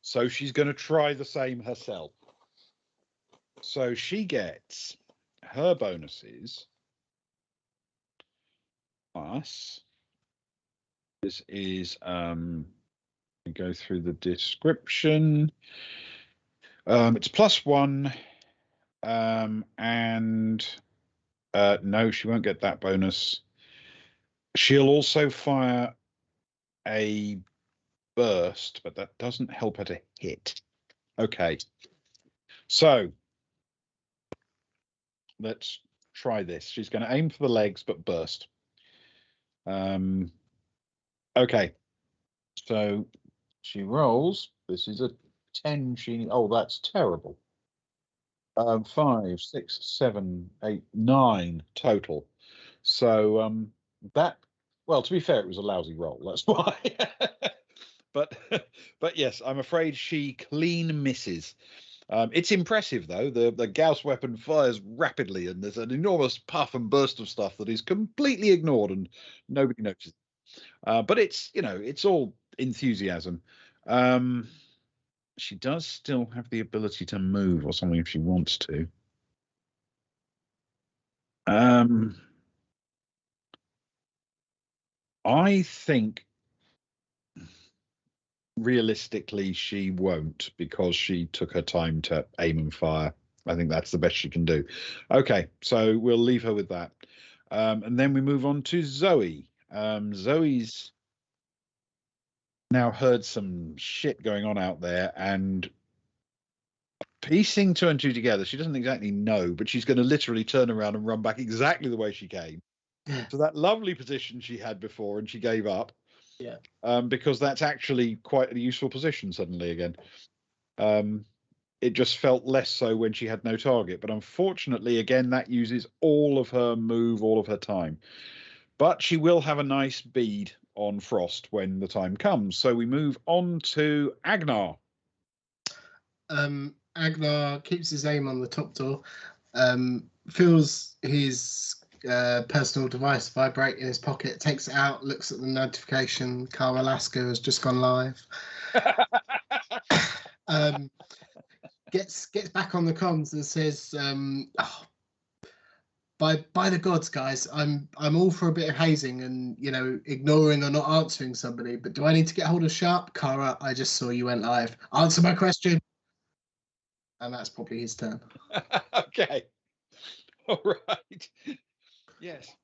so she's going to try the same herself. So she gets her bonuses plus This is go through the description. It's +1, and no, she won't get that bonus. She'll also fire a burst, but that doesn't help her to hit. Okay, so let's try this. She's going to aim for the legs, but burst. Okay, so she rolls. This is a 10. Oh, that's terrible. 5, 6, 7, 8, 9 total. So that, well, to be fair, it was a lousy roll. That's why. but yes, I'm afraid she clean misses. It's impressive though. The Gauss weapon fires rapidly, and there's an enormous puff and burst of stuff that is completely ignored, and nobody notices. But it's all enthusiasm. She does still have the ability to move or something if she wants to. I think realistically she won't, because she took her time to aim and fire. I think that's the best she can do. Okay, so we'll leave her with that. And then we move on to Zoe. Zoe's now heard some shit going on out there, and piecing 2 and 2 together, she doesn't exactly know, but she's going to literally turn around and run back exactly the way she came to that lovely position she had before, and she gave up. Yeah. Because that's actually quite a useful position suddenly again. It just felt less so when she had no target, but unfortunately, again, that uses all of her move, all of her time. But she will have a nice bead on Frost when the time comes. So we move on to Agnar. Agnar keeps his aim on the top door, feels his personal device vibrate in his pocket, takes it out, looks at the notification. Car Alaska has just gone live. Gets back on the comms and says, by the gods, guys, I'm all for a bit of hazing and, ignoring or not answering somebody, but do I need to get hold of Sharp? Kara, I just saw you went live. Answer my question. And that's probably his turn. Okay. All right. Yes.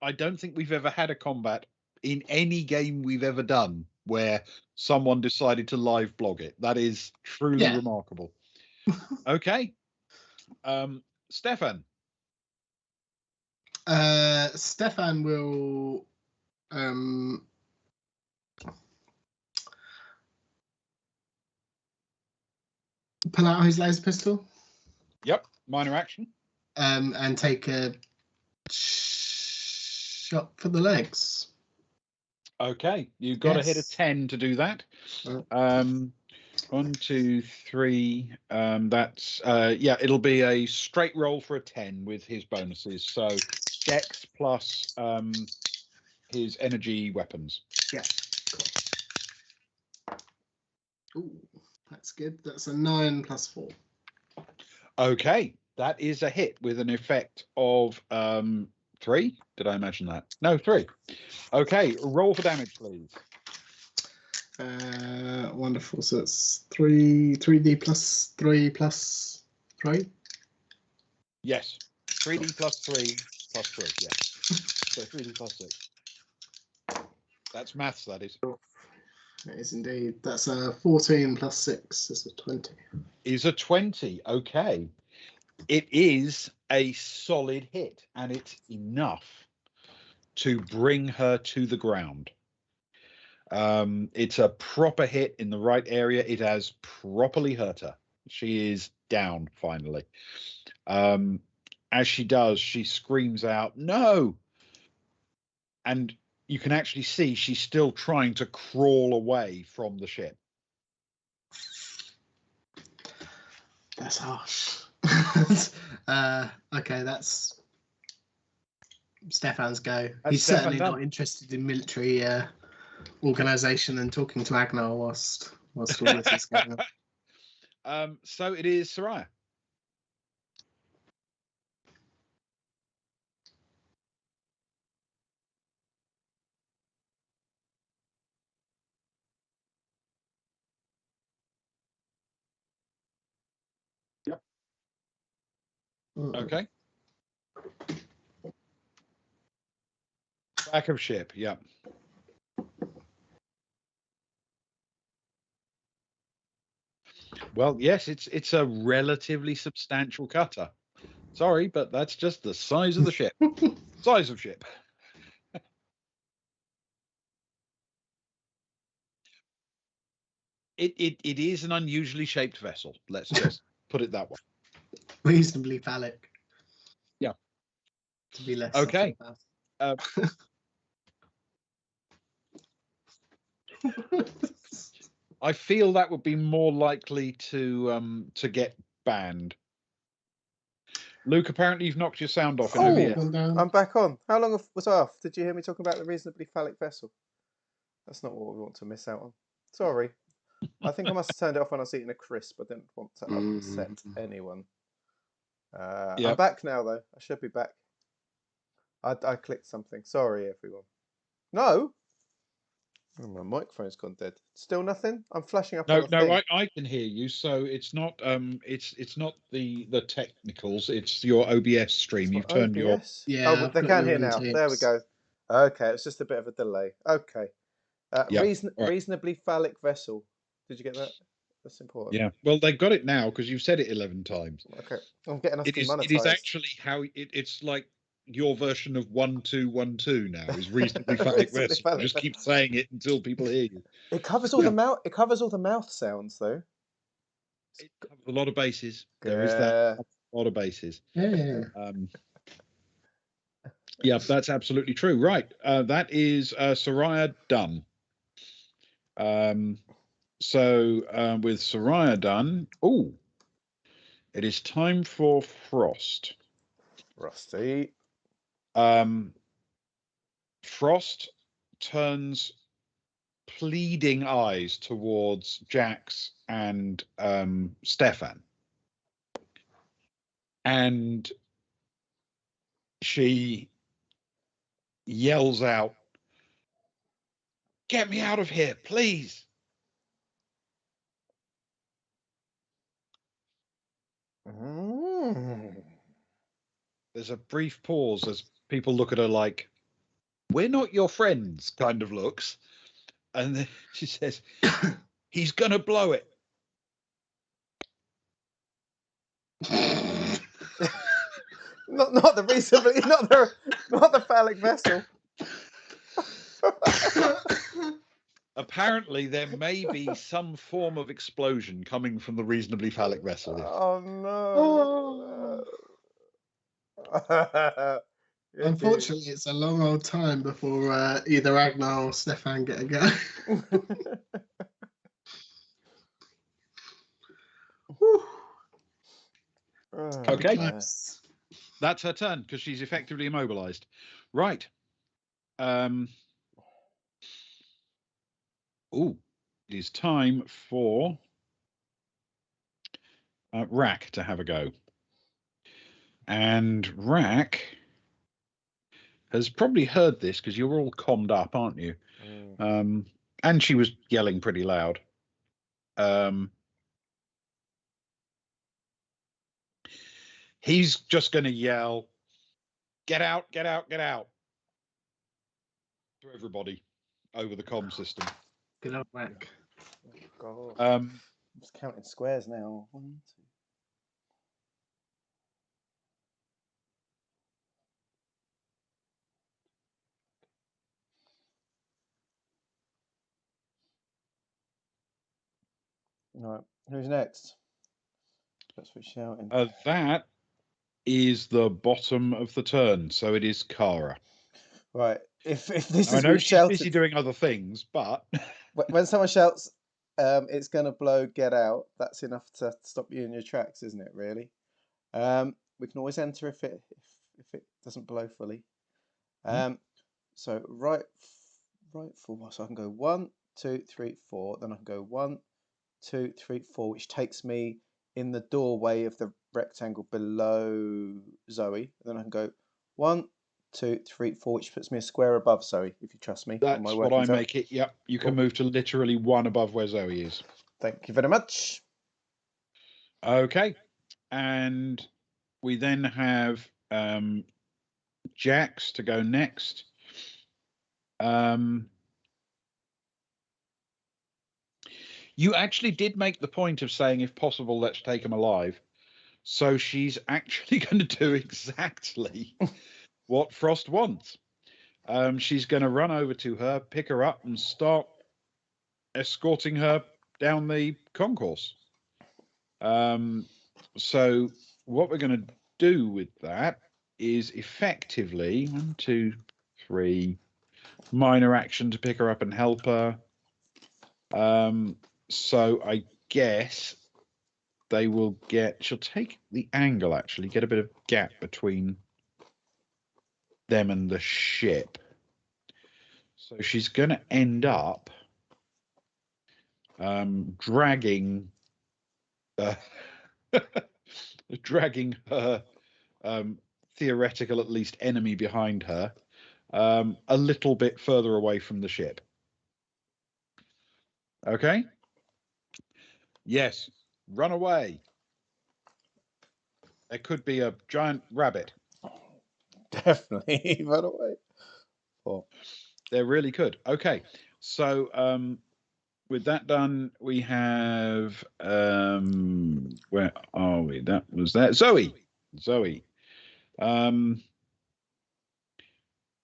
I don't think we've ever had a combat in any game we've ever done where someone decided to live blog it. That is truly remarkable. Okay. Stefan. Stefan will pull out his laser pistol. Yep, minor action. And take a shot for the legs. Okay, you've got to hit a 10 to do that. 1, 2, 3. That's it'll be a straight roll for a 10 with his bonuses. So Dex plus his energy weapons. Yeah. Cool. Ooh, that's good. That's a 9 plus 4. Okay, that is a hit with an effect of 3. Did I imagine that? No, 3. Okay, roll for damage, please. Wonderful. So it's 3d plus 3 plus 3. Yes, 3d plus 3 plus 3. Yes, so 3d plus 6. That's maths, that is. It is indeed. That's a 14 plus 6 is a 20. Is a 20. Okay. It is a solid hit, and it's enough to bring her to the ground. It's a proper hit in the right area. It has properly hurt her. She is down finally. As she does, she screams out, "No!" And you can actually see she's still trying to crawl away from the ship. That's harsh. Okay, that's Stefan's go. He's certainly not interested in military organisation and talking to Agnar whilst all this is going on. So it is Soraya. Okay. Back of ship, yeah. Well, yes, it's a relatively substantial cutter. Sorry, but that's just the size of the ship. Size of ship. It is an unusually shaped vessel. Let's just put it that way. Reasonably phallic. Yeah. To be less Okay. I feel that would be more likely to get banned. Luke, apparently you've knocked your sound off in OBS. I'm back on. How long was I off? Did you hear me talking about the reasonably phallic vessel? That's not what we want to miss out on. Sorry. I think I must have turned it off when I was eating a crisp. I didn't want to upset anyone. I'm back now, though. I should be back. I clicked something. Sorry, everyone. No? Oh, my microphone's gone dead. Still nothing? I'm flashing up on the thing. I can hear you. So it's not it's not the technicals. It's your OBS stream. You've turned OBS? your Oh, they can hear now. There we go. Okay, it's just a bit of a delay. Okay. Reasonably phallic vessel. Did you get that? That's important. Yeah. Well, they got it now because you've said it 11 times. Okay. I'm getting us demonetized. It is actually how it's like your version of 1212 now is reasonably phallic vessel. Just keep saying it until people hear you. It covers all the mouth. It covers all the mouth sounds, though. It covers a lot of bases. There is that a lot of bases. Yeah. Yeah, that's absolutely true. Right. That is Soraya done. So with Soraya done, it is time for Frost. Frosty. Frost turns pleading eyes towards Jax and Stefan. And she yells out, "Get me out of here, please." There's a brief pause as people look at her like, "We're not your friends," kind of looks. And then she says, "He's gonna blow it." not the reasonably, not the phallic vessel. Apparently, there may be some form of explosion coming from the reasonably phallic vessel. Oh no! Unfortunately, it's a long old time before either Agnar or Stefan get a go. Okay, that's her turn because she's effectively immobilized. Right. It is time for Rack to have a go. And Rack has probably heard this because you're all commed up, aren't you? And she was yelling pretty loud. He's just going to yell, "Get out, get out, get out," to everybody over the comm system. Good old Rack. Oh, God. I'm just counting squares now. 1, 2. All right. Who's next? That's what shouting. That is the bottom of the turn, so it is Kara. Right. If this is I know she's busy doing other things, but when someone shouts, "It's going to blow, get out," that's enough to stop you in your tracks, isn't it? Really. We can always enter if it doesn't blow fully. So right for so I can go 1, 2, 3, 4. Then I can go 1, 2, 3, 4, which takes me in the doorway of the rectangle below Zoe. Then I can go 1, 2, 3, 4, which puts me a square above Zoe, if you trust me. That's what I make it. Yep, you can move to literally 1 above where Zoe is. Thank you very much. Okay, and we then have Jax to go next. You actually did make the point of saying, if possible, let's take him alive. So she's actually going to do exactly what Frost wants. She's going to run over to her, pick her up, and start escorting her down the concourse. So what we're going to do with that is effectively 1, 2, 3 minor action to pick her up and help her. So I guess they will get. She'll take the angle, actually, get a bit of gap between them and the ship. So she's going to end up dragging dragging her theoretical, at least, enemy behind her a little bit further away from the ship. Okay? Yes. Run away. There could be a giant rabbit. Definitely run away. Oh. There really could. Okay. So with that done, we have where are we? That was that. Zoe.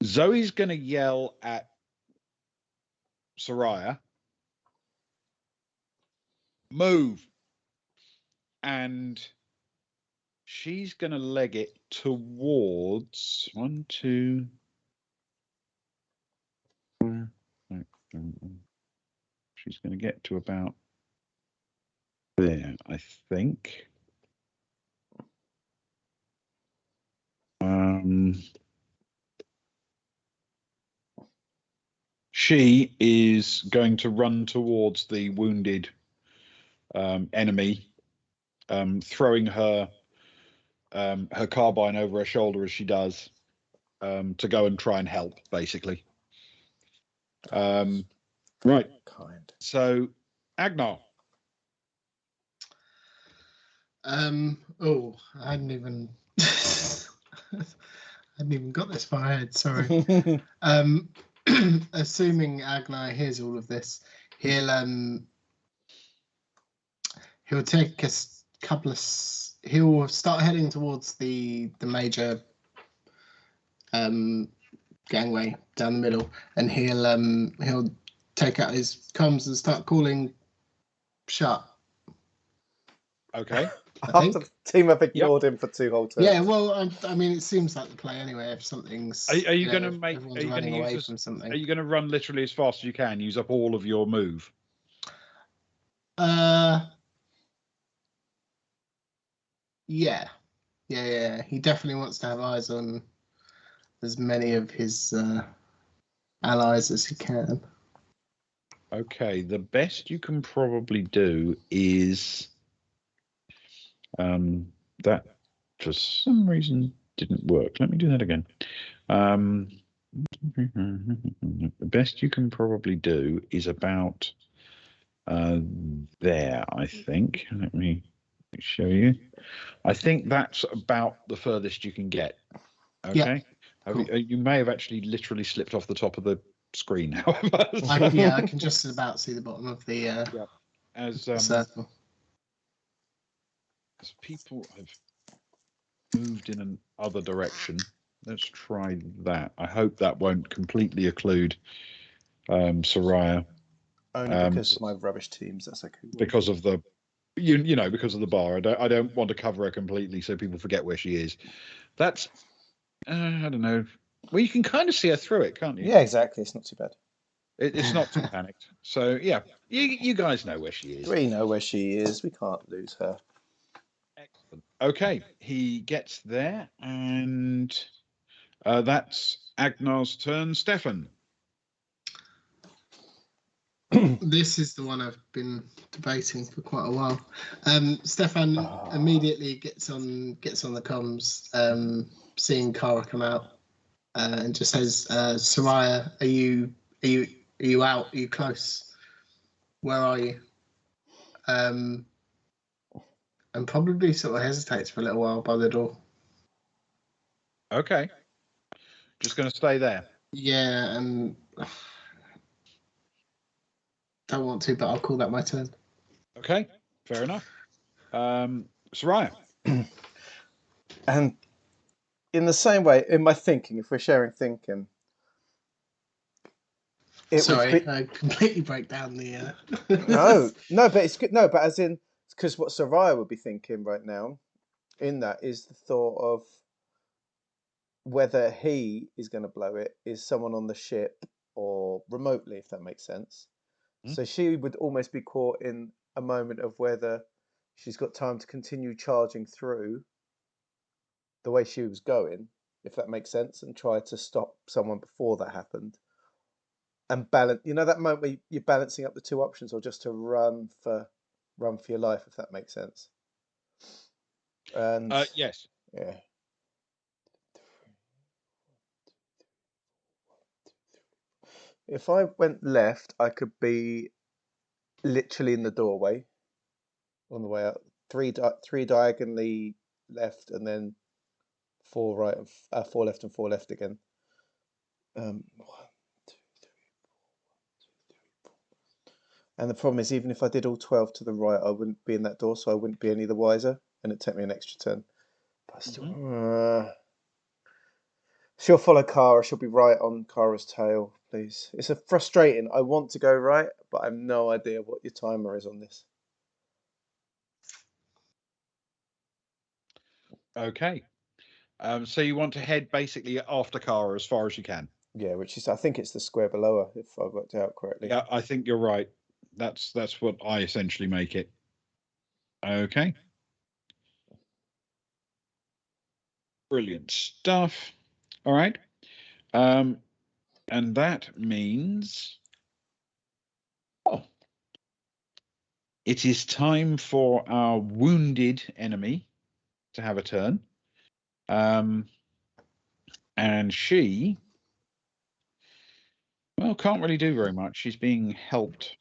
Zoe's going to yell at Soraya, move, and she's going to leg it towards 1, 2. She's going to get to about there, I think. She is going to run towards the wounded enemy, throwing her carbine over her shoulder as she does, to go and try and help, basically. Right. Kind. So, Agnar. Oh, I hadn't even got this far ahead. Sorry. Assuming Agnar hears all of this, he'll take a couple of. He'll start heading towards the major gangway down the middle, and he'll take out his comms and start calling shut. Okay. After the team have ignored him for 2 whole turns. Yeah, well, I mean, it seems like the play anyway. If something's, Are you going to make? Are you running away use from something? Are you going to run literally as fast as you can? Use up all of your move. Yeah. He definitely wants to have eyes on as many of his allies as he can. Okay, the best you can probably do is that for some reason didn't work. Let me do that again. The best you can probably do is about there, I think. Let me show you. I think that's about the furthest you can get. Okay. Yeah. Cool. You may have actually literally slipped off the top of the screen, however. I can just about see the bottom of the circle. As people have moved in another direction, let's try that. I hope that won't completely occlude Soraya. Only because of my rubbish teams. That's okay. Because of the, because of the bar. I don't want to cover her completely so people forget where she is. That's, I don't know. Well, you can kind of see her through it, can't you? Yeah, exactly. It's not too bad. It's not too panicked. So yeah, you guys know where she is. We know where she is. We can't lose her. Excellent. Okay, he gets there, and that's Agnar's turn. Stefan. This is the one I've been debating for quite a while. Stefan immediately gets on the comms, seeing Kara come out, and just says, "Soraya, are you out? Are you close? Where are you?" And probably sort of hesitates for a little while by the door. Okay. Just going to stay there. Yeah, and don't want to, but I'll call that my turn. Okay. Fair enough. Soraya. And in the same way, in my thinking, if we're sharing thinking, Sorry, I completely break down the. No, but it's good. No, but as in, because what Soraya would be thinking right now, in that is the thought of whether he is going to blow it, is someone on the ship or remotely, if that makes sense. So she would almost be caught in a moment of whether she's got time to continue charging through the way she was going, if that makes sense, and try to stop someone before that happened. And balance, that moment where you're balancing up the two options, or just to run for your life, if that makes sense. And yes. Yeah. If I went left, I could be literally in the doorway on the way out. Three diagonally left, and then four right, and 4 left, and 4 left again. 1, 2, 3, 4, 1, 2, 3, 4. And the problem is, even if I did all 12 to the right, I wouldn't be in that door, so I wouldn't be any the wiser, and it'd take me an extra turn. But I still, she'll follow Kara. She'll be right on Kara's tail, please. It's a frustrating. I want to go right, but I have no idea what your timer is on this. Okay. So you want to head basically after Kara as far as you can. Yeah, which is, I think it's the square below her, if I worked it out correctly. Yeah, I think you're right. That's what I essentially make it. Okay. Brilliant stuff. All right. And that means it is time for our wounded enemy to have a turn. And she, can't really do very much. She's being helped.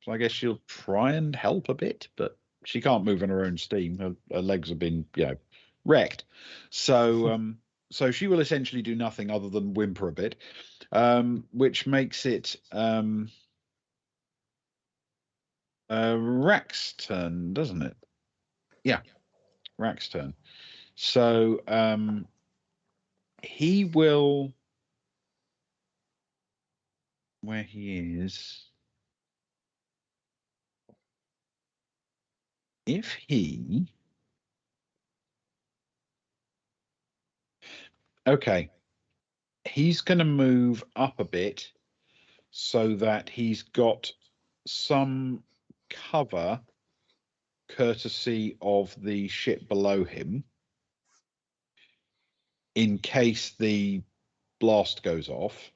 So I guess she'll try and help a bit, but she can't move on her own steam. Her legs have been, wrecked. So, so she will essentially do nothing other than whimper a bit, which makes it Rack's turn, doesn't it? Yeah, Rack's turn. So he will, where he is, if he, okay, he's going to move up a bit so that he's got some cover courtesy of the ship below him in case the blast goes off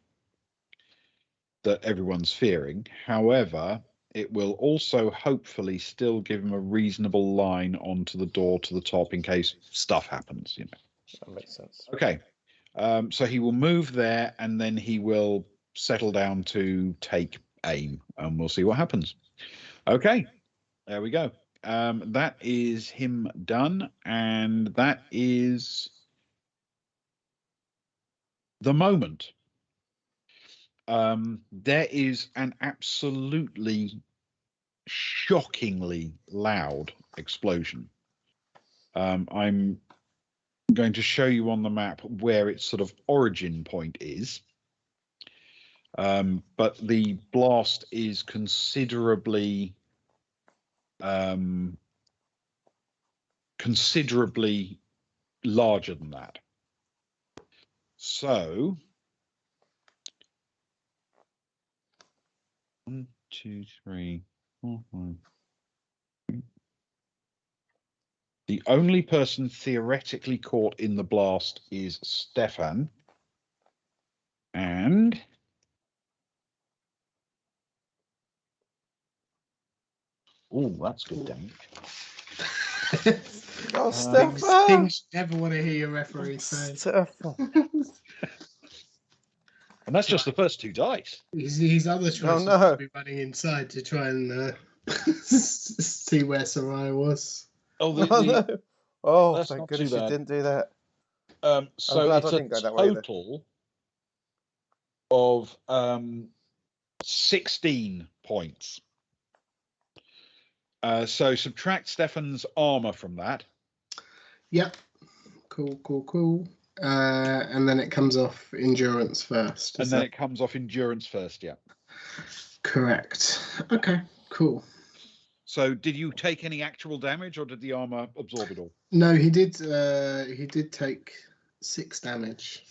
that everyone's fearing. However, it will also hopefully still give him a reasonable line onto the door to the top in case stuff happens, That makes sense. Okay. So he will move there and then he will settle down to take aim and we'll see what happens. Okay. There we go. That is him done. And that is the moment. There is an absolutely shockingly loud explosion. I'm going to show you on the map where its sort of origin point is. But the blast is considerably larger than that. So 1, 2, 3, 4, 5. The only person theoretically caught in the blast is Stefan. And that's good damage. Stefan! Things you never want to hear your referee say. Stefan. And that's just the first 2 dice. His other choice was to be running inside to try and see where Soraya was. Oh, thank goodness you didn't do that. So glad it's I a didn't go that way either. total of 16 points. So subtract Stefan's armor from that. Yep. Cool. And then it comes off endurance first. And then it comes off endurance first, yeah. Correct. Okay, cool. So did you take any actual damage, or did the armor absorb it all? No, he did take 6 damage.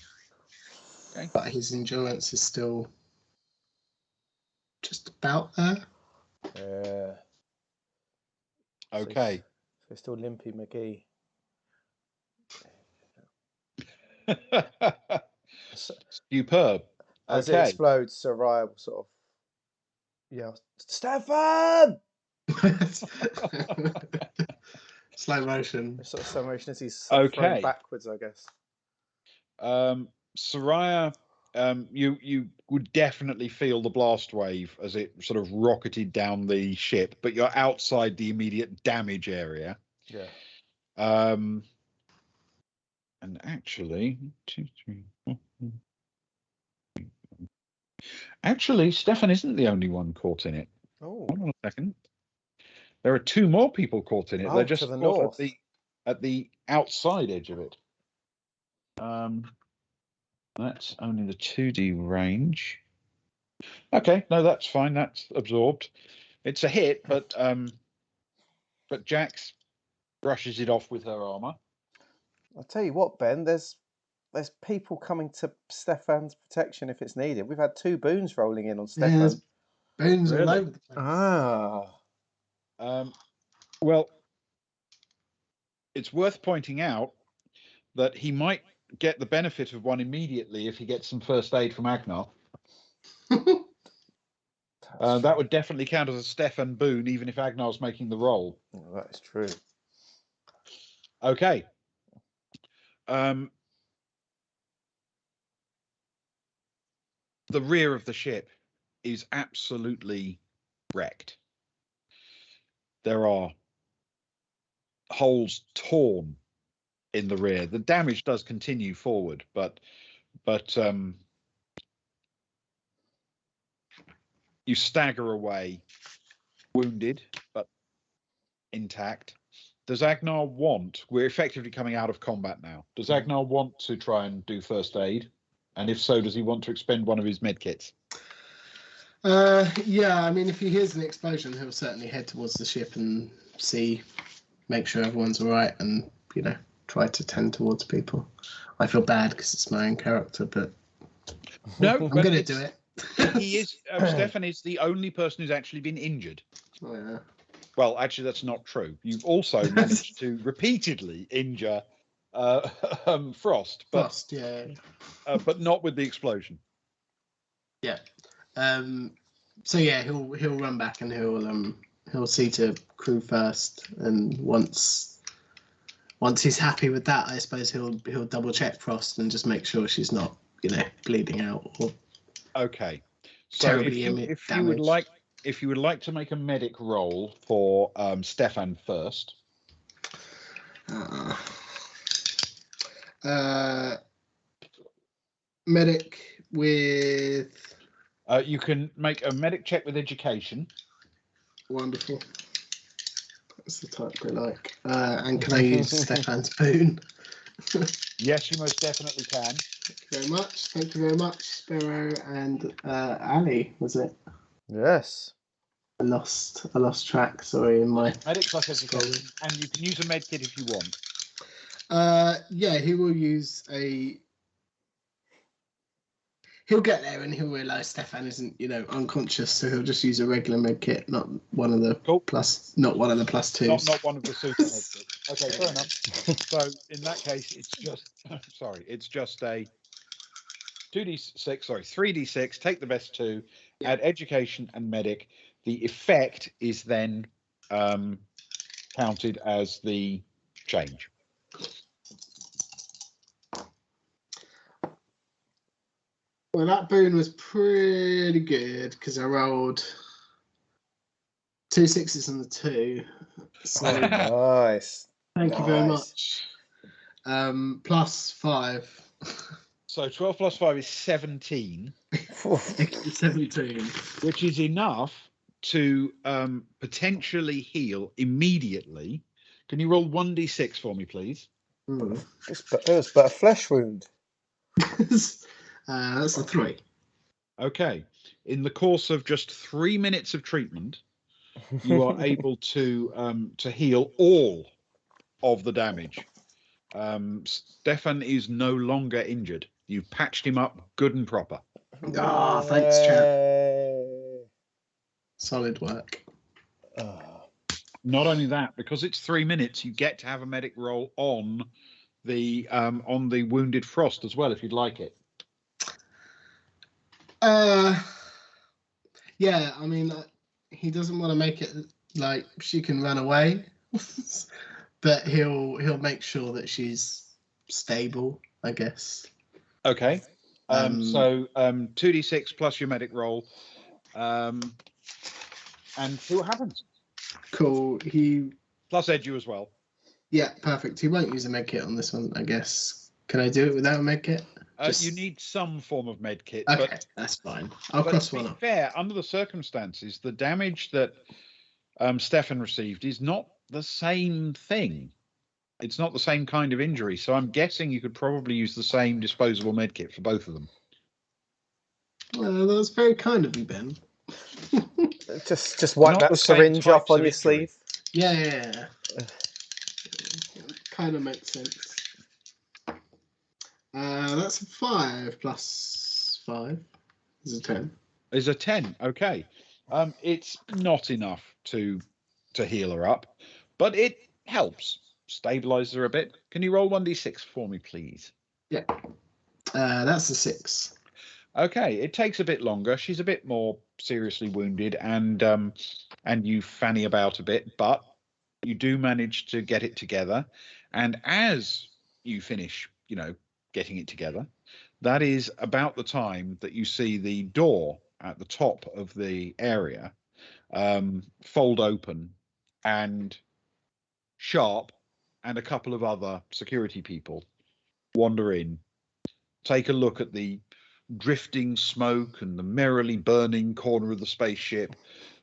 Okay. But his endurance is still just about there. Yeah. Okay. So still Limpy McGee. Superb. As it Okay. explodes, Soraya will sort of yell, Stefan! Slow motion. Sort of slow motion as he's sort of thrown backwards, I guess. Soraya, you would definitely feel the blast wave as it sort of rocketed down the ship, but you're outside the immediate damage area. Yeah. And actually, 2, 3, 4, 5. Actually, Stefan isn't the only one caught in it. Oh. Hold on a second. There are 2 more people caught in it. They're just to the caught north. at the outside edge of it. That's only the 2D range. Okay, no, that's fine. That's absorbed. It's a hit, but Jax brushes it off with her armor. I'll tell you what, Ben. There's people coming to Stefan's protection if it's needed. We've had 2 boons rolling in on Stefan. Yeah, boons Really? all over the place. Well, it's worth pointing out that he might get the benefit of one immediately if he gets some first aid from Agnar. That would definitely count as a Stefan boon, even if Agnar's making the roll. Oh, that is true. Okay. The rear of the ship is absolutely wrecked. There are holes torn in the rear. The damage does continue forward, but you stagger away, wounded but intact. Does Agnar want? We're effectively coming out of combat now. Does Agnar want to try and do first aid? And if so, does he want to expend one of his medkits? Yeah, I mean, if he hears an explosion, he'll certainly head towards the ship and make sure everyone's all right, and try to tend towards people. I feel bad because it's my own character, but no, I'm going to do it. He is. Stefan is the only person who's actually been injured. Oh, yeah. Well, actually, that's not true. You've also managed to repeatedly injure Frost, yeah. But not with the explosion. Yeah. So yeah, he'll run back and he'll see to crew first, and once he's happy with that, I suppose he'll double check Frost and just make sure she's not bleeding out or okay. So if you would like to make a medic roll for Stefan first. Medic with. You can make a medic check with education. Wonderful. That's the type we like. And can I use Stefan's boon? Yes, you most definitely can. Thank you very much, Sparrow and Ali. Was it? Yes. I lost track. Sorry, in my medic plus education, and you can use a med kit if you want. Yeah, he will use a. He'll get there and he'll realise Stefan isn't, unconscious, so he'll just use a regular med kit, not one of the plus twos. Not one of the super med kits. Okay, fair enough. So in that case, it's just a 3d6. Take the best 2, add education and medic. The effect is then counted as the change. Well, that boon was pretty good because I rolled 2 6s and the 2. So nice. Thank you very much. Plus 5. So 12 plus 5 is 17, 17. which is enough to potentially heal immediately. Can you roll 1d6 for me, please? It was but a flesh wound. That's a 3. Okay. In the course of just 3 minutes of treatment, you are able to heal all of the damage. Stefan is no longer injured. You've patched him up good and proper. Ah, thanks, chap. Solid work. Not only that, because it's 3 minutes, you get to have a medic roll on the wounded Frost as well, if you'd like it. Yeah, I mean, he doesn't want to make it like she can run away, but he'll make sure that she's stable, I guess. Okay. So 2d6 plus your medic roll, and see what happens. Cool. Plus edu as well. Yeah, perfect. He won't use a med kit on this one, I guess. Can I do it without a med kit? You need some form of med kit. Okay, but, that's fine. I'll cross one off. To be fair, under the circumstances, the damage that Stefan received is not the same thing. It's not the same kind of injury. So I'm guessing you could probably use the same disposable med kit for both of them. Well, that was very kind of you, Ben. just wipe that syringe off on your sleeve. Yeah. Kind of makes sense. That's a 5 plus 5 is a 10. Is a 10. Okay. It's not enough to heal her up, but it helps stabilize her a bit. Can you roll 1d6 for me, please? Yeah. That's a 6. Okay, it takes a bit longer. She's a bit more seriously wounded, and you fanny about a bit, but you do manage to get it together. And as you finish, getting it together, that is about the time that you see the door at the top of the area fold open, and Sharp and a couple of other security people wander in, take a look at the drifting smoke and the merrily burning corner of the spaceship,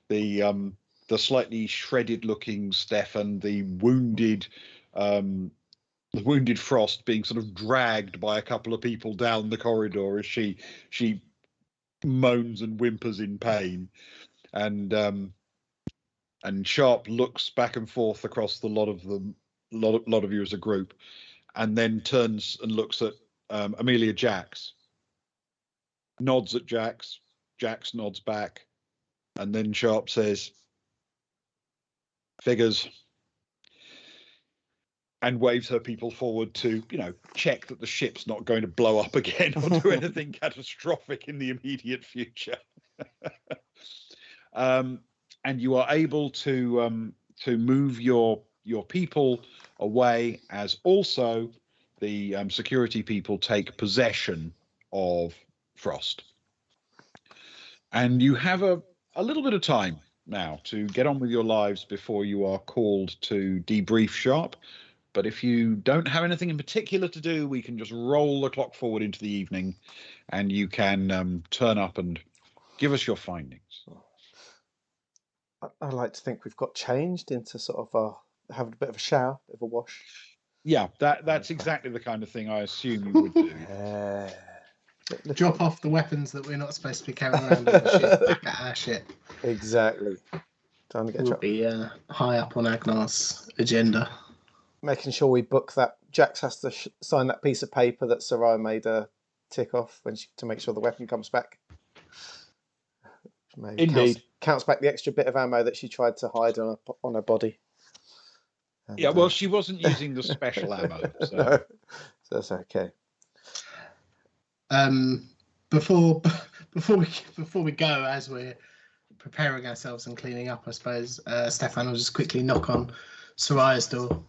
the slightly shredded looking Stefan, the wounded Frost being sort of dragged by a couple of people down the corridor as she moans and whimpers in pain, and Sharp looks back and forth across the lot of you as a group, and then turns and looks at Amelia Jax, nods at Jax nods back, and then Sharp says, "Figures," and waves her people forward to, check that the ship's not going to blow up again or do anything catastrophic in the immediate future. And you are able to move your people away, as also the security people take possession of Frost. And you have a little bit of time now to get on with your lives before you are called to debrief Sharp. But if you don't have anything in particular to do, we can just roll the clock forward into the evening, and you can turn up and give us your findings. I like to think we've got changed into sort of having a bit of a shower, a bit of a wash. Yeah, that's exactly the kind of thing I assume you would do. Drop off the weapons that we're not supposed to be carrying around on the ship, back at our ship. Exactly. Time to get we'll be high up on Agnar's agenda. Making sure we book that. Jax has to sign that piece of paper that Sarai made her tick off to make sure the weapon comes back. Maybe Indeed. Counts back the extra bit of ammo that she tried to hide on her body. And, yeah, well, she wasn't using the special ammo. So. No, so that's okay. Before we go, as we're preparing ourselves and cleaning up, I suppose Stefan will just quickly knock on Sarai's door.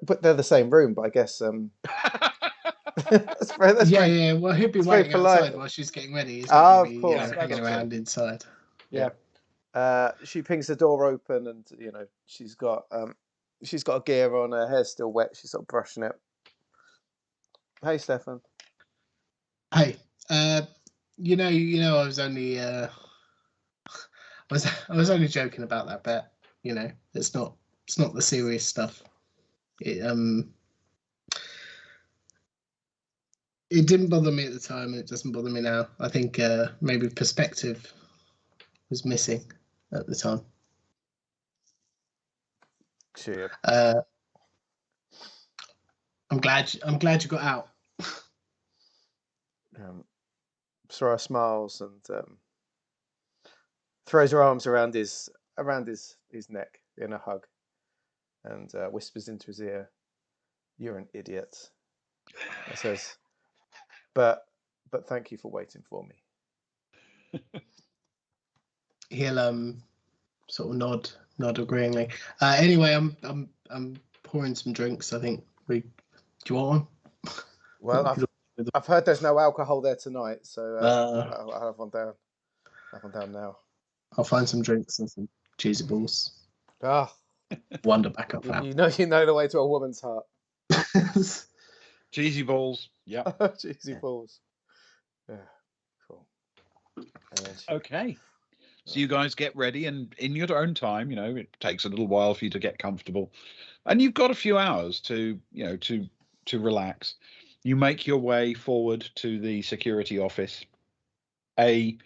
But they're the same room, but I guess that's yeah. Well, he'll be waiting outside while she's getting ready. He's of course, hanging around inside. Yeah. She pings the door open, and she's got she's got a gear on. Her hair's still wet. She's sort of brushing it. Hey, Stefan. Hey, you know, I was only, I was only joking about that bet. You know, it's not the serious stuff. It didn't bother me at the time, and it doesn't bother me now. I think maybe perspective was missing at the time. Sure. I'm glad you got out. Soraya smiles and throws her arms around his neck in a hug, and whispers into his ear, "You're an idiot." And says, "But thank you for waiting for me." He'll sort of nod agreeingly. Anyway, I'm pouring some drinks. I think do you want one? Well, I've heard there's no alcohol there tonight, so I'll have one down. Have one down now. I'll find some drinks and some cheesy balls. Ah, Wander back up. you know the way to a woman's heart. Cheesy balls. Yeah. Cheesy balls. Yeah. Cool. Okay. So you guys get ready, and in your own time, you know, it takes a little while for you to get comfortable, and you've got a few hours to relax. You make your way forward to the security office. A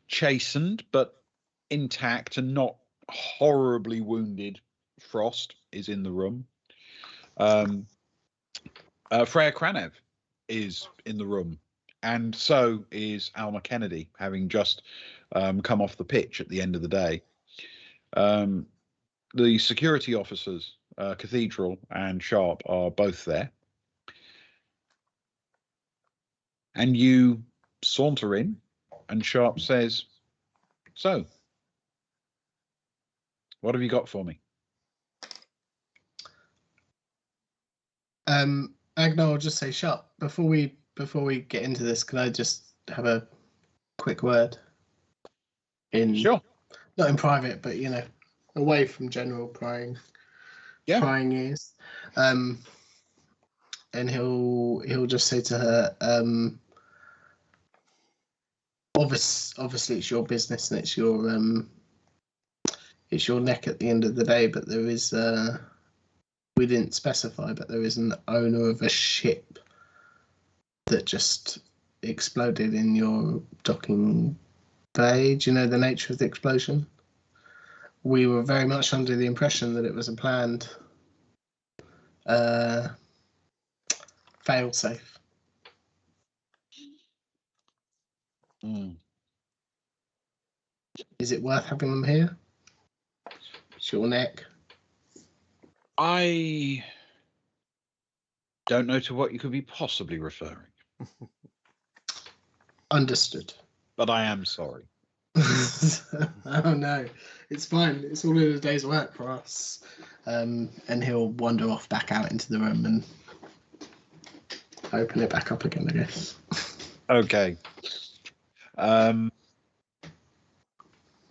chastened but intact and not horribly wounded Frost is in the room. Freya Kranev is in the room, and so is Alma Kennedy, having just come off the pitch at the end of the day. The security officers, Cathedral and Sharp, are both there. And you saunter in, and Sharp says, "So, what have you got for me?" Agnar, I'll just say, Sharp, before we get into this, can I just have a quick word? Sure. Not in private, but you know, away from general prying ears. And he'll just say to her, obviously it's your business and it's your neck at the end of the day, but there is we didn't specify, but there is an owner of a ship that just exploded in your docking bay. Do you know the nature of the explosion? We were very much under the impression that it was a planned fail-safe. Is it worth having them here? It's your neck. I don't know to what you could be possibly referring. Understood. But I am sorry. Oh no, it's fine. It's all in a day's work for us. And he'll wander off back out into the room and open it back up again, I guess. Okay.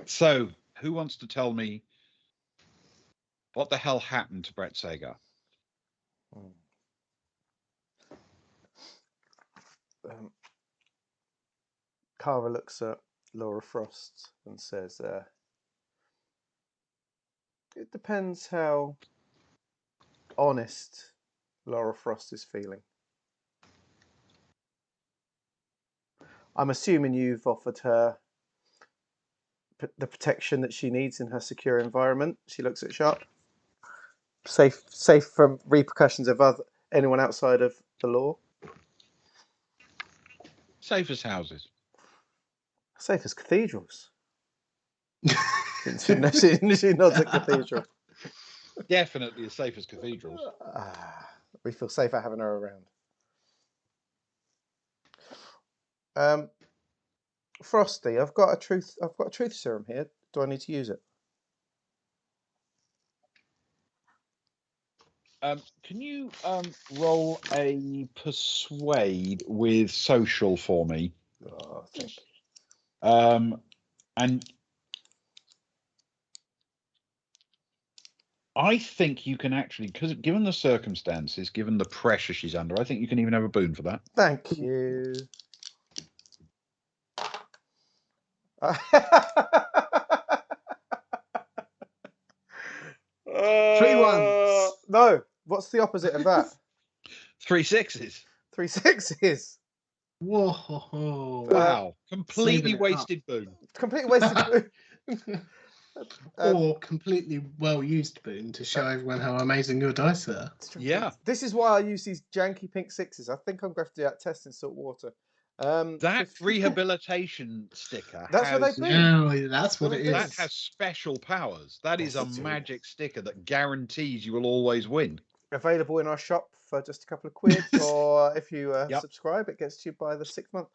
So, who wants to tell me what the hell happened to Brett Sager? Kara looks at Laura Frost and says, "It depends how honest Laura Frost is feeling. I'm assuming you've offered her the protection that she needs in her secure environment." She looks at Sharp. Safe from repercussions of anyone outside of the law. Safe as houses. Safe as cathedrals. she nods at cathedral. Definitely as safe as cathedrals. We feel safer having her around. Frosty, I've got a truth serum here. Do I need to use it? Can you roll a persuade with social for me? Oh, thank you. And I think you can actually, because given the circumstances, given the pressure she's under, I think you can even have a boon for that. Thank you. 3 1s. No. What's the opposite of that? 3 6s. 3 6s. Whoa! Wow. Completely Saving it wasted boon. Completely wasted. Or completely well-used boon to show everyone how amazing your dice are. Yeah. This is why I use these janky pink 6s. I think I'm going to have to do that test in salt water. That rehabilitation sticker That's has, what they do. Yeah, that's what it that is. has special powers. That is a Yes, it does. magic sticker that guarantees you will always win. Available in our shop for just a couple of quid, or if you Yep. subscribe, it gets to you by the 6th month.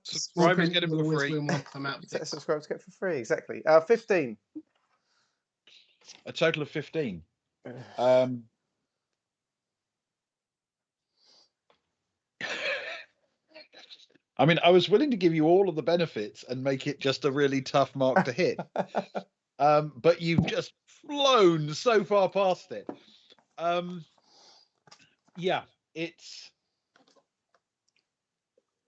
Subscribers get them for always free. win one from out. Subscribers get for free, exactly. 15. A total of 15. I mean, I was willing to give you all of the benefits and make it just a really tough mark to hit. But you've just flown so far past it. Yeah, it's...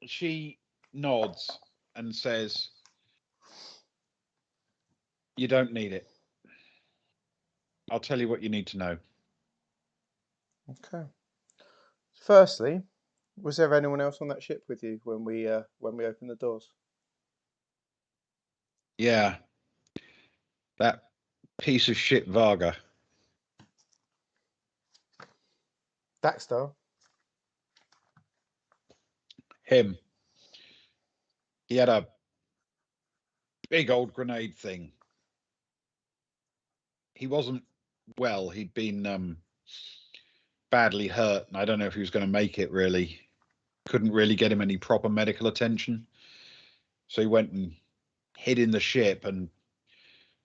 She nods and says, you don't need it. I'll tell you what you need to know. Okay. Firstly, was there anyone else on that ship with you when we opened the doors? Yeah. That piece of shit Varga. Daxtar? Him. He had a big old grenade thing. He wasn't well. He'd been badly hurt, and I don't know if he was going to make it, really. Couldn't really get him any proper medical attention. So he went and hid in the ship, and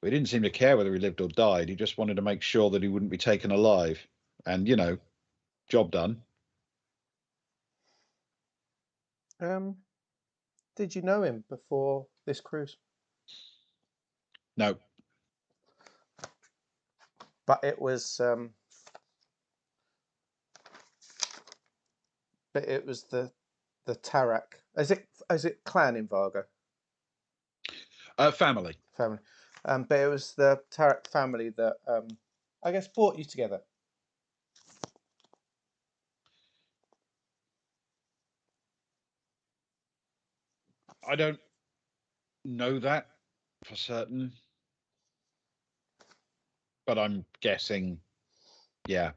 we didn't seem to care whether he lived or died. He just wanted to make sure that he wouldn't be taken alive. And, you know, job done. Did you know him before this cruise? No. But it was the Tarak. Is it clan in Varga? Family. Family. But it was the Tarak family that I guess brought you together. I don't know that for certain, but I'm guessing, yeah.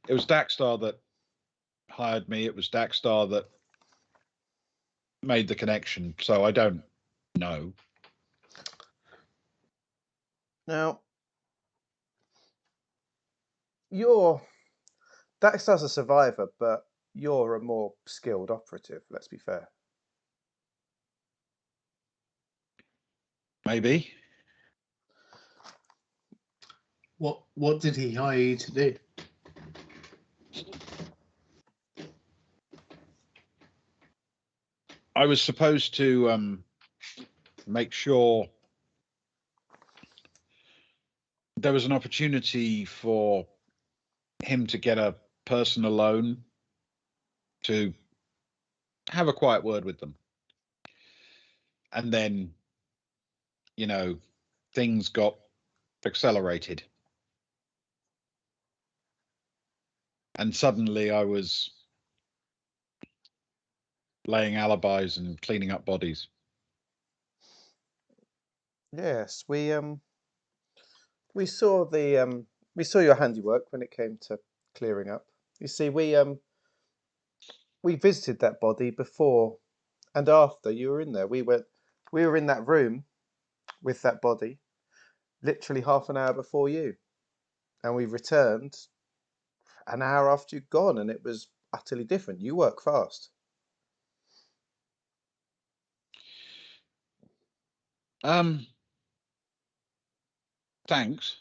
It was Daxtar that hired me. It was Daxtar that made the connection, so I don't know. Now, Daxtar's a survivor, but you're a more skilled operative, let's be fair. Maybe. What did he hire you to do? I was supposed to make sure there was an opportunity for him to get a personal loan to have a quiet word with them. And then, you know, things got accelerated. And suddenly I was laying alibis and cleaning up bodies. Yes, we saw your handiwork when it came to clearing up. You see, we visited that body before and after you were in there. We were in that room with that body literally half an hour before you, and we returned an hour after you'd gone, and it was utterly different. You work fast. Thanks.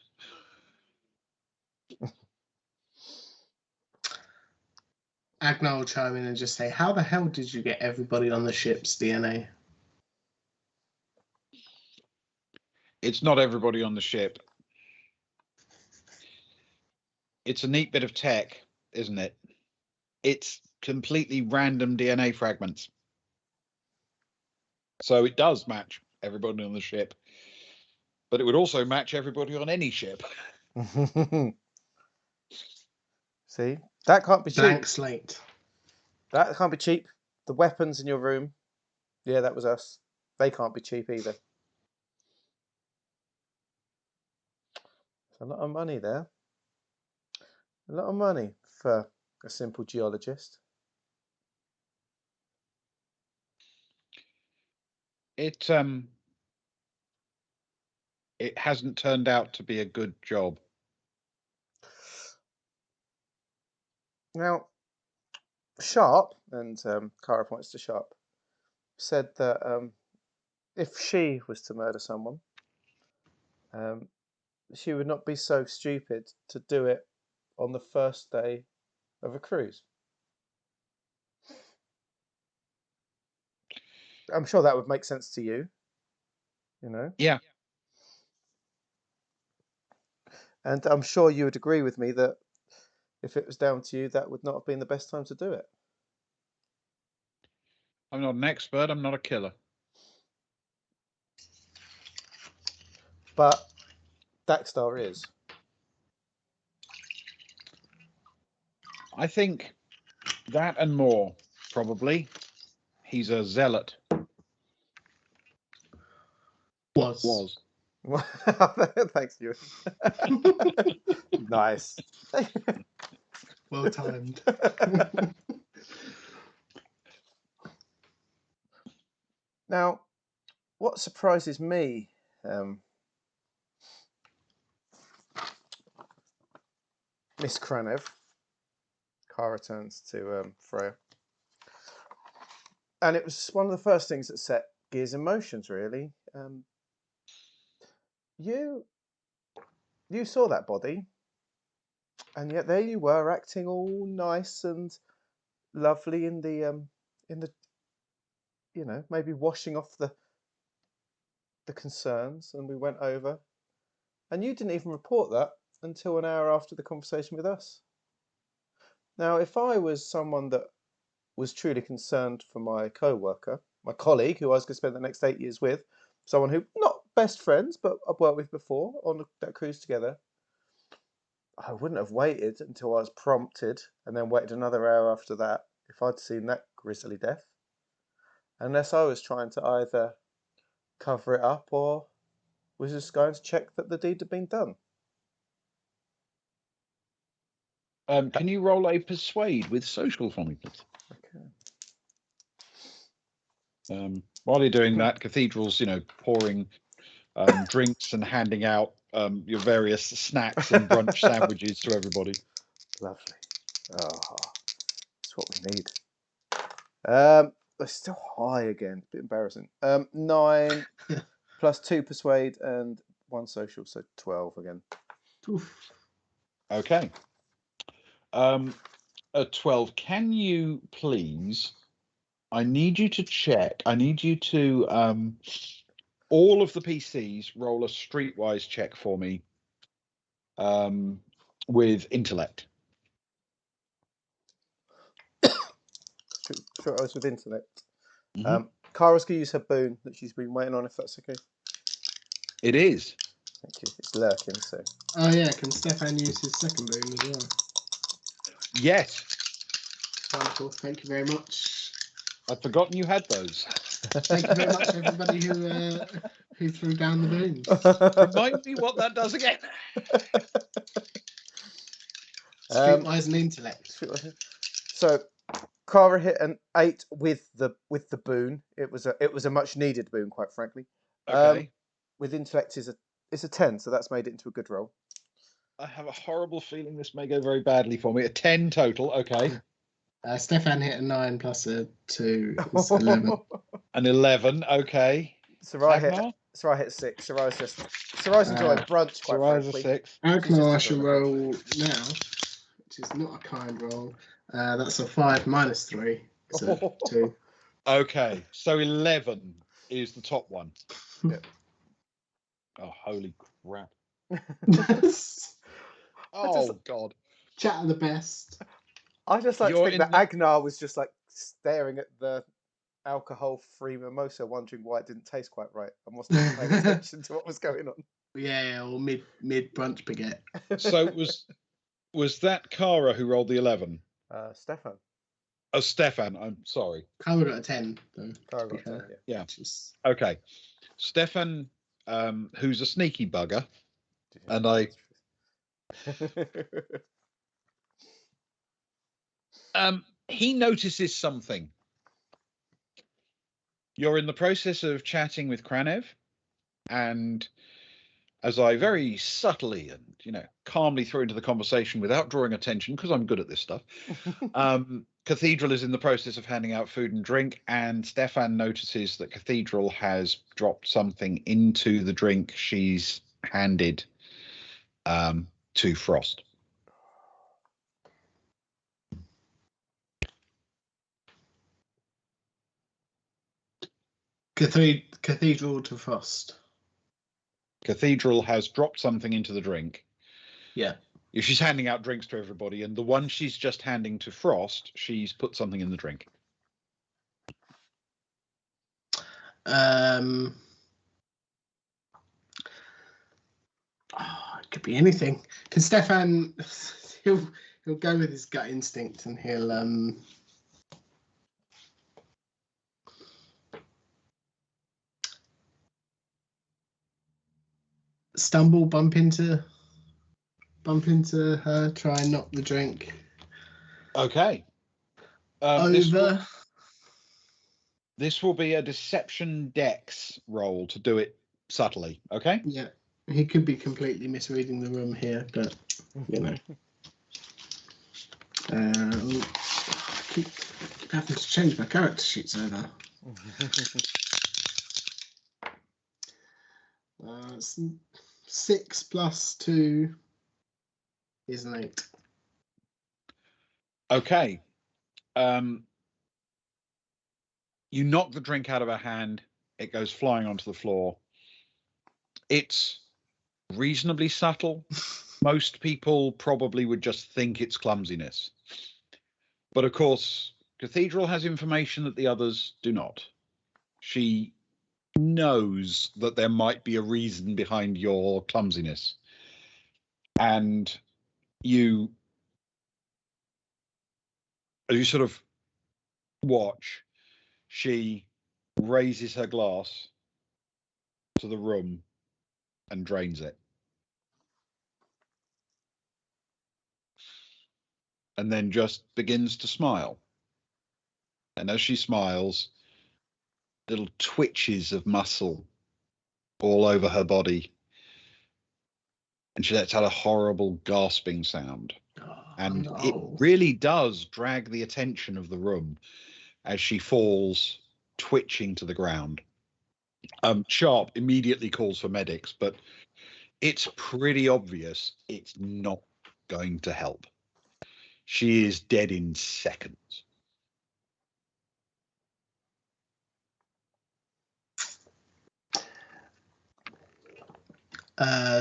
Agnar will chime in and just say, how the hell did you get everybody on the ship's DNA? It's not everybody on the ship. It's a neat bit of tech, isn't it? It's completely random DNA fragments. So it does match everybody on the ship, but it would also match everybody on any ship. See, that can't be cheap. Blank slate. That can't be cheap. The weapons in your room, yeah, that was us. They can't be cheap either. It's a lot of money there. A lot of money for a simple geologist. It hasn't turned out to be a good job. Now, Sharp, and Kara points to Sharp, said that if she was to murder someone, she would not be so stupid to do it on the first day of a cruise. I'm sure that would make sense to you, you know? Yeah. And I'm sure you would agree with me that if it was down to you, that would not have been the best time to do it. I'm not an expert. I'm not a killer. But Daxter is. I think that and more, probably. He's a zealot. Was. Thanks, you. Nice. Well timed. Now, what surprises me, Miss Kranev, Kara turns to Freya, and it was one of the first things that set gears in motions, really. You saw that body, and yet there you were, acting all nice and lovely in the maybe washing off the concerns, and we went over, and you didn't even report that until an hour after the conversation with us. Now, if I was someone that was truly concerned for my co-worker, my colleague, who I was going to spend the next 8 years with, someone who, not best friends, but I've worked with before on that cruise together, I wouldn't have waited until I was prompted and then waited another hour after that if I'd seen that grisly death. Unless I was trying to either cover it up or was just going to check that the deed had been done. Can you roll a persuade with social for me, please? Okay. While you're doing that, Cathedral's, pouring drinks and handing out your various snacks and brunch sandwiches to everybody. Lovely. Oh, that's what we need. It's still high again. A bit embarrassing. 9 plus 2 persuade and 1 social, so 12 again. Oof. Okay. A 12. Can you please? I need you to check. I need you to all of the PCs roll a streetwise check for me with intellect. Sure, I was with intellect. Mm-hmm. Kara's going to use her boon that she's been waiting on, if that's okay. It is. Thank you. It's lurking, so. Oh yeah, can Stefan use his second boon as well? Yes. Wonderful. Thank you very much. I'd forgotten you had those. Thank you very much, everybody who threw down the boons. Remind me what that does again. Streetwise and intellect. So, Kara hit an 8 with the boon. It was a much needed boon, quite frankly. Okay. With intellect is a 10, so that's made it into a good roll. I have a horrible feeling this may go very badly for me. A 10 total. Okay. Stefan hit a 9 plus a 2. It's 11. An 11. Okay. Sarai hit 6. Sarai's enjoying brunch, quite Sarai's frankly. a 6. I shall roll now, which is not a kind roll. That's a 5 minus 3. So 2. Okay. So 11 is the top one. Yep. Oh, holy crap. That's Oh, God. Chat are the best. I just like to You're think in that Agnar was just like staring at the alcohol-free mimosa, wondering why it didn't taste quite right, and wasn't even paying attention to what was going on. Yeah, or mid brunch baguette. So was that Cara who rolled the 11? Stefan. Oh, Stefan. I'm sorry. Cara got a 10, though. Cara got 10, Yeah. Just... Okay. Stefan, who's a sneaky bugger, and I. He notices something. You're in the process of chatting with Kranev, and as I very subtly and calmly throw into the conversation without drawing attention, because I'm good at this stuff, Cathedral is in the process of handing out food and drink, and Stefan notices that Cathedral has dropped something into the drink she's handed to Frost. Cathedral to Frost. Cathedral has dropped something into the drink. Yeah. If she's handing out drinks to everybody, and the one she's just handing to Frost, she's put something in the drink. It could be anything. Because Stefan, he'll go with his gut instinct, and he'll stumble, bump into her, try and knock the drink Okay. over. This will be a deception dex roll to do it subtly. Okay. Yeah, he could be completely misreading the room here, but I keep having to change my character sheets over. It's 6 plus 2 is an 8. Okay. You knock the drink out of her hand. It goes flying onto the floor. It's reasonably subtle. Most people probably would just think it's clumsiness. But of course, Cathedral has information that the others do not. She knows that there might be a reason behind your clumsiness. And as you sort of watch, she raises her glass to the room and drains it. And then just begins to smile. And as she smiles, little twitches of muscle all over her body. And she lets out a horrible gasping sound. And it really does drag the attention of the room as she falls twitching to the ground. Sharp immediately calls for medics, but it's pretty obvious it's not going to help. She is dead in seconds.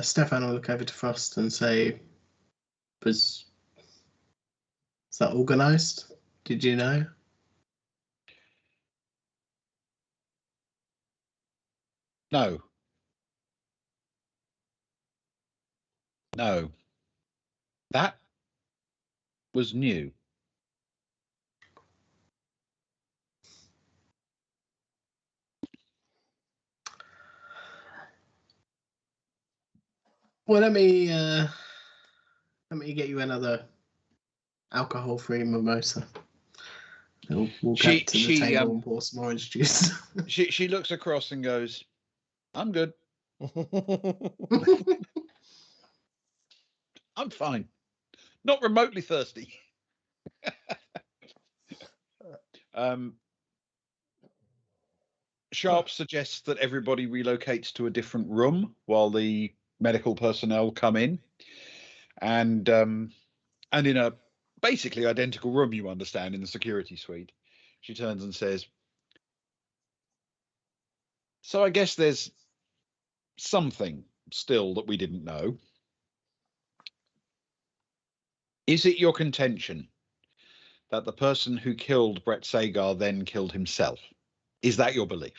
Stefan will look over to Frost and say, is that organised? Did you know? No. That was new. Well, let me get you another alcohol-free mimosa. We'll walk up to the table and pour some orange juice. She looks across and goes, "I'm good. I'm fine. Not remotely thirsty." Sharp suggests that everybody relocates to a different room while the medical personnel come in, and in a basically identical room, you understand, in the security suite. She turns and says, "So I guess there's something still that we didn't know." Is it your contention that the person who killed Brett Sagar then killed himself? Is that your belief?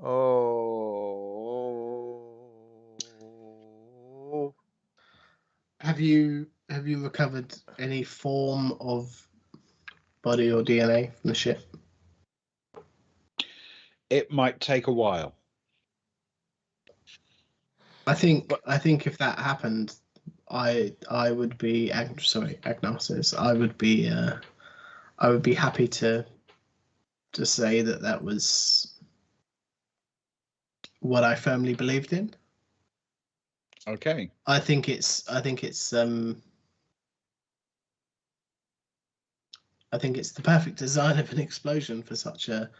Oh. Have you recovered any form of body or DNA from the ship? It might take a while. I think if that happened, I would be agnosis. I would be happy to say that was what I firmly believed in. Okay. I think it's the perfect design of an explosion for such a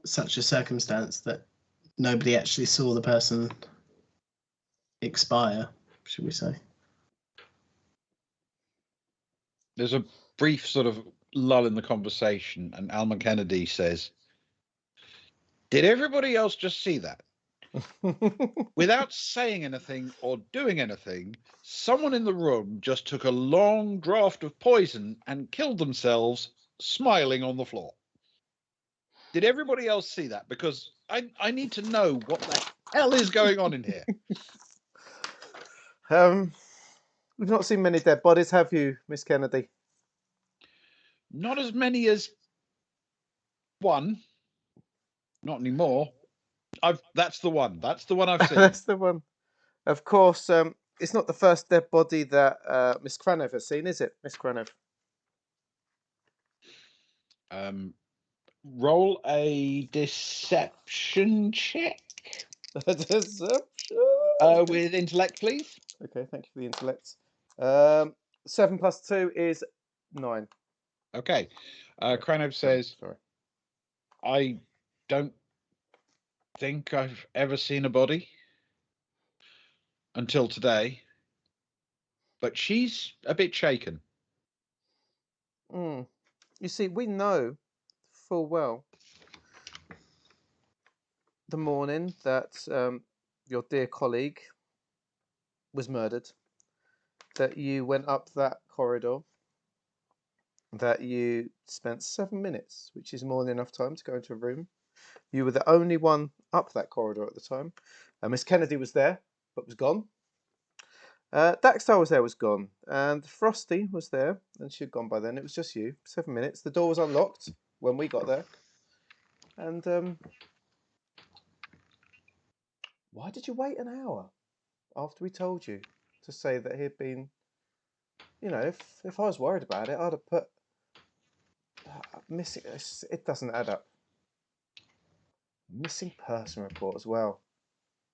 circumstance that nobody actually saw the person expire, should we say. There's a brief sort of lull in the conversation, and Alma Kennedy says, "Did everybody else just see that?" Without saying anything or doing anything, someone in the room just took a long draught of poison and killed themselves, smiling on the floor. Did everybody else see that? Because I need to know what the hell is going on in here. We've not seen many dead bodies, have you, Miss Kennedy? Not as many as one. Not anymore. That's the one. That's the one I've seen. That's the one. Of course, it's not the first dead body that Miss Cranov has seen, is it, Miss Cranov? Roll a deception check. Deception. With intellect, please. Okay, thank you for the intellect. 7 plus 2 is 9. Okay. Kranov says, Sorry. I don't think I've ever seen a body until today, but she's a bit shaken. You see, we know full well the morning that your dear colleague was murdered, that you went up that corridor, that you spent 7 minutes, which is more than enough time to go into a room. You were the only one up that corridor at the time. Miss Kennedy was there, but was gone. Daxtar was there, was gone. And Frosty was there, and she had gone by then. It was just you. 7 minutes. The door was unlocked when we got there. And why did you wait an hour after we told you to say that he'd been... You know, if I was worried about it, I'd have put... missing... It doesn't add up. Missing person report as well.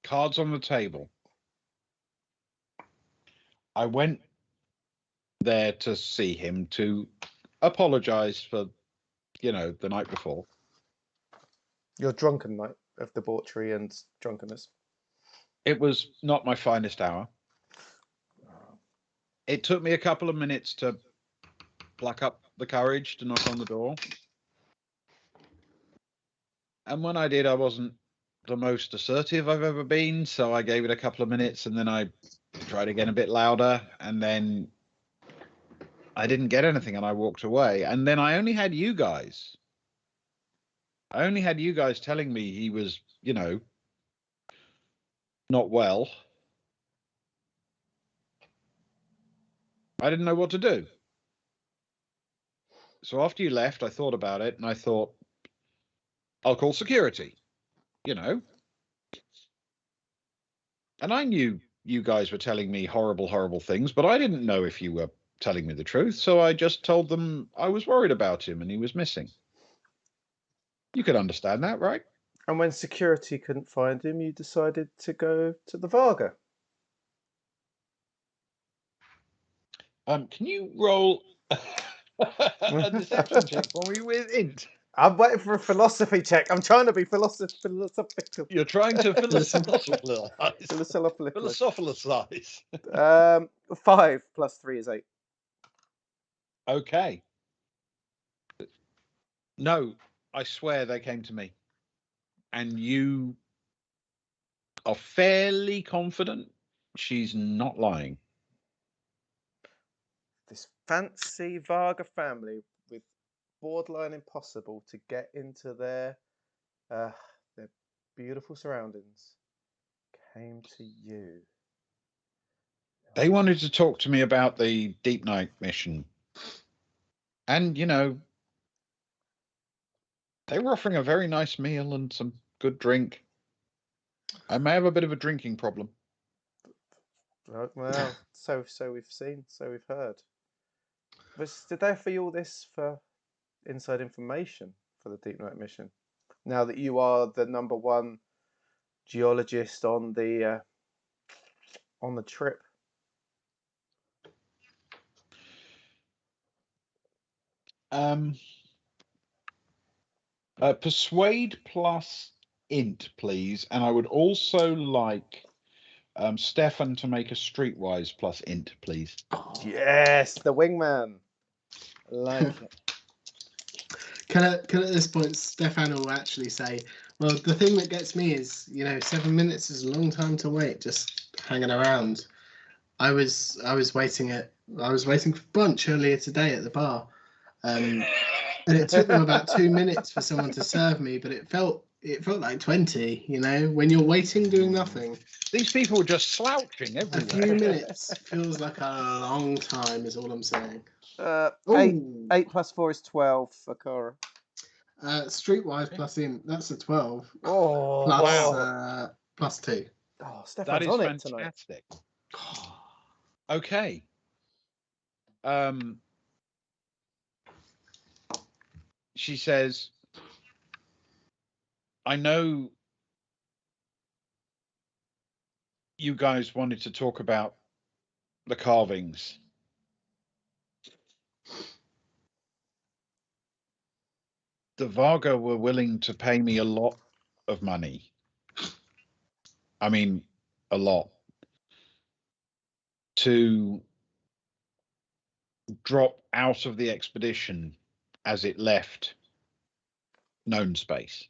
Cards on the table. I went there to see him to apologize for, the night before. Your drunken night of debauchery and drunkenness. It was not my finest hour. It took me a couple of minutes to pluck up the courage to knock on the door. And when I did, I wasn't the most assertive I've ever been, so I gave it a couple of minutes, and then I tried again a bit louder, and then I didn't get anything, and I walked away. And then I only had you guys. Telling me he was, not well. I didn't know what to do. So after you left, I thought about it, and I thought, I'll call security, And I knew you guys were telling me horrible, horrible things, but I didn't know if you were telling me the truth, so I just told them I was worried about him and he was missing. You could understand that, right? And when security couldn't find him, you decided to go to the Varga. Can you roll a deception check for me with int? I'm waiting for a philosophy check. I'm trying to be philosophical. You're trying to philosophilize. 5 plus 3 is 8. Okay. No, I swear they came to me. And you are fairly confident she's not lying. This fancy Varga family with borderline impossible to get into their beautiful surroundings came to you. They wanted to talk to me about the Deep Night mission. And, you know, they were offering a very nice meal and some good drink. I may have a bit of a drinking problem. Well, so we've seen, so we've heard. But did they offer you all this for inside information for the Deep Night mission? Now that you are the #1 geologist on the trip. Persuade plus int, please. And I would also like Stefan to make a streetwise plus int, please. Yes, the wingman. I like it. Can at this point Stefan will actually say, well, the thing that gets me is, 7 minutes is a long time to wait just hanging around. I was waiting for brunch earlier today at the bar, and it took them about 2 minutes for someone to serve me, but it felt like 20. When you're waiting doing nothing. These people were just slouching everywhere. A few minutes feels like a long time, is all I'm saying. 8 plus 4 is 12 for Cora. Streetwise plus int, that's a 12. Oh, plus, wow. Plus 2. Oh, Stefan's that is on fantastic. It tonight. Okay. She says, I know you guys wanted to talk about the carvings. The Varga were willing to pay me a lot of money. I mean, a lot. To drop out of the expedition as it left known space.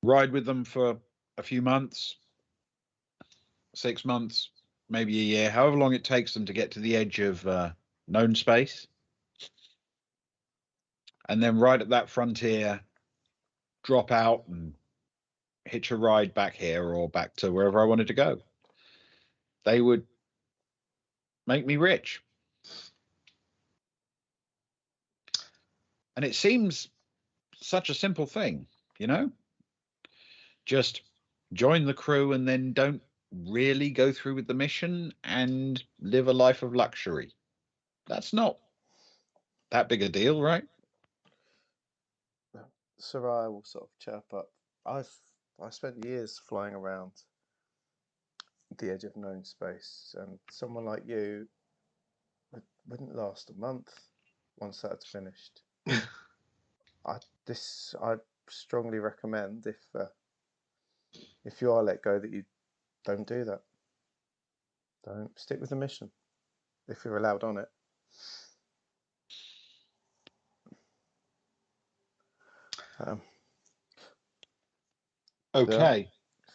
Ride with them for a few months, 6 months, maybe a year, however long it takes them to get to the edge of known space. And then right at that frontier, drop out and hitch a ride back here or back to wherever I wanted to go. They would make me rich. And it seems such a simple thing, just join the crew and then don't really go through with the mission and live a life of luxury. That's not that big a deal, right? Sarai will sort of chirp up. I spent years flying around the edge of known space, and someone like you wouldn't last a month once that's finished. I strongly recommend if you are let go that you don't do that. Don't stick with the mission if you're allowed on it. Okay. Yeah.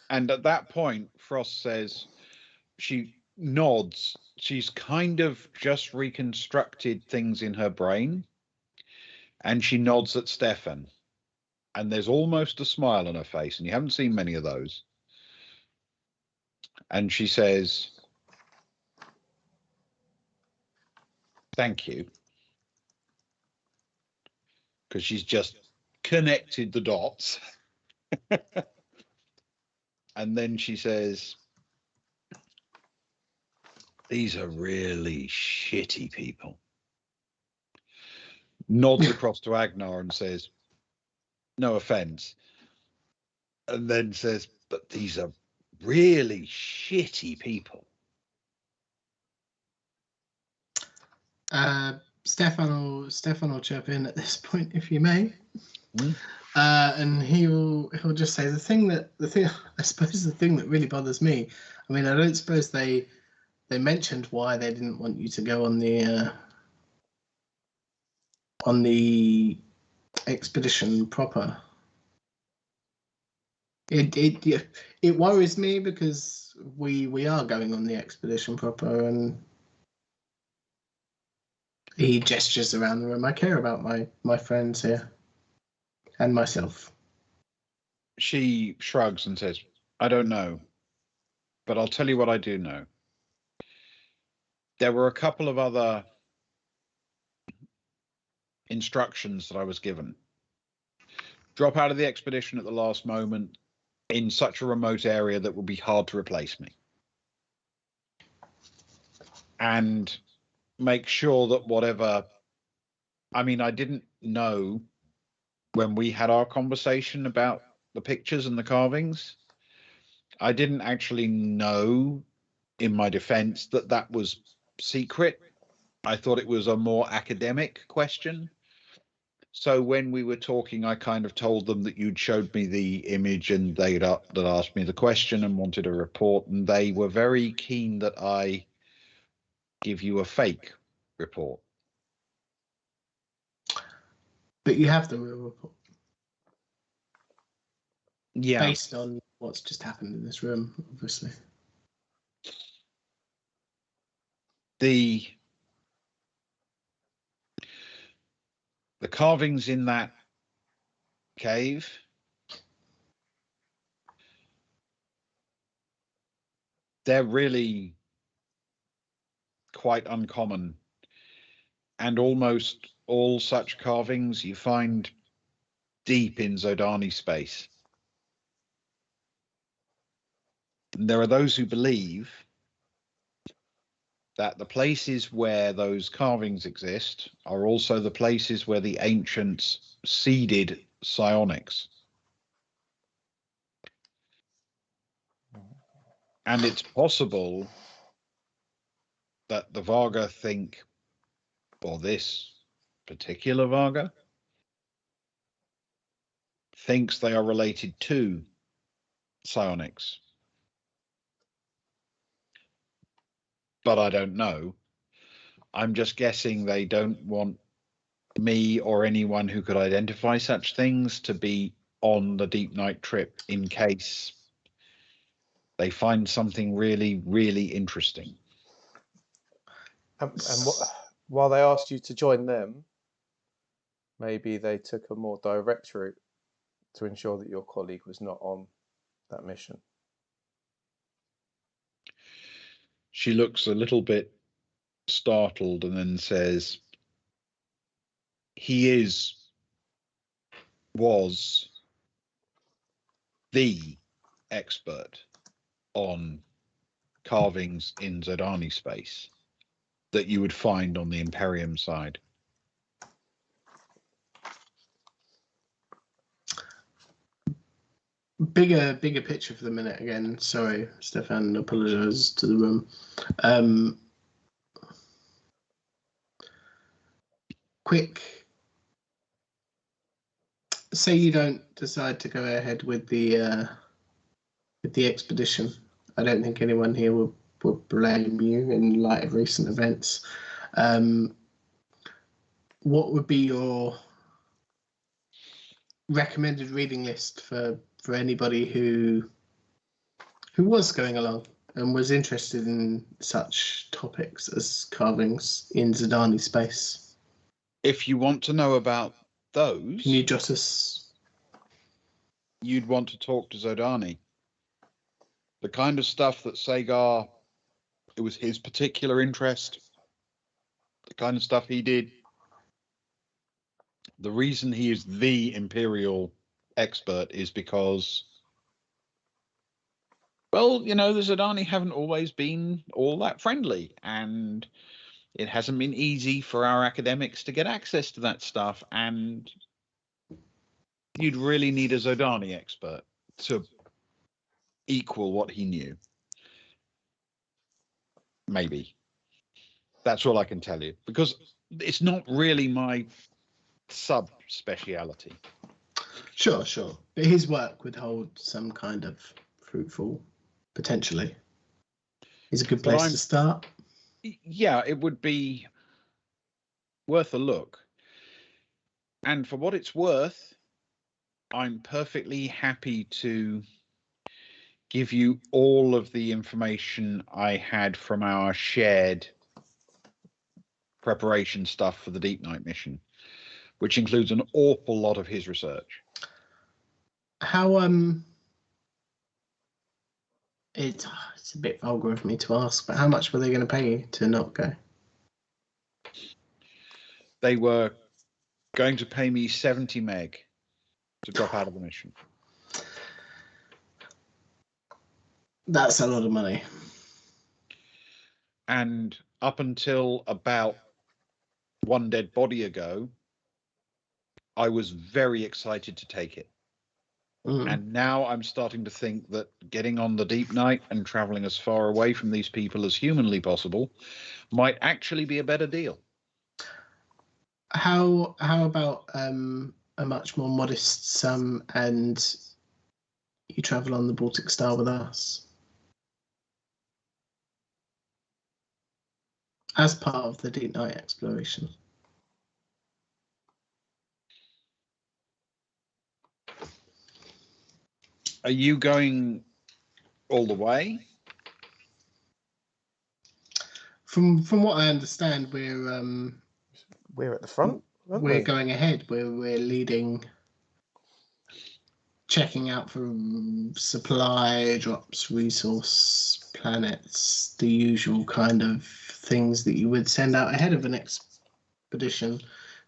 And at that point, Frost says, she nods. She's kind of just reconstructed things in her brain. And she nods at Stefan. And there's almost a smile on her face. And you haven't seen many of those. And she says, thank you. Because she's just connected the dots. And then she says, these are really shitty people. Nods across to Agnar and says, no offense. And then says, but these are really shitty people. Stefan will chirp in at this point, if you may. And he'll just say the thing that really bothers me. I mean, I don't suppose they mentioned why they didn't want you to go on the expedition proper. It worries me because we are going on the expedition proper, and he gestures around the room. I care about my friends here and myself. She shrugs and says, I don't know, but I'll tell you what I do know. There were a couple of other instructions that I was given. Drop out of the expedition at the last moment in such a remote area that would be hard to replace me. And make sure that whatever... I mean, I didn't know when we had our conversation about the pictures and the carvings. I didn't actually know, in my defense, that that was secret. I thought it was a more academic question. So when we were talking, I kind of told them that you'd showed me the image and they'd asked me the question and wanted a report. And they were very keen that I give you a fake report. But you have the real report. Yeah. Based on what's just happened in this room, obviously. The carvings in that cave, they're really quite uncommon, and almost all such carvings you find deep in Zodani space. And there are those who believe that the places where those carvings exist are also the places where the ancients seeded psionics. And it's possible that the Varga think, or this particular Varga thinks they are related to psionics. But I don't know. I'm just guessing they don't want me or anyone who could identify such things to be on the deep night trip in case they find something really, really interesting. And while they asked you to join them, maybe they took a more direct route to ensure that your colleague was not on that mission. She looks a little bit startled and then says, he was the expert on carvings in Zodani space that you would find on the Imperium side. Bigger picture for the minute again. Sorry, Stefan, apologise to the room. Quick. Say you don't decide to go ahead with the expedition. I don't think anyone here would blame you in light of recent events. What would be your recommended reading list for anybody who was going along and was interested in such topics as carvings in Zodani space? If you want to know about those, can you jot us? You'd want to talk to Zodani. The kind of stuff that Sagar, it was his particular interest, the kind of stuff he did. The reason he is the Imperial expert is because, well, you know, the Zodani haven't always been all that friendly, and it hasn't been easy for our academics to get access to that stuff, and you'd really need a Zodani expert to equal what he knew. Maybe. That's all I can tell you, because it's not really my sub-speciality. Sure. But his work would hold some kind of fruitful, potentially. Is a good place to start. Yeah, it would be worth a look. And for what it's worth, I'm perfectly happy to give you all of the information I had from our shared preparation stuff for the Deep Night mission, which includes an awful lot of his research. How it's a bit vulgar of me to ask, but how much were they going to pay you to not go? They were going to pay me 70 meg to drop out of the mission. That's a lot of money. And up until about one dead body ago, I was very excited to take it. And now I'm starting to think that getting on the Deep Night and traveling as far away from these people as humanly possible might actually be a better deal. How about a much more modest sum and you travel on the Baltic Star with us as part of the Deep Night exploration? Are you going all the way? From what I understand, we're at the front. We're going ahead. We're leading, checking out for supply drops, resource planets, the usual kind of things that you would send out ahead of an expedition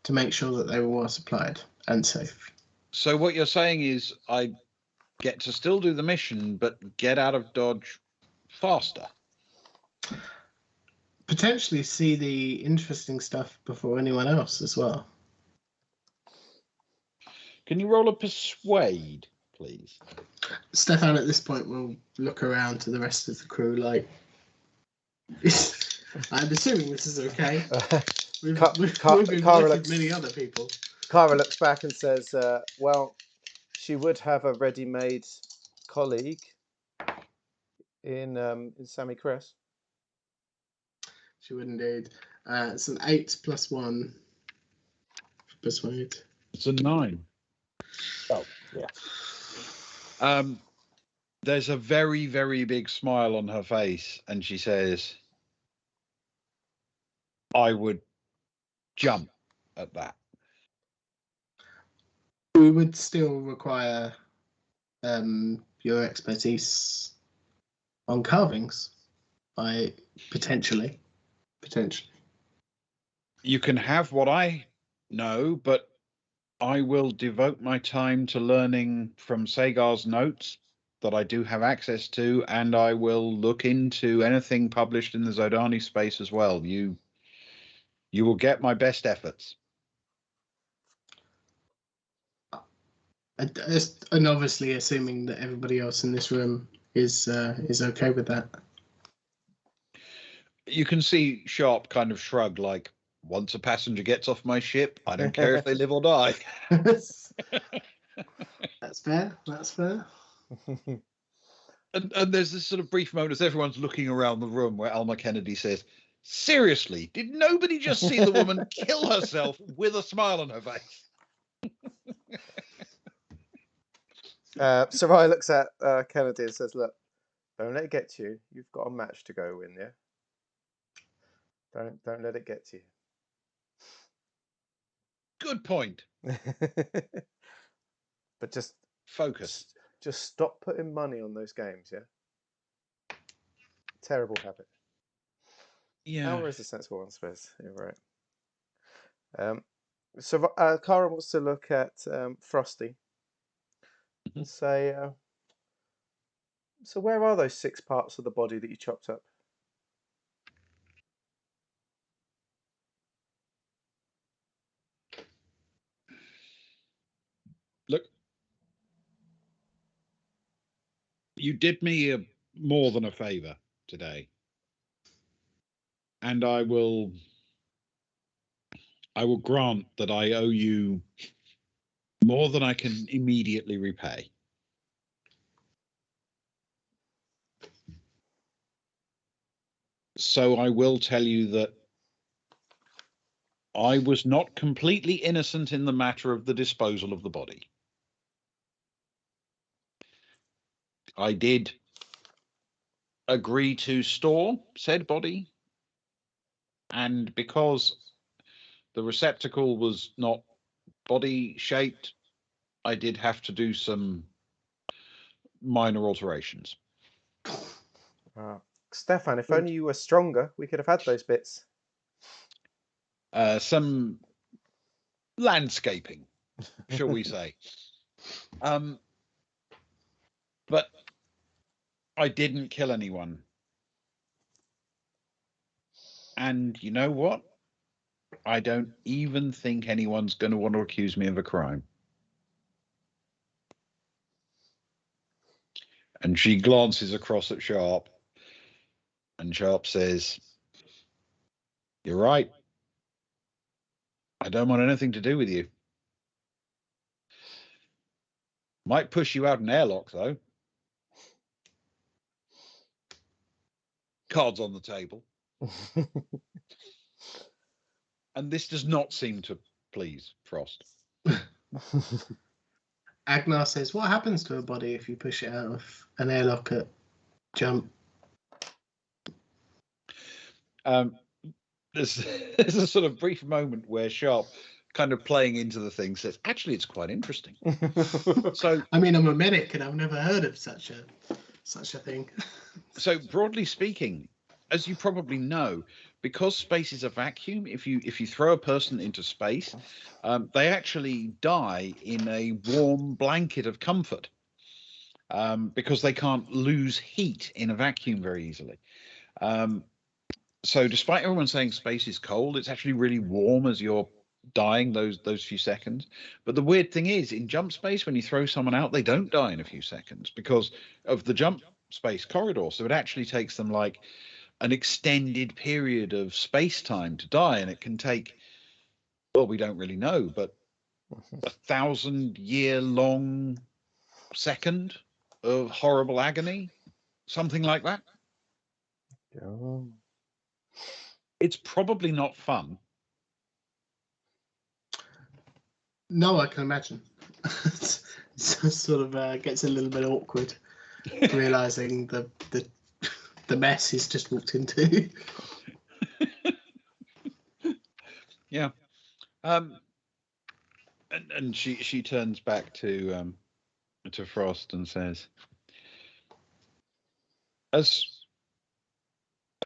to make sure that they were well supplied and safe. So what you're saying is I get to still do the mission, but get out of Dodge faster. Potentially see the interesting stuff before anyone else as well. Can you roll a persuade, please? Stefan at this point will look around to the rest of the crew like, I'm assuming this is okay. We've been with many other people. Kara looks back and says, well, she would have a ready-made colleague in Sammy Cress. She would indeed. It's an 8 + 1 persuade. It's a 9. Oh, yeah. There's a very, very big smile on her face, and she says, I would jump at that. We would still require your expertise on carvings, potentially. You can have what I know, but I will devote my time to learning from Sagar's notes that I do have access to, and I will look into anything published in the Zodani space as well. You will get my best efforts. And obviously, assuming that everybody else in this room is okay with that. You can see Sharp kind of shrug, like, once a passenger gets off my ship, I don't care if they live or die. That's fair. And there's this sort of brief moment as everyone's looking around the room where Alma Kennedy says, seriously, did nobody just see the woman kill herself with a smile on her face? Sarai looks at Kennedy and says, look, don't let it get to you. You've got a match to go in, yeah? Don't let it get to you. Good point. But just focus. Just stop putting money on those games, yeah? Terrible habit. Yeah. Alma is a sensible one, I suppose. You're right. So Kara wants to look at Frosty and say, so where are those 6 parts of the body that you chopped up? Look, you did me more than a favor today, and I will grant that I owe you more than I can immediately repay. So I will tell you that I was not completely innocent in the matter of the disposal of the body. I did agree to store said body, and because the receptacle was not body shaped, I did have to do some minor alterations. Stefan, if only you were stronger, we could have had those bits. Some landscaping, shall we say. But I didn't kill anyone. And you know what? I don't even think anyone's going to want to accuse me of a crime. And she glances across at Sharp, and Sharp says, "You're right. I don't want anything to do with you. Might push you out an airlock, though." Cards on the table. And this does not seem to please Frost. Agnar says, what happens to a body if you push it out of an airlock at jump? There's a sort of brief moment where Sharp, kind of playing into the thing, says, actually, it's quite interesting. So, I mean, I'm a medic and I've never heard of such a thing. So broadly speaking, as you probably know, because space is a vacuum, if you throw a person into space, they actually die in a warm blanket of comfort, because they can't lose heat in a vacuum very easily. So despite everyone saying space is cold, it's actually really warm as you're dying those few seconds. But the weird thing is, in jump space, when you throw someone out, they don't die in a few seconds because of the jump space corridor. So it actually takes them like an extended period of space time to die, and it can take, well, we don't really know, but 1,000-year-long second of horrible agony, something like that. Oh. It's probably not fun. No, I can imagine. It sort of gets a little bit awkward, realizing the mess he's just walked into. Yeah. And she turns back to Frost and says, as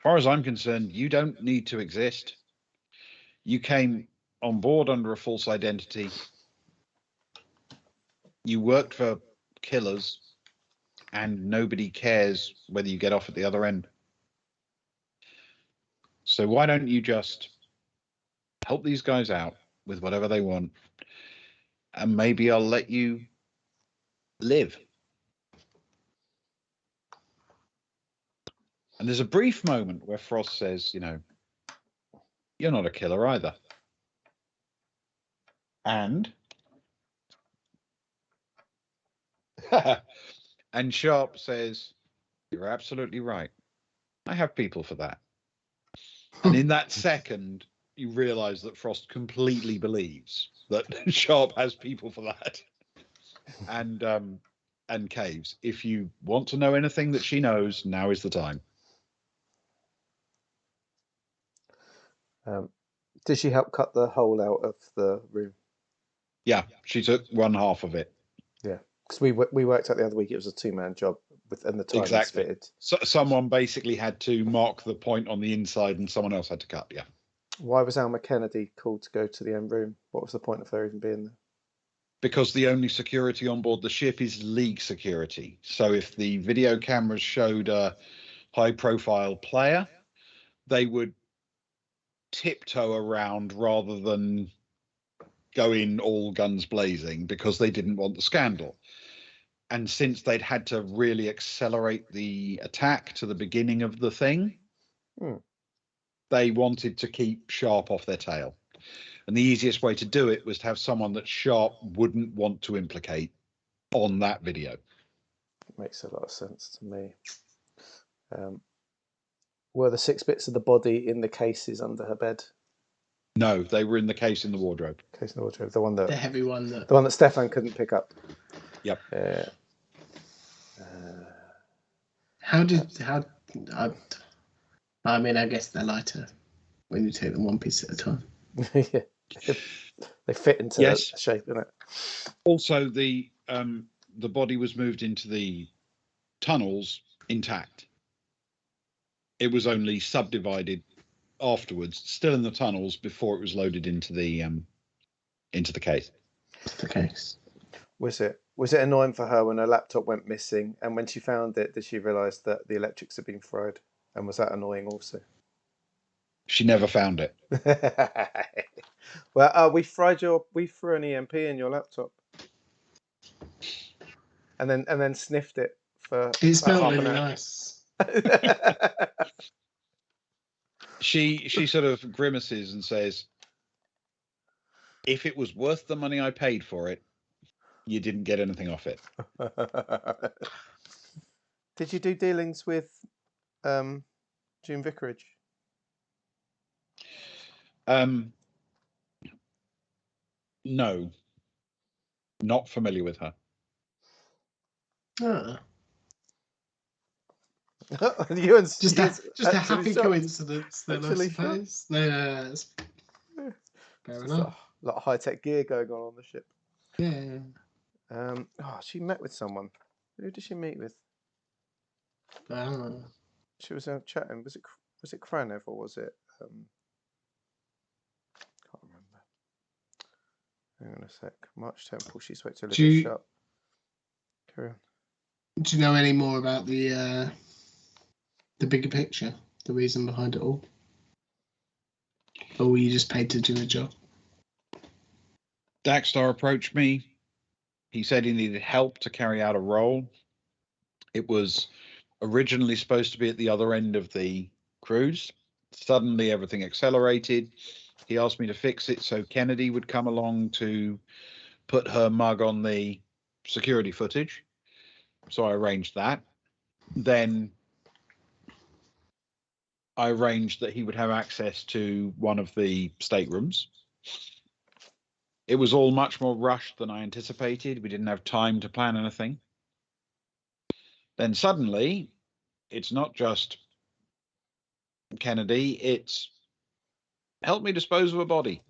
far as I'm concerned, you don't need to exist. You came on board under a false identity. You worked for killers, and nobody cares whether you get off at the other end. So why don't you just help these guys out with whatever they want, and maybe I'll let you live. And there's a brief moment where Frost says, you're not a killer either. And and Sharp says, you're absolutely right. I have people for that. And in that second, you realize that Frost completely believes that Sharp has people for that. And Caves, if you want to know anything that she knows, now is the time. Did she help cut the hole out of the room? Yeah, she took one half of it. Yeah, because we worked out the other week it was a 2-man job and the time was fitted. So someone basically had to mark the point on the inside, and someone else had to cut. Yeah. Why was Alma Kennedy called to go to the end room? What was the point of her even being there? Because the only security on board the ship is League security. So if the video cameras showed a high-profile player, they would tiptoe around rather than go in all guns blazing, because they didn't want the scandal. And since they'd had to really accelerate the attack to the beginning of the thing, they wanted to keep Sharp off their tail. And the easiest way to do it was to have someone that Sharp wouldn't want to implicate on that video. Makes a lot of sense to me. Were the 6 bits of the body in the cases under her bed? No, they were in the case in the wardrobe. Case in the wardrobe, the one that The heavy one. the one that Stefan couldn't pick up. Yep. Yeah. I mean, I guess they're lighter when you take them one piece at a time. Yeah. They fit into the shape, innit? Also, the body was moved into the tunnels intact. It was only subdivided afterwards, still in the tunnels, before it was loaded into the case. The case. Was it annoying for her when her laptop went missing, and when she found it, did she realise that the electrics had been fried? And was that annoying also? She never found it. Well, we threw an EMP in your laptop, and then sniffed it for. It smelled really nice. She sort of grimaces and says, "If it was worth the money I paid for it, you didn't get anything off it." Did you do dealings with June Vicarage? No, not familiar with her. Just a happy coincidence, then, I suppose. No, that's fair enough. A lot of high-tech gear going on the ship. Yeah. She met with someone. Who did she meet with? She was chatting. Was it Kranev or was it? Can't remember. Hang on a sec. March Temple. She spoke to Olivia Sharp. Carry on. Do you know any more about the bigger picture, the reason behind it all? Or were you just paid to do a job? Daxter approached me. He said he needed help to carry out a role. It was originally supposed to be at the other end of the cruise. Suddenly everything accelerated. He asked me to fix it so Kennedy would come along to put her mug on the security footage. So I arranged that. Then I arranged that he would have access to one of the staterooms. It was all much more rushed than I anticipated. We didn't have time to plan anything. Then suddenly, it's not just Kennedy, it's help me dispose of a body.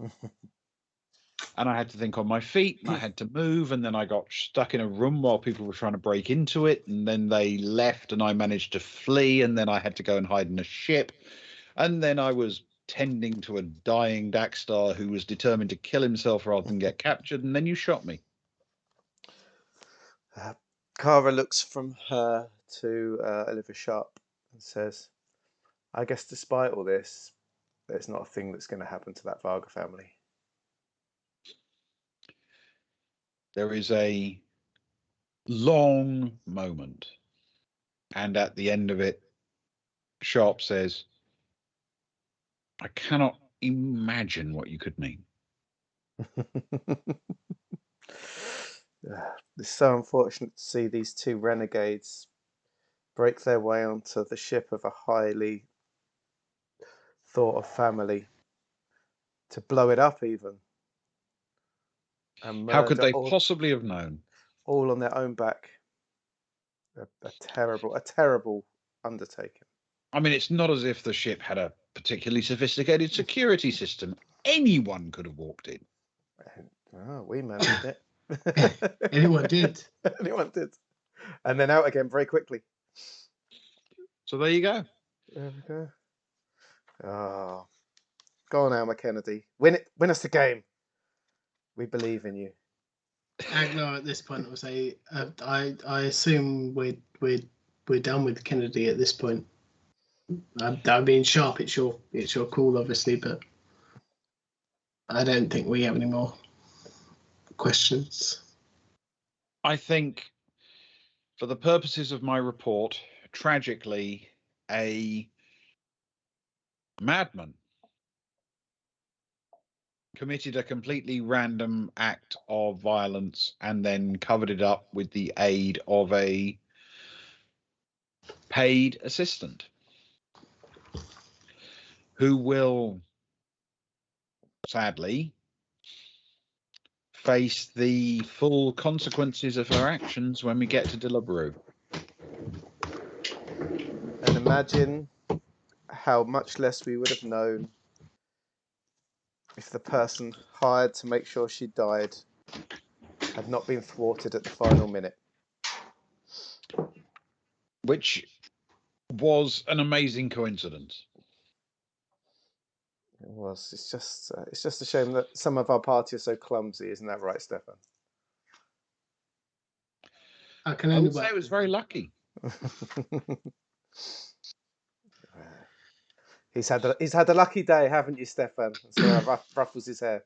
And I had to think on my feet, and I had to move, and then I got stuck in a room while people were trying to break into it, and then they left, and I managed to flee, and then I had to go and hide in a ship, and then I was tending to a dying Daxter who was determined to kill himself rather than get captured, and then you shot me. Kara looks from her to Olivia Sharp and says, I guess despite all this, there's not a thing that's going to happen to that Varga family. There is a long moment, and at the end of it, Sharp says, I cannot imagine what you could mean. It's so unfortunate to see these two renegades break their way onto the ship of a highly thought of family, to blow it up even. And how could they possibly have known? All on their own back. A terrible undertaking. I mean, it's not as if the ship had a particularly sophisticated security system. Anyone could have walked in. Oh, we managed it. Anyone did. Anyone did. And then out again very quickly. So there you go. There we go. Oh. Go on, Alma Kennedy. Win us the game. We believe in you. Agnar, at this point, will say, I assume we're done with Kennedy at this point. I'm being sharp. It's your call, obviously, but I don't think we have any more questions. I think, for the purposes of my report, tragically, a madman committed a completely random act of violence and then covered it up with the aid of a paid assistant who will sadly, face the full consequences of her actions when we get to Deliveroo. And imagine how much less we would have known if the person hired to make sure she died had not been thwarted at the final minute. Which was an amazing coincidence. It was. It's just a shame that some of our party are so clumsy, isn't that right, Stefan? I can I only would say work it was with very them. lucky. He's had a lucky day, haven't you, Stefan? So ruffles his hair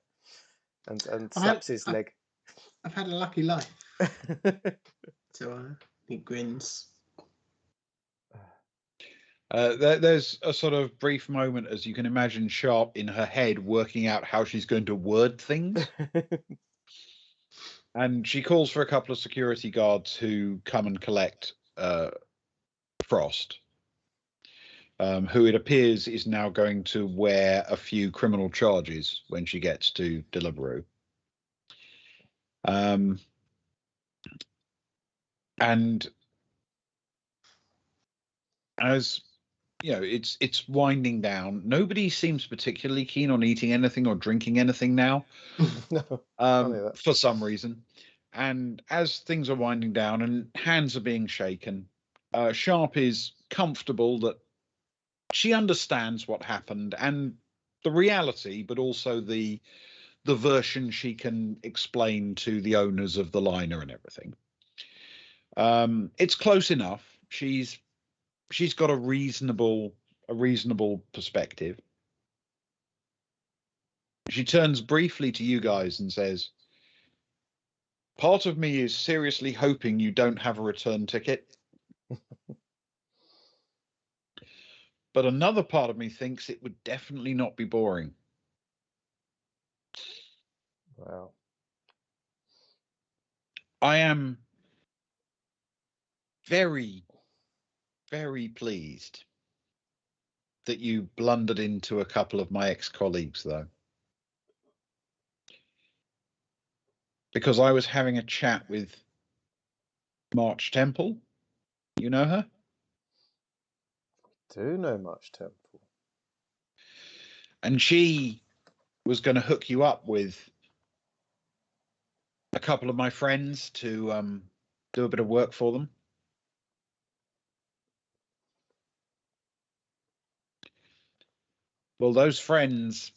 and slaps his leg. I've had a lucky life. So he grins. There's a sort of brief moment, as you can imagine, Sharp in her head working out how she's going to word things. And she calls for a couple of security guards who come and collect Frost, who it appears is now going to wear a few criminal charges when she gets to Deliveroo. And as you know, it's winding down. Nobody seems particularly keen on eating anything or drinking anything now, No, for some reason. And as things are winding down and hands are being shaken, Sharp is comfortable that she understands what happened and the reality, but also the version she can explain to the owners of the liner and everything. It's close enough. She's got a reasonable perspective. She turns briefly to you guys and says, "Part of me is seriously hoping you don't have a return ticket. But another part of me thinks it would definitely not be boring." Wow. I am very, very pleased that you blundered into a couple of my ex-colleagues, though. Because I was having a chat with March Temple. You know her? Do know March Temple. And she was going to hook you up with a couple of my friends to do a bit of work for them. Well, those friends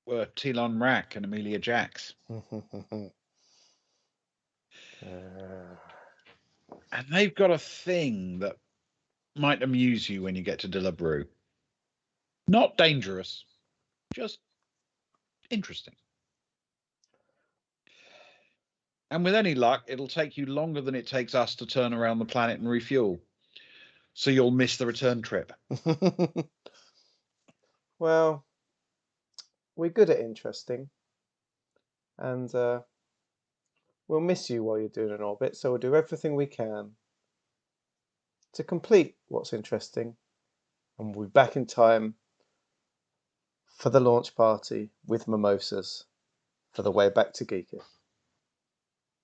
were Telon Rack and Amelia Jax. And they've got a thing that might amuse you when you get to Deliveroo. Not dangerous, just interesting. And with any luck, it'll take you longer than it takes us to turn around the planet and refuel. So you'll miss the return trip. Well, we're good at interesting. And we'll miss you while you're doing an orbit, so we'll do everything we can to complete what's interesting. And we'll be back in time for the launch party with mimosas for the way back to Geeketh.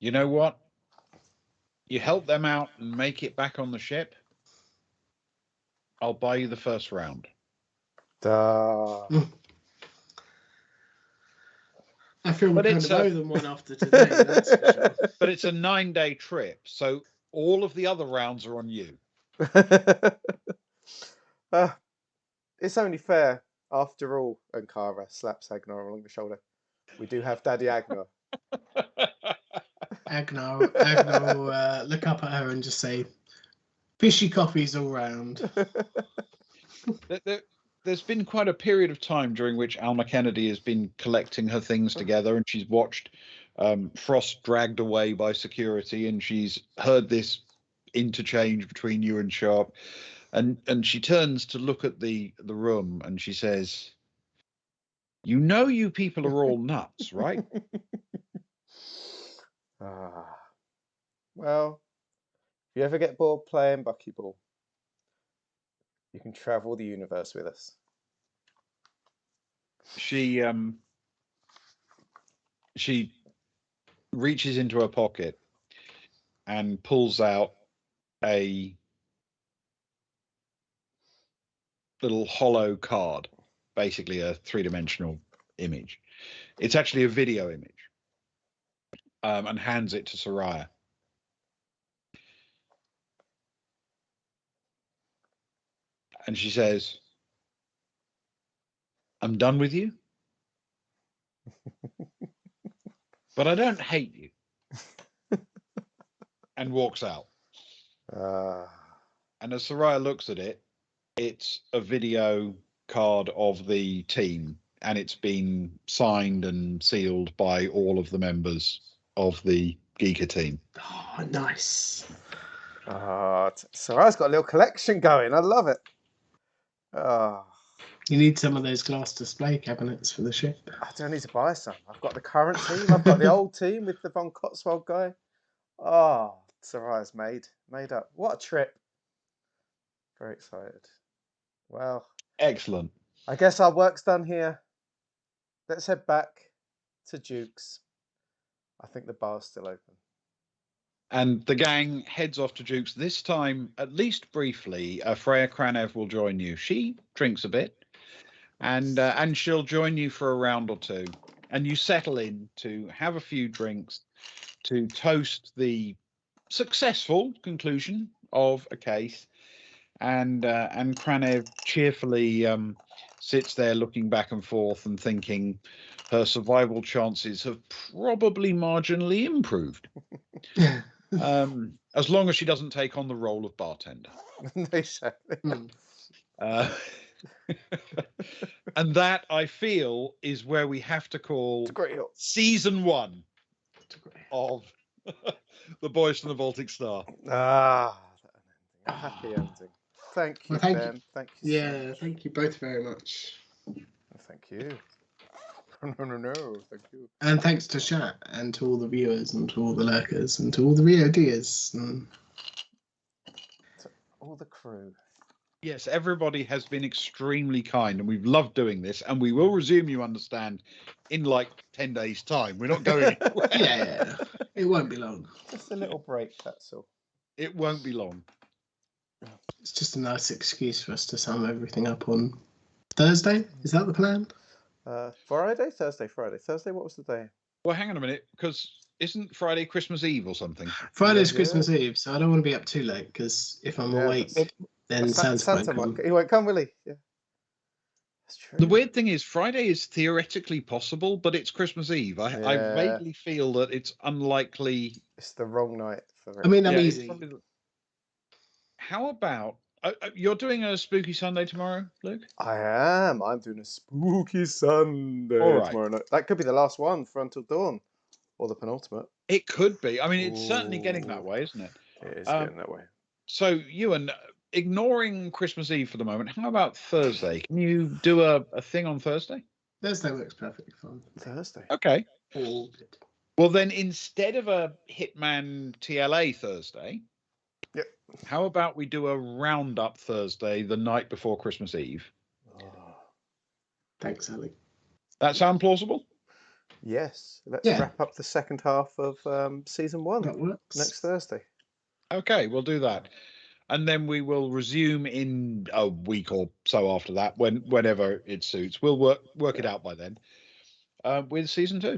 You know what? You help them out and make it back on the ship, I'll buy you the first round. Duh. I feel we kind of owe them one after today, that's for sure. But it's a 9-day trip, so all of the other rounds are on you. It's only fair, after all, Ankara slaps Agnar along the shoulder. We do have Daddy Agnar. Agnar will look up at her and just say, "Fishy coffees all round." There's been quite a period of time during which Alma Kennedy has been collecting her things together, and she's watched Frost dragged away by security, and she's heard this interchange between you and Sharp, and she turns to look at the room and she says, "You know, you people are all nuts, right?" Well, if you ever get bored playing buckyball, you can travel the universe with us. she reaches into her pocket and pulls out a little hollow card, basically a 3-dimensional image. It's actually a video image, and hands it to Soraya. And she says, "I'm done with you, but I don't hate you." And walks out. And as Soraya looks at it, it's a video card of the team, and it's been signed and sealed by all of the members of the Geeker team. Oh, nice. Soraya's got a little collection going. I love it. You need some of those glass display cabinets for the ship. I don't need to buy some. I've got the current team. I've got the old team with the Von Cotswold guy. Oh, Soraya's made up. What a trip. Very excited. Well, excellent. I guess our work's done here. Let's head back to Duke's. I think the bar's still open. And the gang heads off to Duke's. This time, at least briefly, Freya Kranev will join you. She drinks a bit, and she'll join you for a round or two. And you settle in to have a few drinks, to toast the successful conclusion of a case. And Kranev cheerfully sits there looking back and forth and thinking her survival chances have probably marginally improved. As long as she doesn't take on the role of bartender. And that, I feel, is where we have to call season 1 of The Boys from the Baltic Star. A happy ending. Thank you, Ben. Thank you. Yeah, thank you both very much. Thank you. No, thank you. And thanks to chat and to all the viewers and to all the lurkers and to all the VODers and to all the crew. Yes, everybody has been extremely kind, and we've loved doing this, and we will resume, you understand, in like 10 days' time. We're not going anywhere. Yeah, it won't be long. Just a little break, that's all. It won't be long. It's just a nice excuse for us to sum everything up on Thursday. Is that the plan? Thursday, what was the day? Well, hang on a minute, because isn't Friday Christmas Eve or something? Friday's Christmas Eve, so I don't want to be up too late, because if I'm awake, then Santa won't come. He won't come, will he? Yeah. That's true. The weird thing is, Friday is theoretically possible, but it's Christmas Eve. I vaguely feel that it's unlikely. It's the wrong night for it. I mean, I'm easy. How about you're doing a spooky Sunday tomorrow, Luke? I am. I'm doing a spooky Sunday tomorrow night. That could be the last one for Until Dawn, or the penultimate. It could be. I mean, it's certainly getting that way, isn't it? It is getting that way. So, Ewan, ignoring Christmas Eve for the moment, how about Thursday? Can you do a thing on Thursday? Thursday works perfectly fine. Thursday. Okay. All good. Well, then, instead of a Hitman TLA Thursday, how about we do a roundup Thursday, the night before Christmas Eve? Thanks, Ali. That sound plausible? Yes. Let's wrap up the second half of season 1 that works. Next Thursday. Okay, we'll do that. And then we will resume in a week or so after that, whenever it suits. We'll work it out by then with season 2.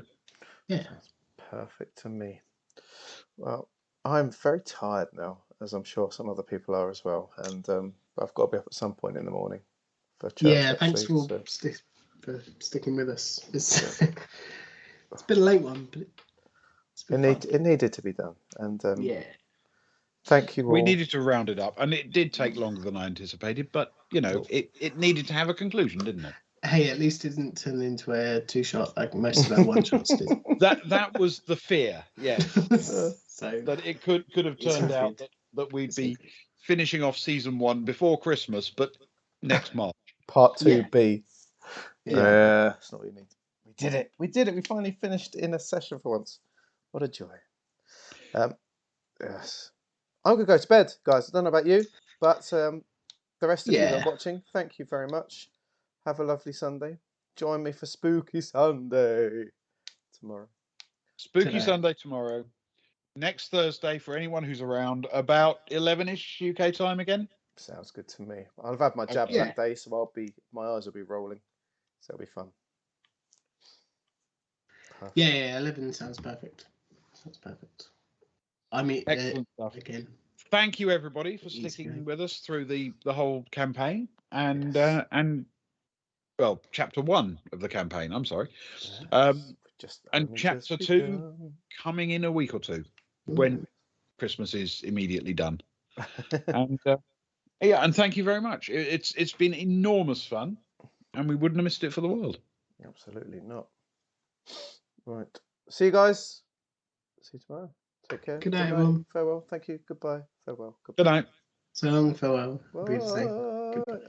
Yeah. That's perfect to me. Well, I'm very tired now, as I'm sure some other people are as well. And I've got to be up at some point in the morning for church. Yeah, thanks for sticking with us. It's been a late one, but it needed to be done. And thank you all. We needed to round it up, and it did take longer than I anticipated, but, it needed to have a conclusion, didn't it? Hey, at least it didn't turn into a 2-shot like most of our 1-shots did. That was the fear, yes. So that it could have turned out that we'd be finishing off season 1 before Christmas, but next March. Part 2B. Yeah. That's not what you need. We did it. We finally finished in a session for once. What a joy. Yes. I'm going to go to bed, guys. I don't know about you, but the rest of you that are watching, thank you very much. Have a lovely Sunday. join me for Spooky Sunday tomorrow. Spooky Today. Sunday tomorrow. Next Thursday, for anyone who's around, about 11ish UK time again. Sounds good to me. I'll have had my jab Yeah. that day, so my eyes will be rolling. So it'll be fun. Perfect. Yeah, 11 sounds perfect. I mean, Excellent stuff. again. Thank you, everybody, for Easy sticking going. with us through the whole campaign and Yes. well, chapter 1 of the campaign. I'm sorry, Yes. and chapter 2 coming in a week or two when Christmas is immediately done. And yeah, and thank you very much. It's been enormous fun, and we wouldn't have missed it for the world. Absolutely not. Right. See you guys. See you tomorrow. Take care. Good night, everyone. Farewell. Thank you. Goodbye. Farewell. Good night. So long, farewell. Bye. Be safe. Goodbye.